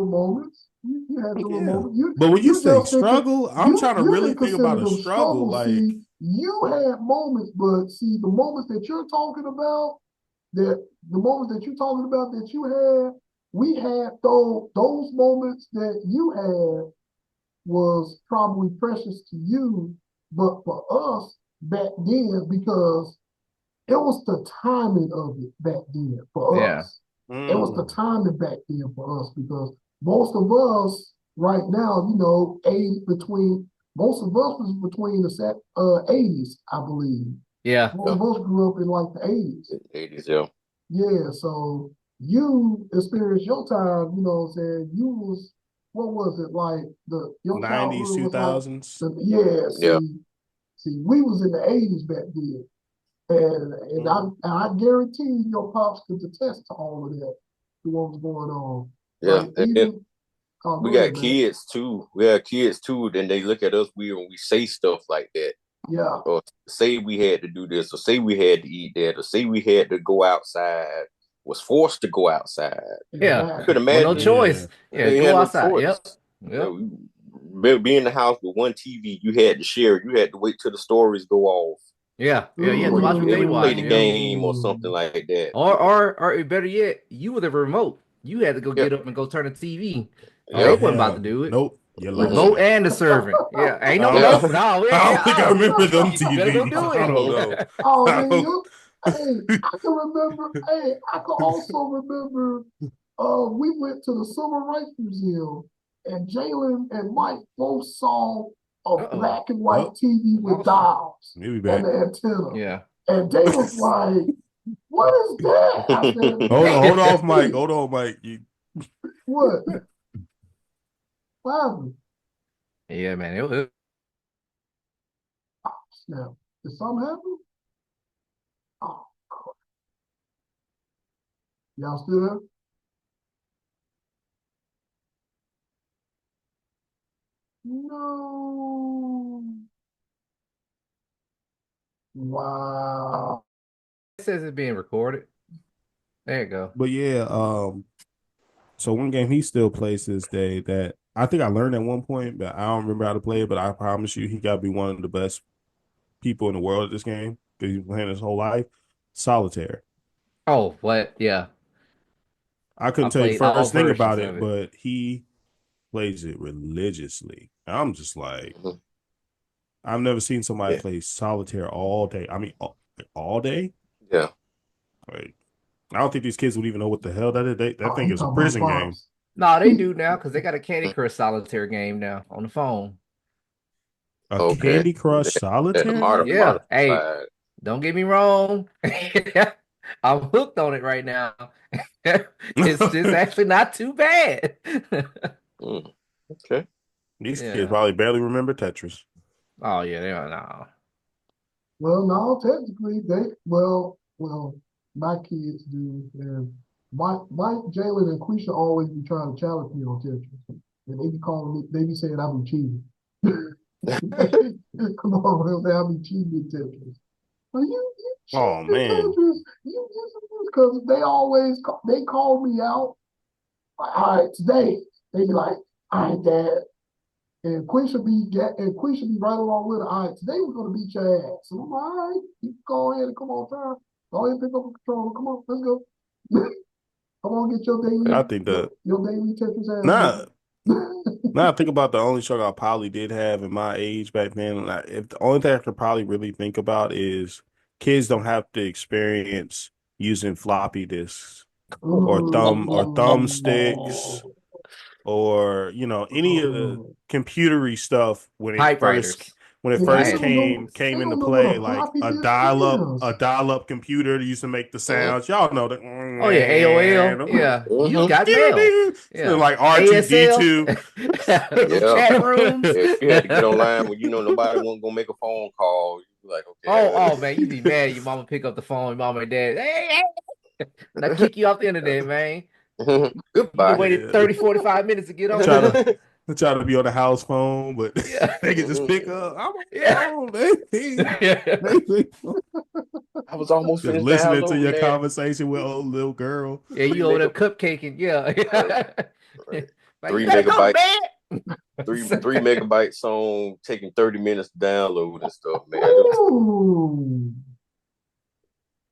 B: moments. You had your little
A: yeah.
B: moments. You
A: But when you
B: you
A: say
B: just thinking
A: struggle, I'm trying to
B: you
A: really
B: didn't
A: think about
B: consider
A: a
B: them
A: struggle.
B: struggles.
A: Like
B: See, you had moments, but see the moments that you're talking about, that you had, we had those moments that you had was probably precious to you, but for us back then, because it was the timing of it back then for
D: Yeah.
B: us. It was the timing back then for us because most of us right now, most of us was between the 80s, I believe.
D: Yeah.
B: Most of us grew up in like the 80s.
C: 80s, yeah.
B: Yeah, so you experienced your time, you know what I'm saying? What was it like? Your
A: 90s,
B: childhood was like,
A: 2000s.
B: yeah,
C: Yeah.
B: see, we was in the 80s back then. And I guarantee your pops could attest to all of that, to what was going on.
C: Yeah.
B: Like even
C: We
B: go
C: got
B: ahead, man.
C: kids too. We have kids too. Then they look at us weird when we say stuff like that.
B: Yeah.
C: Or say we had to do this, or say we had to eat that, or say we had to go outside, was forced to go outside.
D: Yeah.
C: You could
D: Well, no
C: imagine.
D: choice. Yeah,
C: You
D: go
C: had no
D: outside.
C: choice.
D: Yep. Yep.
C: Be in the house with one TV, you had to share it. You had to wait till the stories go off
D: Yeah. Yeah. You have to
C: before you
D: watch
C: was
D: what they
C: able to play
D: watch.
C: the
D: Yep.
C: game or something like that.
D: Or better yet, you were the remote. You had to go
C: Yeah,
D: get up and go turn the TV. They
C: yeah.
D: wasn't about to do it.
A: Nope. You're
D: Remote
A: losing.
D: and the servant. Yeah. Ain't no
C: Yeah.
D: nope. No.
A: I
D: Yeah.
A: don't think I remember them
D: You better go do
A: TVs. I don't know.
D: it.
B: Oh
A: I
B: man,
A: don't,
B: I can remember, I can also remember we went to the Civil Rights Museum and Jalen and Mike both saw a
D: Uh-oh.
B: black and white
A: oh,
B: TV with
D: Lost you.
B: dials
A: maybe
B: and
A: back.
B: the antenna.
D: Yeah.
B: And they was like, what is that? I said,
A: Hold
B: that's
A: off, Mike.
B: TV.
A: Hold on, Mike. You,
B: What? What happened?
D: Yeah, man. It
B: Now, did something happen? Oh, y'all still there? No. Wow.
D: says it's being recorded. There you go.
A: but yeah, so one game he still plays this day that I think I learned at one point, but I don't remember how to play it. But I promise you, he got to be one of the best people in the world at this game because he's playing his whole life. Solitaire.
D: Oh, what? Yeah.
A: I
D: I
A: couldn't tell you the
D: played all
A: first thing
D: versions
A: about
D: of
A: it,
D: it.
A: but he plays it religiously. I'm just like, I've never seen somebody
C: Yeah.
A: play solitaire all day. I mean, all day.
C: Yeah.
A: Like, I don't think these kids would even know what the hell that is. That
B: Oh,
A: thing
B: he
A: is a
B: talking about
A: prison game.
B: Pops.
D: No, they do now because they got a Candy Crush solitaire game now on the phone.
A: A
C: Okay.
A: Candy Crush
C: At the
A: solitaire game?
D: Yeah. Hey,
C: modified.
D: don't get me wrong. I'm hooked on it right now. It's actually not too bad.
C: Okay.
A: These kids
D: Yeah.
A: probably barely remember Tetris.
D: Oh yeah, they are now.
B: Well, no, technically well, my kids do, and Mike, Jalen, and Quisha always be trying to challenge me on Tetris, and they be calling me, they be saying I be cheating. Come on, man, I be cheating in Tetris. But you
A: Oh
B: cheating in
A: man.
B: Tetris, because they call me out. Like, all right, today they be like, all right, Dad. And Queen should be right along with her. All right, today we're gonna beat your ass. So I'm like, all right, you go ahead and come on, time. Go ahead and pick up the controller. Come on, let's go. Come on, get your
A: I think that
B: daily Tetris ass
A: nah. Now I think about the only struggle I probably did have in my age back then. Like, if the only thing I could probably really think about is kids don't have to experience using floppy disks or thumbsticks or any of the computery stuff
D: Typewriters.
A: when it
B: And
D: I
A: first
D: had.
A: came
B: they
A: into
B: don't know what
A: play,
B: a
A: like
B: floppy disk is.
A: a dial up computer that used to make the sounds. Y'all know that.
D: Oh yeah, AOL. Yeah, you just got mail.
A: So
D: Yeah,
A: like
D: ASL.
A: R2D2.
D: Them
C: Yeah.
D: chat rooms.
C: Yeah, you had to get online when nobody wasn't gonna make a phone call. You be like,
D: Oh man, you be mad. Your mama pick up the phone. Your mama and dad, hey, and I kick you off the internet, man.
C: okay.
D: You just
C: Goodbye.
D: waited
A: Yeah.
D: 30, 45 minutes to get
A: Try
D: on.
A: to try to be on the house phone, but
D: Yeah,
A: they can just pick up. I'm on the
D: yeah.
A: phone, baby.
D: Yeah,
C: I was almost
A: Just
C: finished
A: listening to your
C: downloading that.
A: conversation with old little girl.
C: Three
D: you over there
C: mega,
D: cupcaking. Yeah.
C: right,
D: Like, you
C: three
D: better go to
C: megabyte,
D: bed.
C: three megabyte song taking 30 minutes to download and stuff, man. It was
B: Ooh.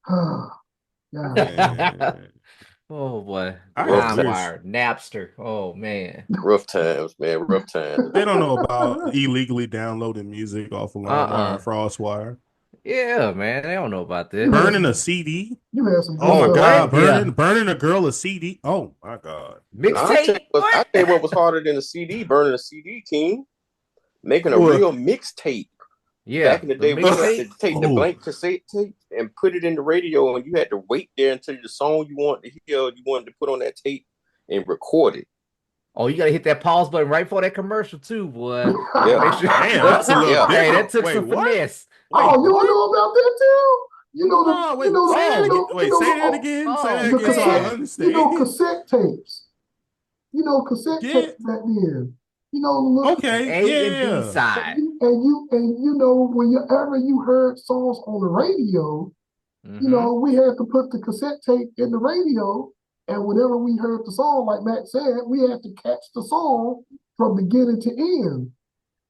B: God damn.
A: Man,
D: Oh boy.
A: I
C: rough time,
A: wish
D: LimeWire, Napster. Oh man.
C: rough times, man, rough times.
A: they don't know about illegally downloading music off of LimeWire,
D: Uh-uh.
A: FrostWire,
D: Yeah, man. They don't know about
B: You
D: that.
B: had
A: burning a
B: some
A: CD.
B: you had some
A: Oh
B: good
A: my
D: Oh,
B: stuff
A: God,
D: what?
B: back
D: Yeah.
A: burning a girl a CD. Oh my God.
D: Mixtape?
C: I
D: What?
C: tell you what was harder than a CD, burning a CD, King, making a
A: What?
C: real mixtape.
D: Yeah,
C: Back in the
D: the
C: day, we used
D: mixtape.
C: to take the
A: Oh,
C: blank cassette tape and put it in the radio, and you had to wait there until the song you wanted to hear, you wanted to put on that tape and record it.
D: Oh, you gotta hit that pause button right for that commercial too, boy.
C: Yeah,
D: Make sure.
A: damn, that's a little
C: yeah.
D: Hey, that
A: different.
D: took
A: Wait,
D: some
A: what?
D: finesse.
A: Wait,
B: Oh, you don't
A: what?
B: know about that too?
A: No, wait, say that again. Wait, say that again. Say that
D: Oh
B: The
A: again so I
B: cassette,
D: man.
A: understand.
B: cassette tapes. Cassette
A: Yeah.
B: tapes back then. The little
D: The
A: Okay.
D: A and B
A: Yeah.
D: side.
B: whenever you heard songs on the radio,
D: Mm-hmm.
B: we had to put the cassette tape in the radio, and whenever we heard the song, like Matt said, we had to catch the song from beginning to end.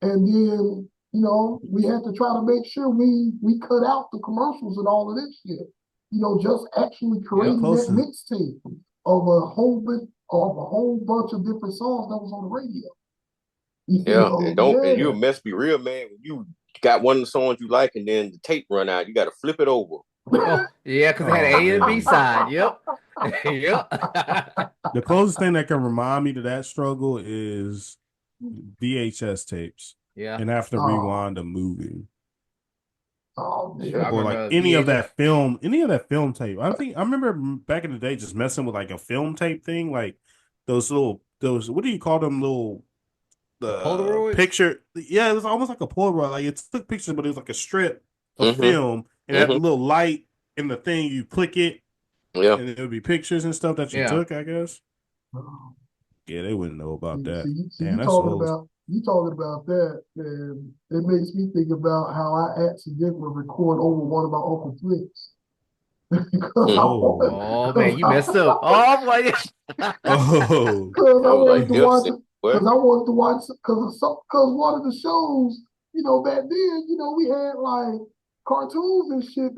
B: And then, we had to try to make sure we cut out the commercials and all of this shit. Just actually
A: The
D: Yep.
B: creating that
A: closest.
B: mixtape of a whole bunch of different songs that was on the radio.
C: Yeah, and you
B: Yeah.
C: must be real, man. When you got one of the songs you like, and then the tape run out, you got to flip it over.
D: Oh, yeah, because it had an
A: Oh
D: A and B
A: man.
D: side. Yep. Yep.
A: The closest thing that can remind me to that struggle is VHS tapes
D: Yeah.
A: and have to
B: Oh,
A: rewind a movie
B: oh,
D: Sure, I
B: yeah.
A: or like
D: remember VHS.
A: any of that film tape. I remember back in the day just messing with like a film tape thing, like those what do you call them little
D: The
A: the
D: Polaroids?
A: picture? Yeah, it was almost like a Polaroid. Like it took pictures, but it was like a strip of
C: Mm-hmm.
A: film and it had the
C: Mm-hmm.
A: little light in the thing. You click it
C: Yeah.
A: and it would be pictures and stuff that you
D: Yeah.
A: took. I guess.
B: Oh.
A: Yeah, they wouldn't know about that.
B: See,
A: Damn, that's old.
B: you talking about that, and it makes me think about how I accidentally record over one of my Uncle Flicks because I
C: Mm.
B: wanted,
A: Oh,
D: Oh man,
B: because
D: you
B: I,
D: messed up. Oh boy.
A: oh,
B: because I
C: That was like
B: wanted to
C: death
B: watch
C: sentence.
B: it,
C: What?
B: because one of the shows, back then, we had like cartoons and shit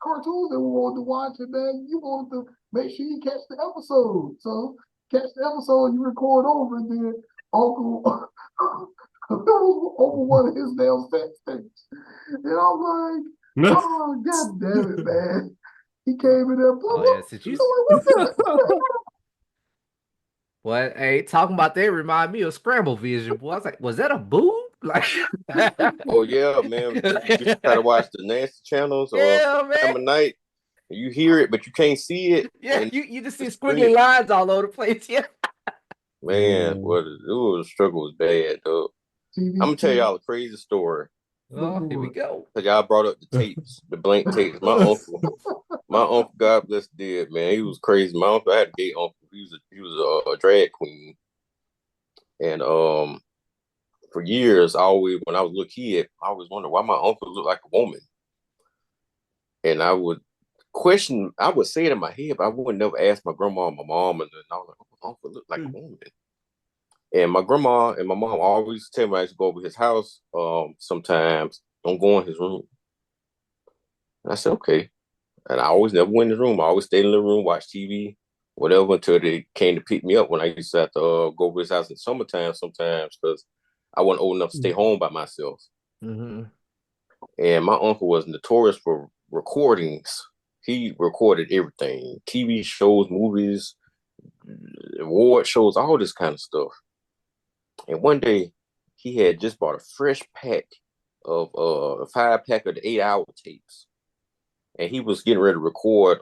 B: cartoons that we wanted to watch, and then you wanted to make sure you catch the episode. So catch the episode, you record over, and then Uncle over one of his damn sex tapes, and I'm like, oh god damn it, man. He came in there,
D: Oh yeah, since you
B: what's that?
D: what hey, talking about that remind me of Scramble Vision, boy. I was like, was that a boob? Like
C: Oh yeah, man. You used to try to watch the nasty channels or
D: yeah, man.
C: time of night. You hear it, but you can't see it,
D: Yeah,
C: and
D: you just see
C: the
D: squiggly
C: screen.
D: lines all over the place. Yeah.
C: Man, the struggle was bad, though. I'm gonna tell
B: TVC,
C: y'all a crazy story.
D: Oh, here we
B: Billboard.
D: go.
C: Cause y'all brought up the tapes, the blank tapes. My uncle, God bless dead, man. He was crazy. My uncle, I had a gay uncle. He was a drag queen, and for years, when I was a little kid, I always wondered why my uncle looked like a woman, and I would question. I would say it in my head, but I would never ask my grandma and my mom, and then I was like, "Oh, my uncle looked like a woman." And my grandma and my mom always tell me I used to go over his house. Sometimes don't go in his room. And I said, okay. And I always never went in his room. I always stayed in the room, watch TV. whatever, until they came to pick me up when I used to have to go over his house in summertime sometimes because I wasn't old enough to stay home by myself.
D: Mm-hmm.
C: And my uncle was notorious for recordings. He recorded everything: TV shows, movies, award shows, all this kind of stuff. And one day, he had just bought a fresh pack of a 5-pack of the 8-hour tapes, and he was getting ready to record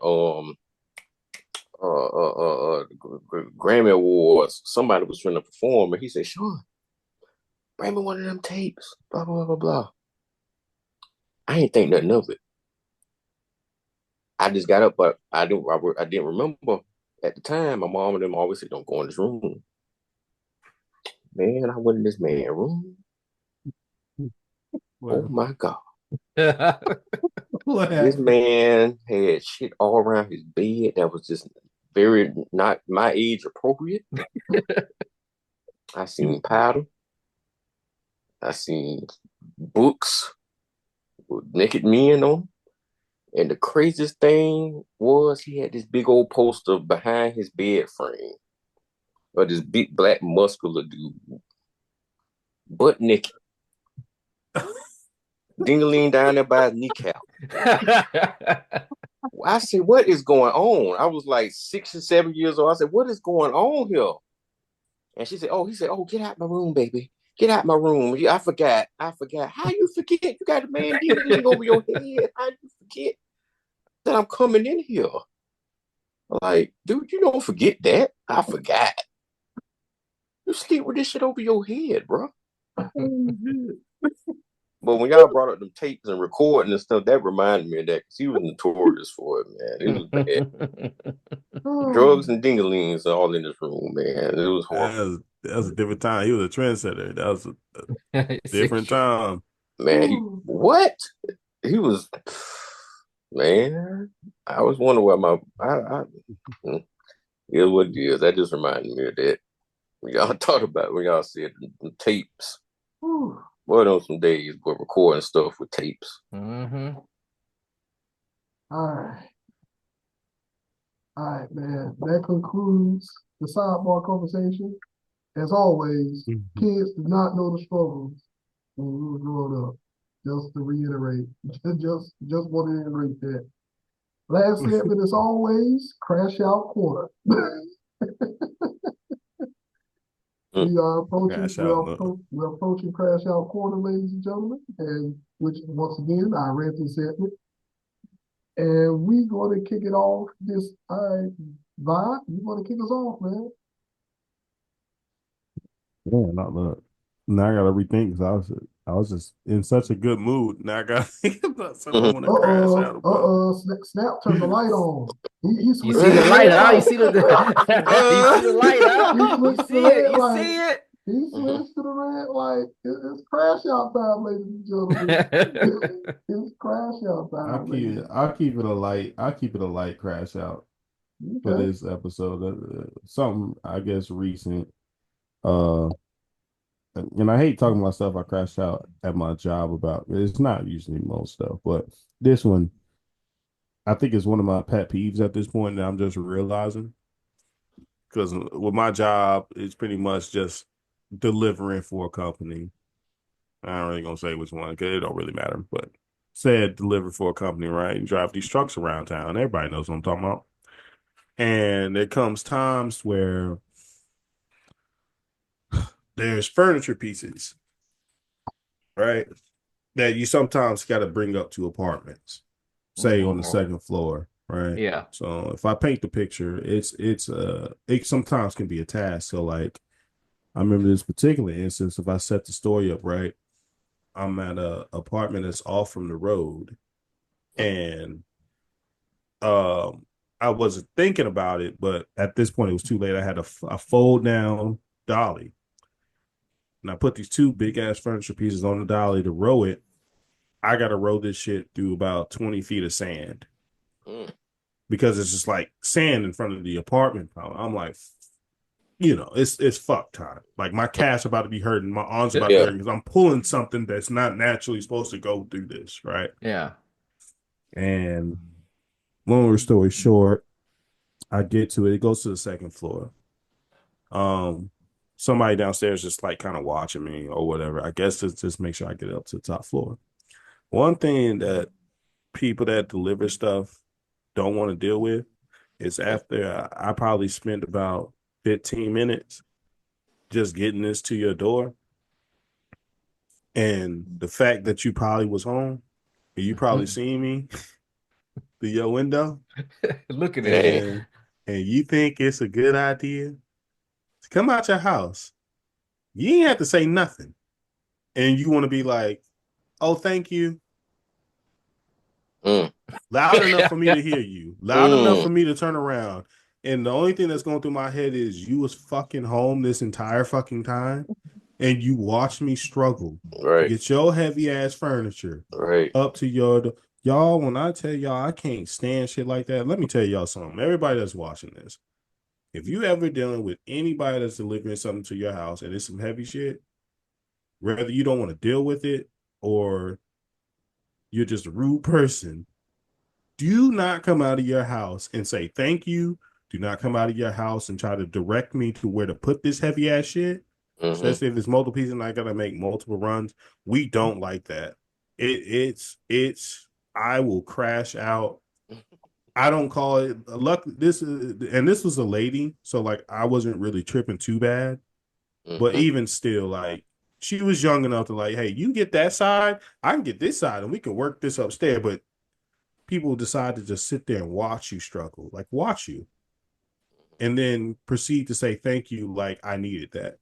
C: Grammy Awards. Somebody was trying to perform, and he said, "Sure, bring me one of them tapes." Blah blah blah blah. I ain't think nothing of it. I just got up, but I didn't remember at the time. My mom and them always said, "Don't go in this room." Man, I went in this man's room. Oh my God. This man had shit all around his bed that was just very not my age appropriate. I seen powder. I seen books with naked men on. And the craziest thing was he had this big old poster behind his bed frame of this big black muscular dude, butt naked, dingling down there by his kneecap. I said, "What is going on?" I was like 6 or 7 years old. I said, "What is going on here?" And she said, "Oh," he said, "Oh, get out my room, baby. Get out my room. I forgot. I forgot. How you forget? You got a man dingling over your head. How you forget that I'm coming in here?" Like, dude, you don't forget that. I forgot. You sleep with this shit over your head, bro. But when y'all brought up them tapes and recording and stuff, that reminded me of that because he was notorious for it, man. It was bad. Drugs and dinglings all in this room, man. It was horrible.
A: That was a different time. He was a trendsetter. That was a different time.
C: Man, what? He was, man. I was wondering what it is what it is. That just reminded me of that. When y'all thought about it, when y'all said the tapes. Boy, on some days, we're recording stuff with tapes.
D: Mm-hmm.
B: All right, man. That concludes the sidebar conversation. As always, kids did not know the struggles when we were growing up. Just to reiterate, just want to reiterate that. Last segment, as always, crash out quarter. We are approaching we're approaching crash out quarter, ladies and gentlemen, and which once again I read this segment, and we going to kick it off. This Vibe, you want to kick us off, man?
A: Yeah, not look. Now I gotta rethink because I was just in such a good mood. Now I gotta think about something I want to crash out about.
B: Snap turned the light on. He
D: You
B: switched
D: see
B: to
D: the
B: the
D: light,
B: red
D: huh? You
B: light.
D: see the you see the light, huh?
B: He
D: You
B: switched to the
D: see it.
B: red
D: You
B: light.
D: see it.
B: He switched to the red light. It's crash out time, ladies and gentlemen. It's crash out time, ladies.
A: I'll keep it a light. I'll keep it a light crash out for
B: Okay.
A: this episode. Something I guess recent. Uh, and I hate talking about stuff I crashed out at my job about. It's not usually most stuff, but this one I think is one of my pet peeves at this point that I'm just realizing. Because with my job, it's pretty much just delivering for a company. I'm really gonna say which one because it don't really matter. But said deliver for a company, right? You drive these trucks around town. Everybody knows what I'm talking about. And there comes times where there's furniture pieces, right? That you sometimes got to bring up to apartments, say on the second floor, right?
D: Yeah.
A: So if I paint the picture, it sometimes can be a task. So like I remember this particular instance, if I set the story up right, I'm at a apartment that's off from the road, and I wasn't thinking about it, but at this point it was too late. I had a fold down dolly, and I put these two big ass furniture pieces on the dolly to row it. I got to row this shit through about 20 feet of sand because it's just like sand in front of the apartment. I'm like, it's fuck time. Like my calf's about to be hurting, my arms about to be hurting because I'm pulling something that's not naturally supposed to go through this, right?
D: Yeah.
A: And long story short, I get to it. It goes to the second floor. Somebody downstairs just like kind of watching me or whatever. I guess just make sure I get up to the top floor. One thing that people that deliver stuff don't want to deal with is after I probably spent about 15 minutes just getting this to your door, and the fact that you probably was home and you probably seen me through your window,
D: Looking at you.
A: and you think it's a good idea to come out your house. You ain't have to say nothing, and you want to be like, "Oh, thank you." Loud enough for me to hear you, loud enough for me to turn around. And the only thing that's going through my head is you was fucking home this entire fucking time, and you watched me struggle to get your heavy ass furniture up to your y'all. When I tell y'all I can't stand shit like that, let me tell y'all something. Everybody that's watching this, if you ever dealing with anybody that's delivering something to your house and it's some heavy shit, whether you don't want to deal with it or you're just a rude person, do not come out of your house and say thank you. Do not come out of your house and try to direct me to where to put this heavy ass shit. Especially if it's multiple pieces and I gotta make multiple runs. We don't like that. It's I will crash out. I don't call it luck. This was a lady, so like I wasn't really tripping too bad. But even still, like she was young enough to like, hey, you get that side, I can get this side, and we can work this upstairs. But people decide to just sit there and watch you struggle, like watch you, and then proceed to say thank you like I needed that.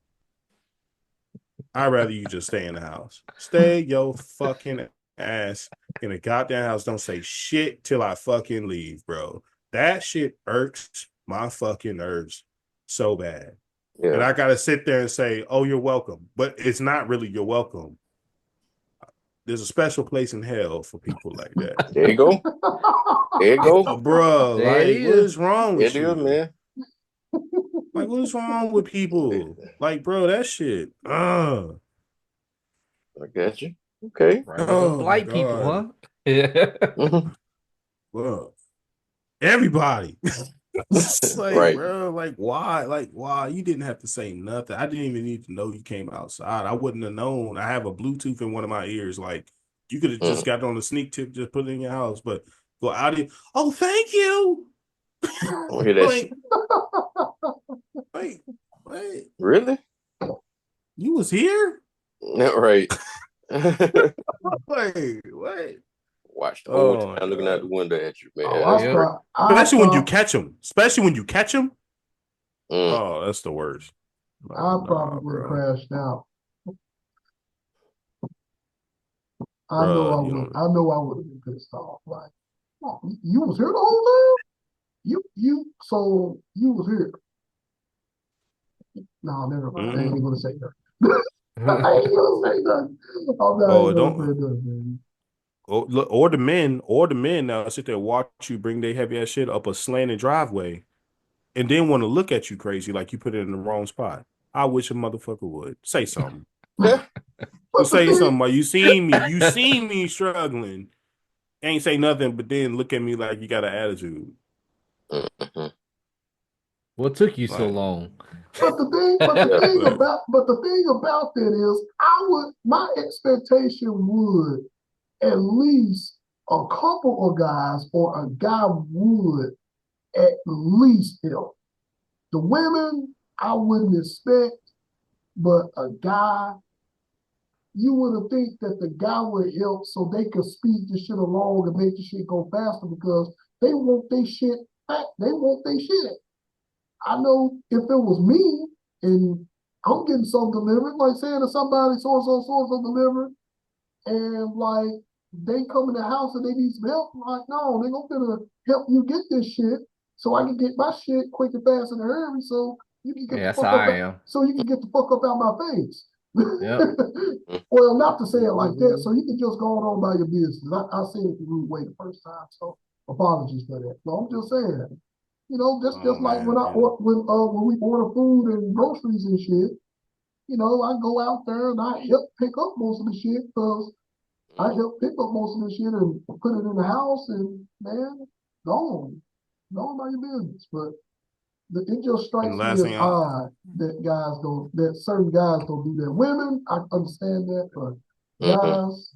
A: I'd rather you just stay in the house. Stay your fucking ass in the goddamn house. Don't say shit till I fucking leave, bro. That shit irks my fucking nerves so bad. Yeah. And I gotta sit there and say, oh, you're welcome. But it's not really you're welcome. There's a special place in hell for people like that.
C: There you go. There you go.
A: Bro,
D: There
A: like,
D: it
A: what
D: is.
A: is wrong with you?
C: It is, man.
A: Like, what is wrong with people? Like, bro, that shit.
C: I got you. Okay.
D: Right with them blight people, huh? Yeah.
A: Well, everybody. Like,
C: Right.
A: bro, like, why? Like, why? You didn't have to say nothing. I didn't even need to know you came outside. I wouldn't have known. I have a Bluetooth in one of my ears. Like, you could have just got on the sneak tip, just put it in your house, but go out here. Oh, thank you. Wait, wait.
C: Really?
A: You was here?
C: Right.
A: Wait, what?
C: Watch the whole time looking out the window at you, man.
A: Especially when you catch them. Especially when you catch them. Oh, that's the worst.
B: I probably would have crashed out. I know I would have been pissed off. Like, oh, you was here the whole time? So you was here. No, never mind. I ain't gonna say nothing. I ain't gonna say nothing. I'm not gonna say nothing, man.
A: Or the men now sit there and watch you bring their heavy ass shit up a slanted driveway and then want to look at you crazy like you put it in the wrong spot. I wish a motherfucker would say something. Say something. Like, you seen me struggling. Ain't say nothing, but then look at me like you got an attitude.
D: What took you so long?
B: But the thing about that is, my expectation would at least a couple of guys or a guy would at least help. The women, I wouldn't expect, but a guy, you would have think that the guy would help so they could speed the shit along and make the shit go faster because they want their shit back. They want their shit. I know if it was me and I'm getting something delivered, like saying to somebody so delivered, and like they come in the house and they need some help, I'm like, no, they're gonna help you get this shit so I can get my shit quick and fast in a hurry so you can get the fuck up. So you can get the fuck up out my face. Yep. Well, not to say it like that, so you can just go on by your business. I said it the rude way the first time, so apologies for that. No, I'm just saying. You know, just like when we order food and groceries and shit, you know, I go out there and I help pick up most of the shit because I help pick up most of the shit and put it in the house and man, gone. Go about your business. But it just
A: And
B: strikes me
A: last
B: as
A: thing
B: odd that certain guys don't do that. Women, I understand that, but guys,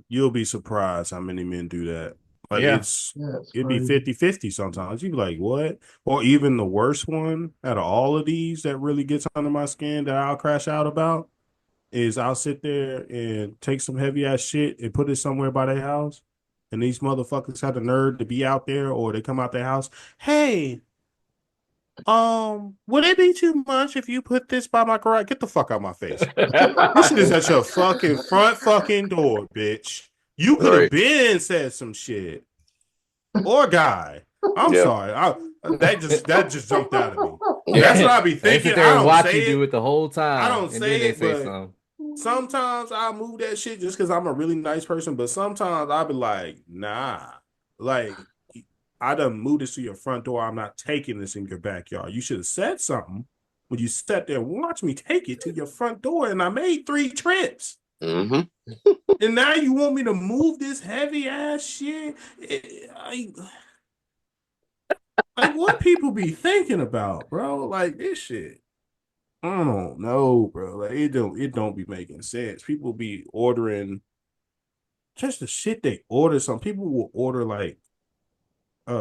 A: you'll be surprised how many men do that. Like
D: Yeah.
B: it's
A: it'd be
B: crazy.
A: 50-50 sometimes. You'd be like, what? Or even the worst one out of all of these that really gets under my skin that I'll crash out about is I'll sit there and take some heavy ass shit and put it somewhere by their house. And these motherfuckers have the nerve to be out there or they come out their house. Hey, would it be too much if you put this by my garage? Get the fuck out of my face. This shit is at your fucking front fucking door, bitch. You could have
C: Right.
A: been and said some shit. Or guy. I'm
C: Yeah.
A: sorry. That just jumped out of me. That's what
C: Yeah.
A: I be
D: They sit
A: thinking.
D: there
A: I
D: and
A: don't
D: watch you
A: say
D: do
A: it.
D: it the whole
A: I
D: time,
A: don't
D: and then
A: say
D: they
A: it,
D: say
A: but
D: something.
A: sometimes I move that shit just because I'm a really nice person. But sometimes I'll be like, nah. Like, I done moved this to your front door. I'm not taking this in your backyard. You should have said something when you sat there and watched me take it to your front door. And I made 3 trips.
C: Mm-hmm.
A: And now you want me to move this heavy ass shit? Like what people be thinking about, bro? Like this shit. I don't know, bro. Like it don't be making sense. People be ordering just the shit they order. Some people will order like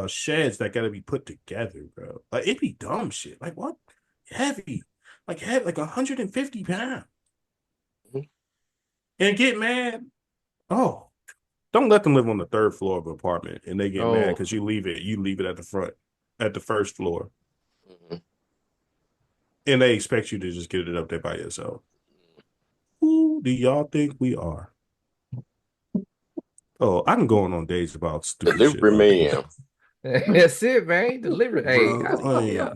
A: sheds that gotta be put together, bro. Like it be dumb shit. Like what? Heavy. Like heavy, like 150 pounds. And get mad. Oh, don't let them live on the 3rd floor of an apartment and they get mad
D: Oh,
A: because you leave it at the front, at the 1st floor.
C: Mm-hmm.
A: And they expect you to just get it up there by yourself. Who do y'all think we are? Oh, I can go on days about stupid shit
C: Delivery
A: like this.
C: man.
D: that's it, man. Deliver. Hey,
A: Bro, like,
D: yeah.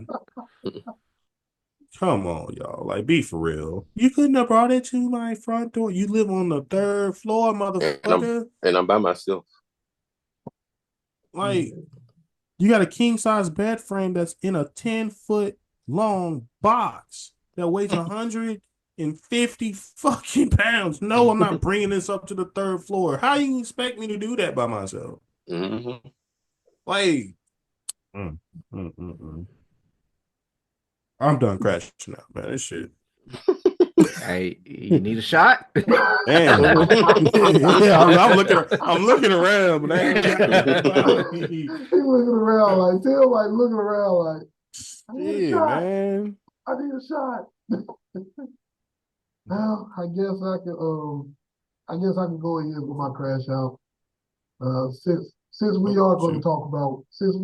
A: come on, y'all. Like, be for real. You couldn't have brought it to my front door. You live on the 3rd floor,
C: And I'm
A: motherfucker.
C: and I'm by myself.
A: Like, you got a king size bed frame that's in a 10-foot long box that weighs 150 fucking pounds. No, I'm not bringing this up to the 3rd floor. How you expect me to do that by myself?
C: Mm-hmm.
A: Like, mm, mm, mm, mm. I'm done crashing out, man. This shit.
D: Hey, you need a shot?
A: Damn. Yeah, I'm looking around, but I ain't got nobody.
B: He looking around like Tim, like looking around like I need a
A: Shit,
B: shot.
A: man.
B: I need a shot. Well, I guess I can go ahead with my crash out. Since we
A: Oh,
B: are going to
A: shoot.
B: talk about since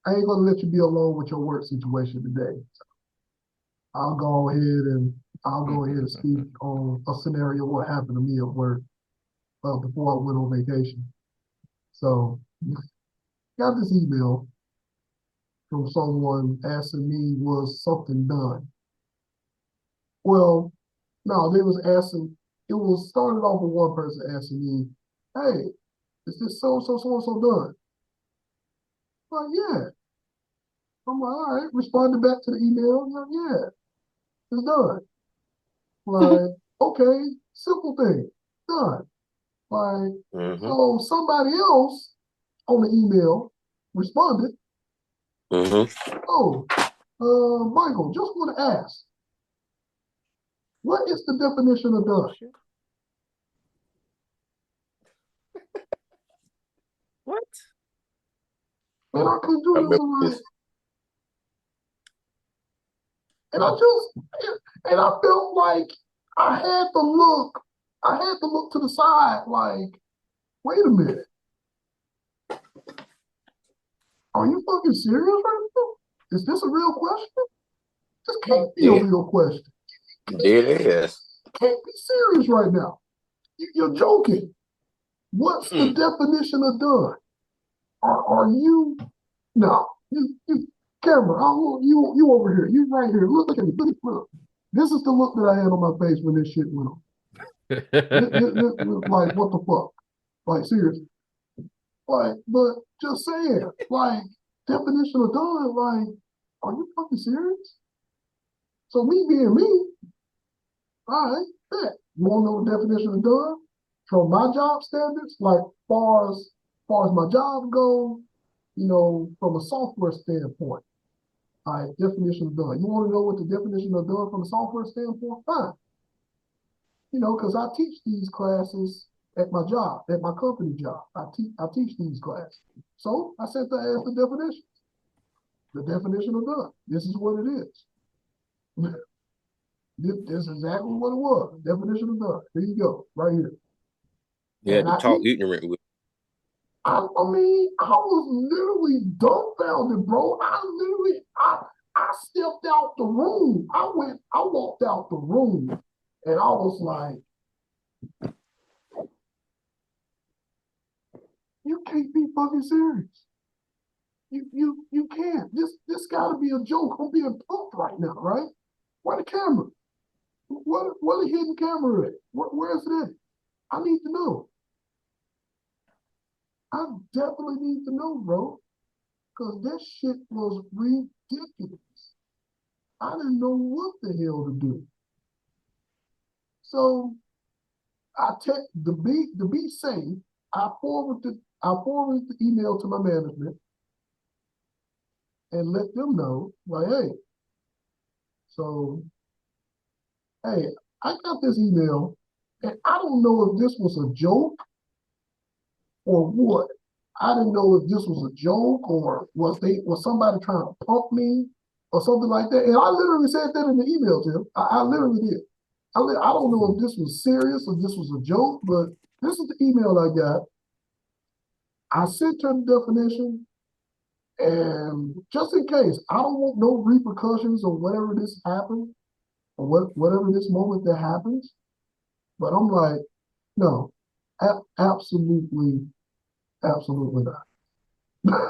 B: I ain't gonna let you be alone with your work situation today. I'll go ahead and I'll go ahead and speak on a scenario what happened to me at work before I went on vacation. So got this email from someone asking me was something done. Well, no, they was asking. It was started off with one person asking me, "Hey, is this so and so done?" I'm like, yeah. I'm like, all right. Responded back to the email. I'm like, yeah, it's done. Like, okay, simple thing, done. Like,
C: Mm-hmm.
B: so somebody else on the email responded,
C: Mm-hmm.
B: oh, Michael, just want to ask, what is the definition of done?
D: What?
B: And I couldn't do
C: I
B: it.
C: remember
B: I'm like,
C: this.
B: and I just, and I felt like I had to look, I had to look to the side, like, wait a minute, are you fucking serious right now? Is this a real question? This can't be a
C: Yeah.
B: real question.
C: Dead ass.
B: Can't be serious right now. You're joking. What's the
C: Mm.
B: definition of done? Are you no? You camera. You over here. You right here. Look at me. Look. This is the look that I had on my face when this shit went on. Like what the fuck? Like seriously. Like, but just saying. Like definition of done. Like, are you fucking serious? So me being me, all right, bet. You want to know the definition of done? From my job standards, like far as my job goes, from a software standpoint. All right, definition of done. You want to know what the definition of done from a software standpoint? Fine. Because I teach these classes at my job, at my company job. I teach these classes. So I said to ask the definition. The definition of done. This is what it is. This is exactly what it was. Definition of done. Here you go, right here.
C: You had to talk ignorant with.
B: I mean, I was literally dumbfounded, bro. I stepped out the room. I walked out the room, and I was like, you can't be fucking serious. You can't. This gotta be a joke. I'm being punked right now, right? Where the camera? Where the hidden camera at? Where's it at? I need to know. I definitely need to know, bro. Because that shit was ridiculous. I didn't know what the hell to do. So to be safe, I forwarded the email to my management and let them know, like, hey, I got this email, and I don't know if this was a joke or what. I didn't know if this was a joke or was somebody trying to pump me or something like that. And I literally said that in the email to him. I literally did. I don't know if this was serious or this was a joke, but this is the email I got. I sent her the definition, and just in case, I don't want no repercussions or whatever this happened or whatever this moment that happens. But I'm like, no, absolutely not. I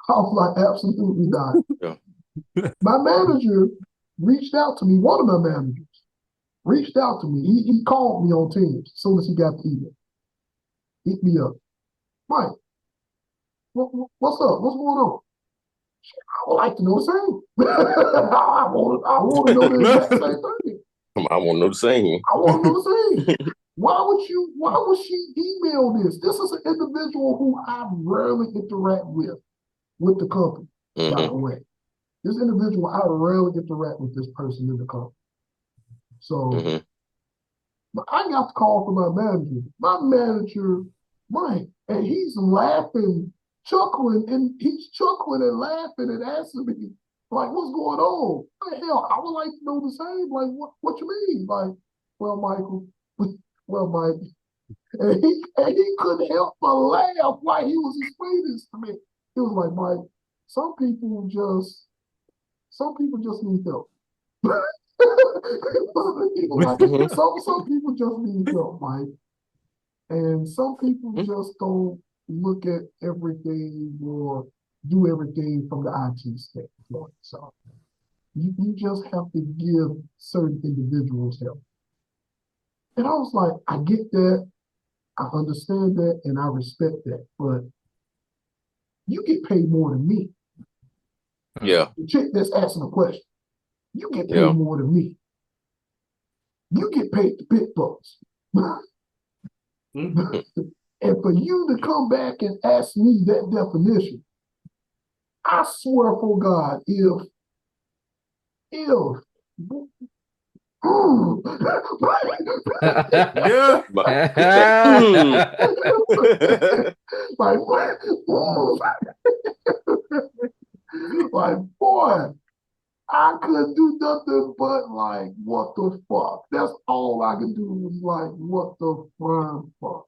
B: was like, absolutely not.
C: Yeah.
B: My manager reached out to me. One of my managers reached out to me. He called me on Teams as soon as he got the email. Hit me up. Mike, what's up? What's going on? I would like to know the same. I want to know the exact same thing.
C: I want to know the same.
B: I want to know the same. Why would she email this? This is an individual who I rarely interact with the company, by the way. This individual, I rarely interact with this person in the company. So but I got the call from my manager. My manager, Mike, and he's laughing, chuckling, and laughing and asking me, like, what's going on? What the hell? I would like to know the same. Like, what you mean? Like, well, Michael, Mike. And he couldn't help but laugh while he was explaining this to me. He was like, Mike, some people just need help. Some people just need help, Mike. And some people just don't look at everything or do everything from the IT standpoint. So you just have to give certain individuals help. And I was like, I get that, I understand that, and I respect that, but you get paid more than me.
C: Yeah.
B: The chick that's asking a question, you get paid more than me. You get paid the big bucks. And for you to come back and ask me that definition, I swear for God, if
A: Yeah.
B: Like, boy, I couldn't do nothing but like, what the fuck? That's all I could do was like, what the fuck?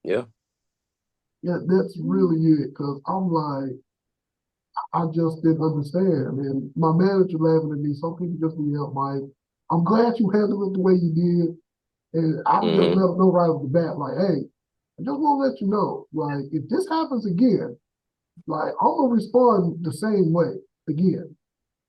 C: Yeah.
B: Yeah, that's really it. Because I'm like, I just didn't understand. And my manager laughing at me. Some people just need help, Mike. I'm glad you handled it the way you did. And I just let them know right off the bat, like, hey, I just want to let you know, like, if this happens again, like, I'm going to respond the same way again.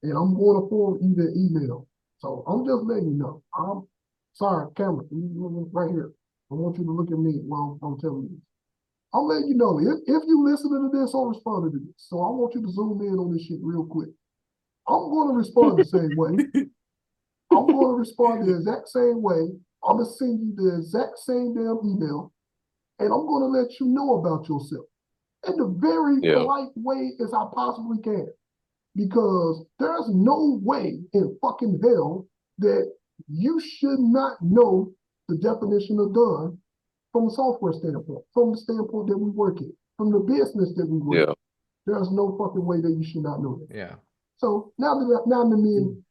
B: And I'm going to forward you the email. So I'm just letting you know. I'm sorry, camera, right here. I want you to look at me while I'm telling you this. I'm letting you know, if you listening to this, I'm responding to this. So I want you to zoom in on this shit real quick. I'm going to respond the same way. I'm going to respond the exact same way. I'm going to send you the exact same damn email. And I'm going to let you know about yourself. in the very polite way as I possibly can. Because there's no way in fucking hell that you should not know the definition of done from a software standpoint, from the standpoint that we work in, from the business that we work in. There's no fucking way that you should not know that.
D: Yeah.
B: So now that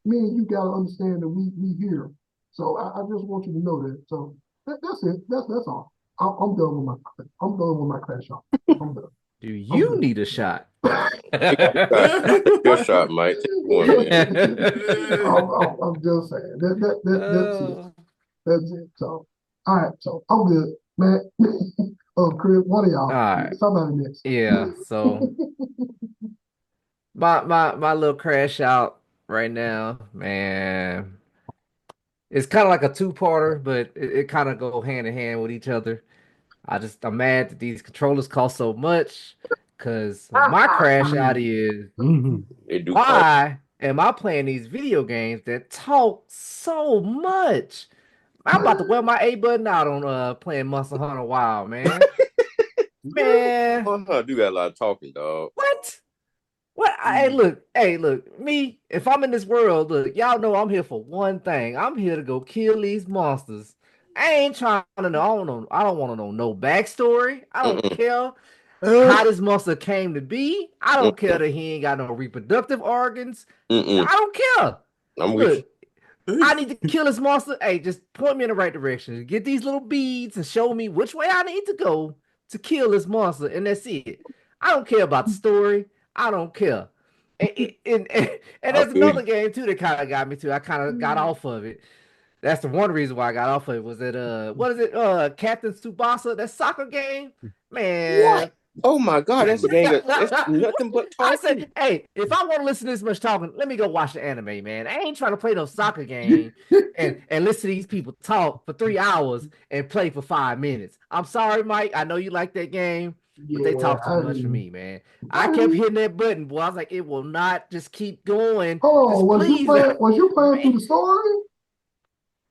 B: me and you gotta understand that we here. So I just want you to know that. So that's it. That's all. I'm done with my crash out. I'm done.
D: Do you need a shot?
C: Your shot, Mike.
B: I'm just saying that's it. That's it. So all right. So I'm good, man. Chris, one of y'all.
D: All right.
B: Somebody next.
D: Yeah. So my little crash out right now, man. It's kind of like a two-parter, but it kind of go hand in hand with each other. I'm mad that these controllers cost so much. Cause my crash out is why am I playing these video games that talk so much? I'm about to wear my A button out on playing Monster Hunter Wild, man. Man,
C: Monster Hunter do got a lot of talking, dog.
D: What? Hey, look, me, if I'm in this world, look, y'all know I'm here for one thing. I'm here to go kill these monsters. I ain't trying to know. I don't want to know no backstory. I don't care how this monster came to be. I don't care that he ain't got no reproductive organs. I don't care. Look, I need to kill this monster. Hey, just point me in the right direction. Get these little beads and show me which way I need to go to kill this monster, and that's it. I don't care about the story. I don't care. And there's another game too that kind of got me too. I kind of got off of it. That's the one reason why I got off of it. Was that what is it? Captain Tsubasa, that soccer game? Man.
C: What? Oh my God, that's a game that's nothing but talking.
D: I said, hey, if I want to listen to this much talking, let me go watch the anime, man. I ain't trying to play no soccer game and listen to these people talk for 3 hours and play for 5 minutes. I'm sorry, Mike. I know you like that game, but they talk too much for me, man. I kept hitting that button, boy. I was like, it will not just keep going.
B: Oh, was you playing through the story?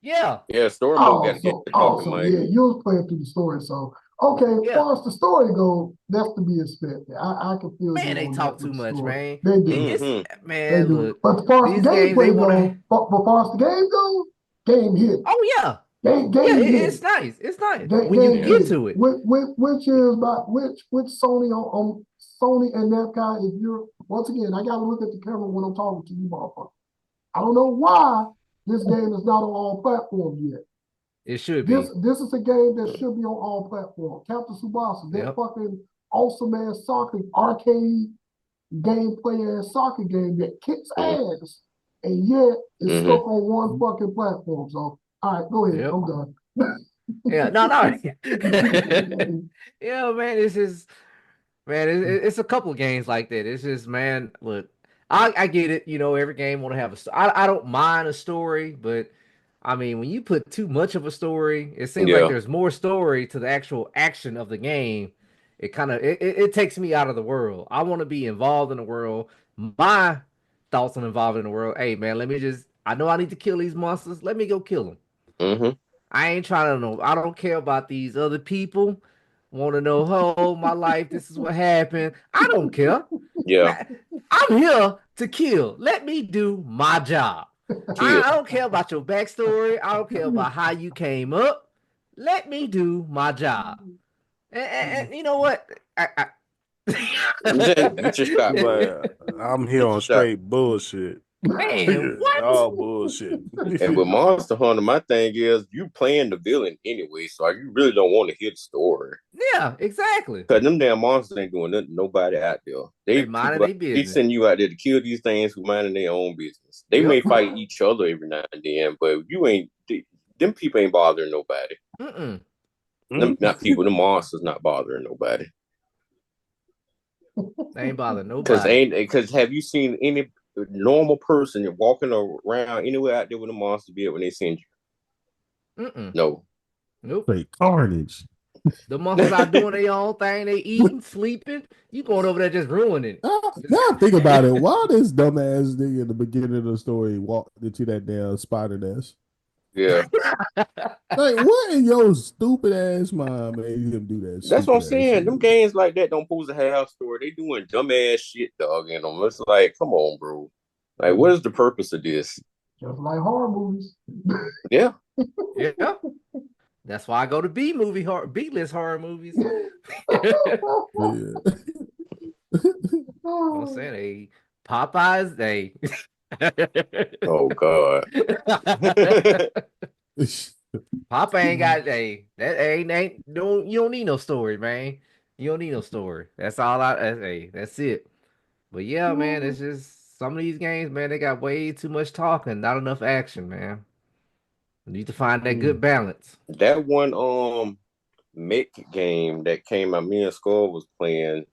D: Yeah.
C: Yeah, story mode got to get
B: talking, Mike. Yeah, you was playing through the story, so okay, as far as the story goes, that's to be expected. I can feel
D: man, they talk too much, man.
B: They do.
D: Man,
B: they do.
D: Look,
B: but as far as the gameplay goes, but far as the game goes, game hit.
D: Oh yeah.
B: Game hit.
D: It's nice. It's nice when you get to it.
B: Which is about which Sony on Sony and that guy. If you're once again, I gotta look at the camera when I'm talking to you, motherfucker. I don't know why this game is not on all platforms yet.
D: It should be.
B: This is a game that should be on all platforms. Captain Tsubasa, that fucking awesome ass soccer arcade gameplay ass soccer game that kicks ass, and yet it's stuck on one fucking platform. So, all right, go ahead. I'm done.
D: Yeah, no. Yeah, man, it's a couple of games like that. It's just, man, look, I get it. You know, every game want to have a story. I don't mind a story, but I mean, when you put too much of a story, it seems like there's more story to the actual action of the game. It kind of it takes me out of the world. I want to be involved in the world. My thoughts on involved in the world. Hey, man, I know I need to kill these monsters. Let me go kill them. I ain't trying to know. I don't care about these other people. Want to know, my life, this is what happened. I don't care.
C: Yeah.
D: I'm here to kill. Let me do my job. I don't care about your backstory. I don't care about how you came up. Let me do my job. And you know what?
A: I'm here on straight bullshit.
D: Man, what?
A: All bullshit.
C: And with Monster Hunter, my thing is you playing the villain anyway, so you really don't want to hear the story.
D: Yeah, exactly.
C: Because them damn monsters ain't doing nothing, nobody out there. They minding their business. They send you out there to kill these things who minding their own business. They may fight each other every now and then, but them people ain't bothering nobody. Them, not people, the monsters not bothering nobody.
D: They ain't bothering nobody.
C: Because have you seen any normal person walking around anywhere out there with a monster be when they send you? No.
D: Nope.
A: Like carnage.
D: The monsters out doing their own thing. They eating, sleeping. You going over there just ruining it.
A: Now think about it. Why this dumbass nigga in the beginning of the story walked into that damn spider nest?
C: Yeah.
A: Like, what in your stupid ass mind made him do that
C: That's what I'm
A: stupid ass
C: saying.
A: shit?
C: Them games like that don't pose a half story. They doing dumbass shit, dog, in them. It's like, come on, bro. Like, what is the purpose of this?
B: Just like horror movies.
C: Yeah.
D: Yeah. That's why I go to B list horror movies.
A: Yeah.
D: I'm saying, hey, Popeyes, they.
C: Oh God.
D: Papa ain't got that ain't don't you don't need no story, man. You don't need no story. That's it. But yeah, man, it's just some of these games, man, they got way too much talking, not enough action, man. You need to find that good balance.
C: That one mech game that came out, me and Skull was playing.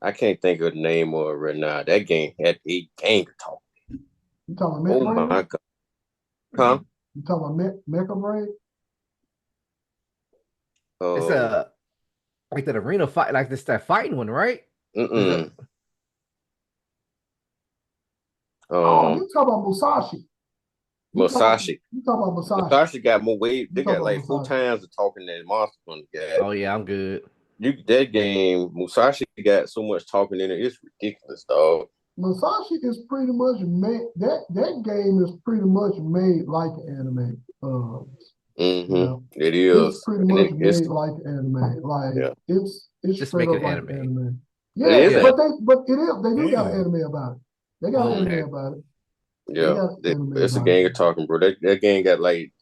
C: I can't think of the name of it right now. That game had a gang talk.
B: You talking
C: Oh
B: about
C: my God. Huh?
B: You talking about Mecha Brain?
D: It's
C: Uh,
D: a like that arena fight, like this that fighting one, right? Is it?
C: mm-mm.
B: Oh,
C: Um,
B: you talking about Musashi.
C: Musashi.
B: You talking about Musashi.
C: Musashi got more weight.
B: You
C: They
B: talking
C: got
B: about
C: like four
B: Musashi.
C: times the talking that Monster Hunter got.
D: Oh yeah, I'm good.
C: That game, Musashi got so much talking in it. It's ridiculous, dog.
B: Musashi is pretty much made that game is pretty much made like anime.
C: Mm-hmm.
B: Yeah.
C: It
B: It's
C: is,
B: pretty
C: and
B: much
C: it's
B: made like anime. Like
C: yeah,
B: it's
D: Just
B: straight
D: make
B: up
D: it
B: like
D: anime.
B: anime.
C: it
B: Yeah,
C: is.
D: Yeah.
B: they do got
A: Damn.
B: anime about it. They got
C: Mm-hmm.
B: anime
D: Okay.
B: about it. They
C: Yeah,
B: got anime
C: it's a
B: about it.
C: gang of talking, bro. That game got like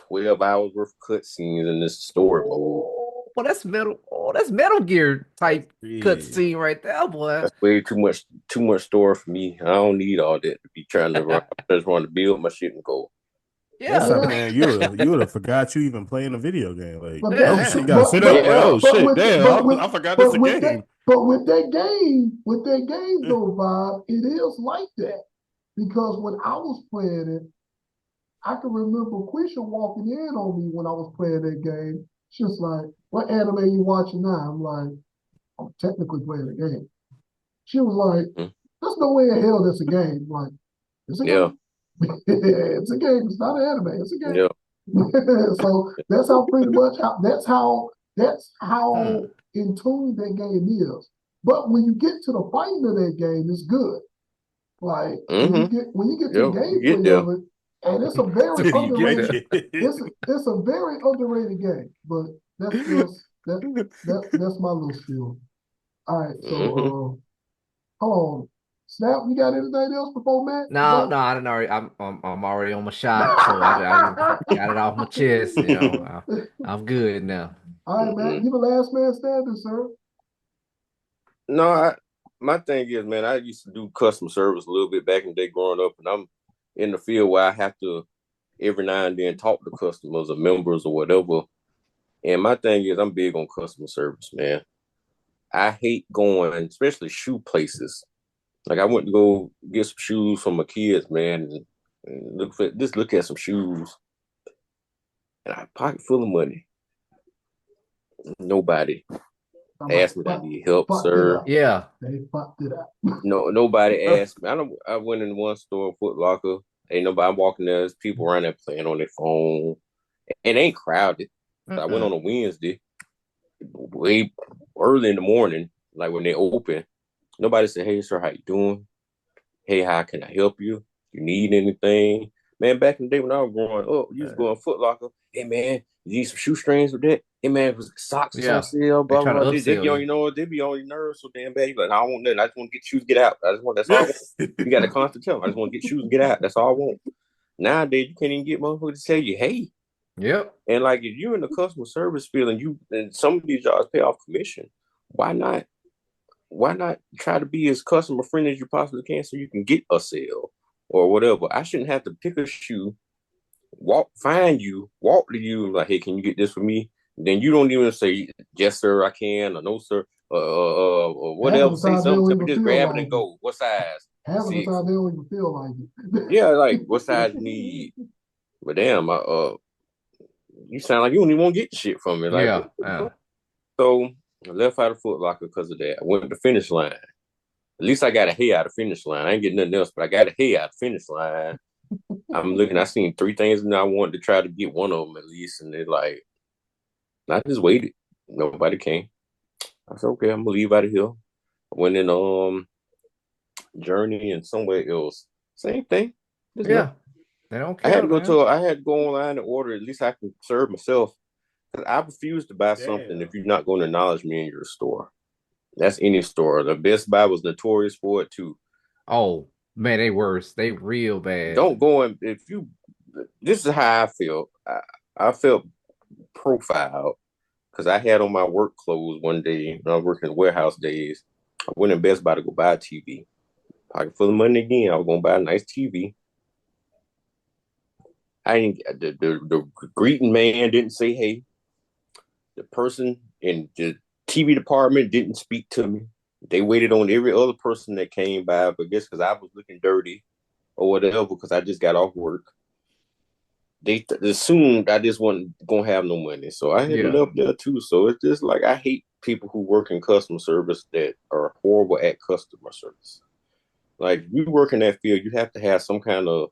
C: 12 hours worth of cutscenes in this story mode.
D: Oh, well, that's metal. Oh, that's Metal Gear type
A: Yeah.
D: cutscene right there, boy.
C: That's way too much story for me. I don't need all that to be trying to run. I just want to build my shit and go.
A: That's
D: Yeah,
A: like,
B: Yeah,
A: man, you would have forgot you even playing a video game. Like,
B: but
A: oh
B: that
A: shit,
D: yeah.
A: you gotta sit up. Like,
C: Yeah.
A: oh shit,
B: with
A: damn,
B: but with
A: I forgot this
B: but
A: a
B: with that
A: game.
B: but with that game though, Bob, it is like that because when I was playing it, I can remember Quisha walking in on me when I was playing that game. She's like, "What anime you watching now?" I'm like, "I'm technically playing the game." She was like,
C: Mm.
B: "There's no way in hell that's a game." I'm like, it's a
C: Yeah.
B: game. It's a game. It's not an anime. It's a game.
C: Yeah.
B: So that's how pretty much how that's
D: Hmm.
B: how in tune that game is. But when you get to the fighting of that game, it's good. Like
C: Mm-hmm.
B: when you get to the
C: Yeah. You get
B: gameplay
C: there.
B: of it, and it's a very
A: Till you get
B: underrated.
A: it.
B: It's a very underrated game. But that's just that's my little spiel. All right, so
C: Mm-hmm.
B: hold on. Snap, you got anything else before Matt
D: No,
B: go?
D: no, I didn't already. I'm already on my shot, so I didn't got it off my chest. I'm good now.
B: All right, Matt,
C: Mm-mm.
B: you the last man standing, sir.
C: No, my thing is, man, I used to do customer service a little bit back in the day growing up, and I'm in the field where I have to every now and then talk to customers or members or whatever. And my thing is, I'm big on customer service, man. I hate going, especially shoe places. Like I went to go get some shoes for my kids, man, and look at some shoes, and I had a pocket full of money. Nobody
B: I'm like,
C: asked me, "I need help,
B: fucked it
C: sir."
B: up.
D: Yeah.
B: They fucked it up.
C: No, nobody asked me. I went in one store, Foot Locker. Ain't nobody. I'm walking there. There's people around there playing on their phone. It ain't crowded. I went
D: Mm-mm.
C: on a Wednesday, way early in the morning, like when they open. Nobody said, "Hey, sir, how you doing? Hey, how can I help you? You need anything?" Man, back in the day when I was growing up, you was going Foot Locker. Hey, man, you need some shoestrings with that? Hey, man, was socks is on
D: Yeah.
C: sale,
D: They
C: blah,
D: trying to
C: blah, blah. They
D: upsell
C: be on,
D: you.
C: they be on your nerves so damn bad. You like, I don't want nothing. I just want to get shoes, get out. That's all I want. You got to constantly tell them, I just want to get shoes and get out. That's all I want. Nowadays, you can't even get motherfuckers to tell you, hey.
D: Yep.
C: And like, if you're in the customer service field and some of these jobs pay off commission, why not? Why not try to be as customer friendly as you possibly can so you can get a sale or whatever? I shouldn't have to pick a shoe, find you, walk to you, like, hey, can you get this for me? Then you don't even say, yes, sir, I can, or no, sir, or
B: Half of
C: whatever.
B: the
C: Say
B: time they
C: something,
B: don't
C: tell me
B: even
C: just
B: feel
C: grab it
B: like
C: and
B: it.
C: go. What size?
B: Half of the
C: Six.
B: time they don't even feel like it.
C: Yeah, like what size you need? But damn, you sound like you don't even want to get the shit from me. Like,
D: Yeah. Yeah.
C: so I left out of Foot Locker because of that. I went to the finish line. At least I got a hey out of finish line. I ain't getting nothing else, but I got a hey out of finish line. I'm looking. I seen three things, and I wanted to try to get one of them at least. And they're like, I just waited. Nobody came. I said, okay, I'm gonna leave out of here. I went in Journey and somewhere else. Same thing. Just
D: Yeah,
C: left.
D: they don't care, man.
C: I had to go online and order. At least I can serve myself. Because I refuse to buy something
A: Damn.
C: if you're not going to acknowledge me in your store. That's any store. The Best Buy was notorious for it too.
D: Oh man, they worse. They real bad.
C: Don't go in if you. This is how I feel. I felt profiled because I had on my work clothes one day when I was working warehouse days. I went in Best Buy to go buy a TV. Pocket full of money again. I was gonna buy a nice TV. I didn't. The greeting man didn't say hey. The person in the TV department didn't speak to me. They waited on every other person that came by, but guess because I was looking dirty or whatever, because I just got off work, they assumed I just wasn't gonna have no money. So I had
D: Yeah,
C: left there too. So it's just like I hate people who work in customer service that are horrible at customer service. Like you work in that field, you have to have some kind of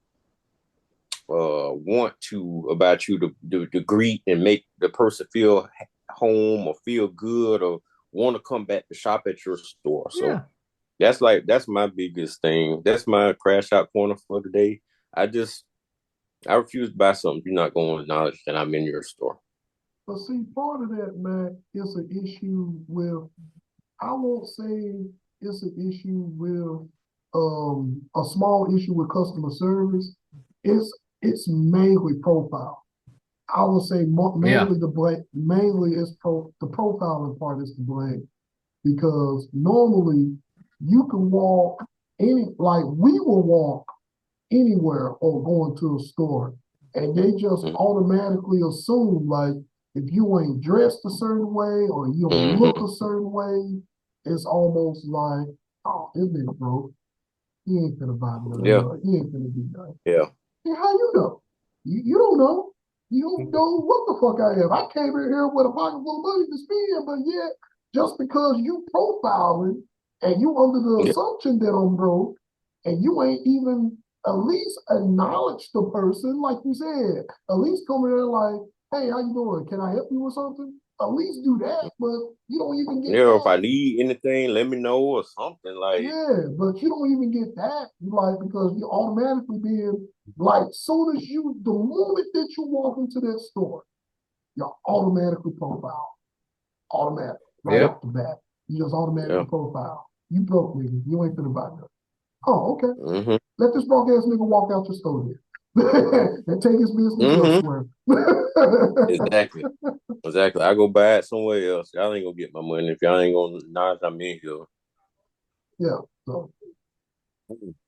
C: want to about you to greet and make the person feel home or feel good or want to come back to shop at your store. So
D: yeah.
C: that's my biggest thing. That's my crash out corner for the day. I just I refuse to buy something you're not going to acknowledge that I'm in your store.
B: But see, part of that, Mac, is an issue with, I won't say it's an issue with a small issue with customer service. It's mainly profile. I would say
D: Yeah,
B: mainly the blame, mainly is the profiling part is the blame because normally you can walk like we will walk anywhere or going to a store, and they just automatically assume like if you ain't dressed a certain way or you don't look
C: Mm-hmm.
B: a certain way, it's almost like, oh, this nigga broke. He ain't gonna buy nothing.
C: Yeah,
B: Or he ain't gonna do nothing.
C: yeah,
B: Hey, how you know? You don't know. You don't know what the fuck I am. I came in here with a pocket full of money to spend, but yet just because you profiling and you under the
C: yeah,
B: assumption that I'm broke and you ain't even at least acknowledge the person, like you said, at least come in there like, hey, how you doing? Can I help you with something? At least do that, but you don't even get
C: yeah. If
B: that.
C: I need anything, let me know or something. Like,
B: Yeah, but you don't even get that, like, because you automatically being like, soon as you, the moment that you walk into that store, you're automatically profile, automatic, right
D: yep.
B: off the bat. You just
C: yeah,
B: automatically profile. You broke nigga, you ain't finna buy nothing. Oh, okay.
C: mm-hmm,
B: Let this broke ass nigga walk out your store then, and take his business
C: mm-hmm.
B: elsewhere.
C: Exactly. Exactly. I go buy it somewhere else. Y'all ain't gonna get my money if y'all ain't gonna acknowledge I'm in here.
B: Yeah, so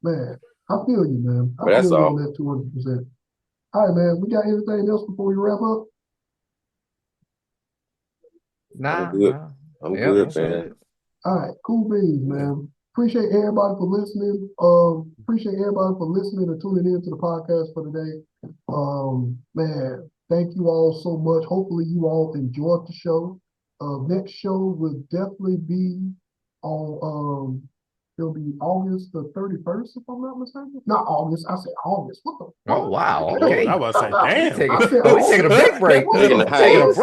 B: man, I feel you, man. I
C: But that's
B: feel you on
C: all.
B: that 200%. All right, man. We got anything else before we wrap up?
C: I'm
D: Nah,
C: good.
D: nah.
C: I'm
D: Yep, I'm
C: good, man.
D: good.
B: All right, cool beans,
C: Yeah.
B: man. Appreciate everybody for listening. Appreciate everybody for listening and tuning in to the podcast for today. Man, thank you all so much. Hopefully, you all enjoyed the show. Next show will definitely be on it'll be August the 31st, if I'm not mistaken. Not August. I said August. What the
D: Oh
B: fuck?
D: wow,
A: Oh Lord, I
D: okay.
A: was about to say,
D: We
A: damn.
D: taking
B: I said
D: we taking a
B: August.
D: big break.
B: What
C: Taking
B: the
C: a
D: We taking a
C: hiatus.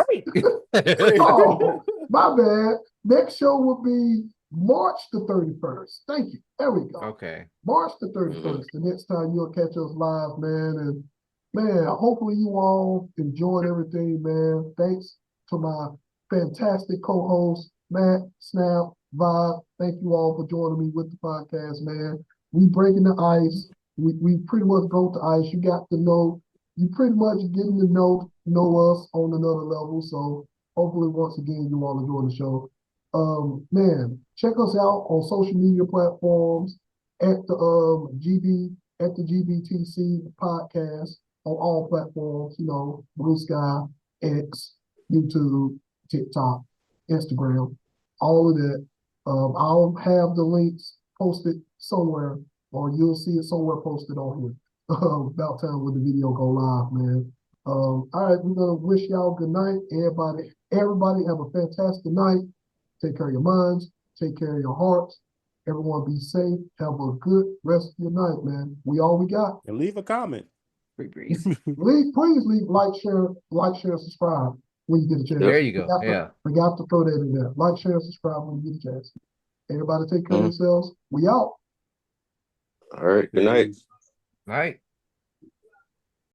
D: break.
B: Oh, my bad. Next show will be March the 31st. Thank you. There we go.
D: Okay.
B: March the
C: Mm-hmm.
B: 31st. The next time you'll catch us live, man. And man, hopefully you all enjoyed everything, man. Thanks to my fantastic co-host, Matt, Snap, Vibe. Thank you all for joining me with the podcast, man. We breaking the ice. We pretty much broke the ice. You got to know, you pretty much getting to know us on another level. So hopefully, once again, you all enjoy the show. Man, check us out on social media platforms at the GBTC podcast on all platforms. You know, Blue Sky, X, YouTube, TikTok, Instagram, all of that. I'll have the links posted somewhere, or you'll see it somewhere posted on here. About time when the video go live, man. All right, we're gonna wish y'all good night. Everybody have a fantastic night. Take care of your minds, take care of your hearts, Everyone be safe. Have a good rest of your night, man. We all we got.
A: And leave a comment.
D: Free breeze.
B: Please leave, share, subscribe when you get a chance.
D: There you go. Yeah.
B: Forgot to throw that in there. Like, share, subscribe when you get a chance. Everybody take care of yourselves. We out.
C: All right. Good night.
D: All right.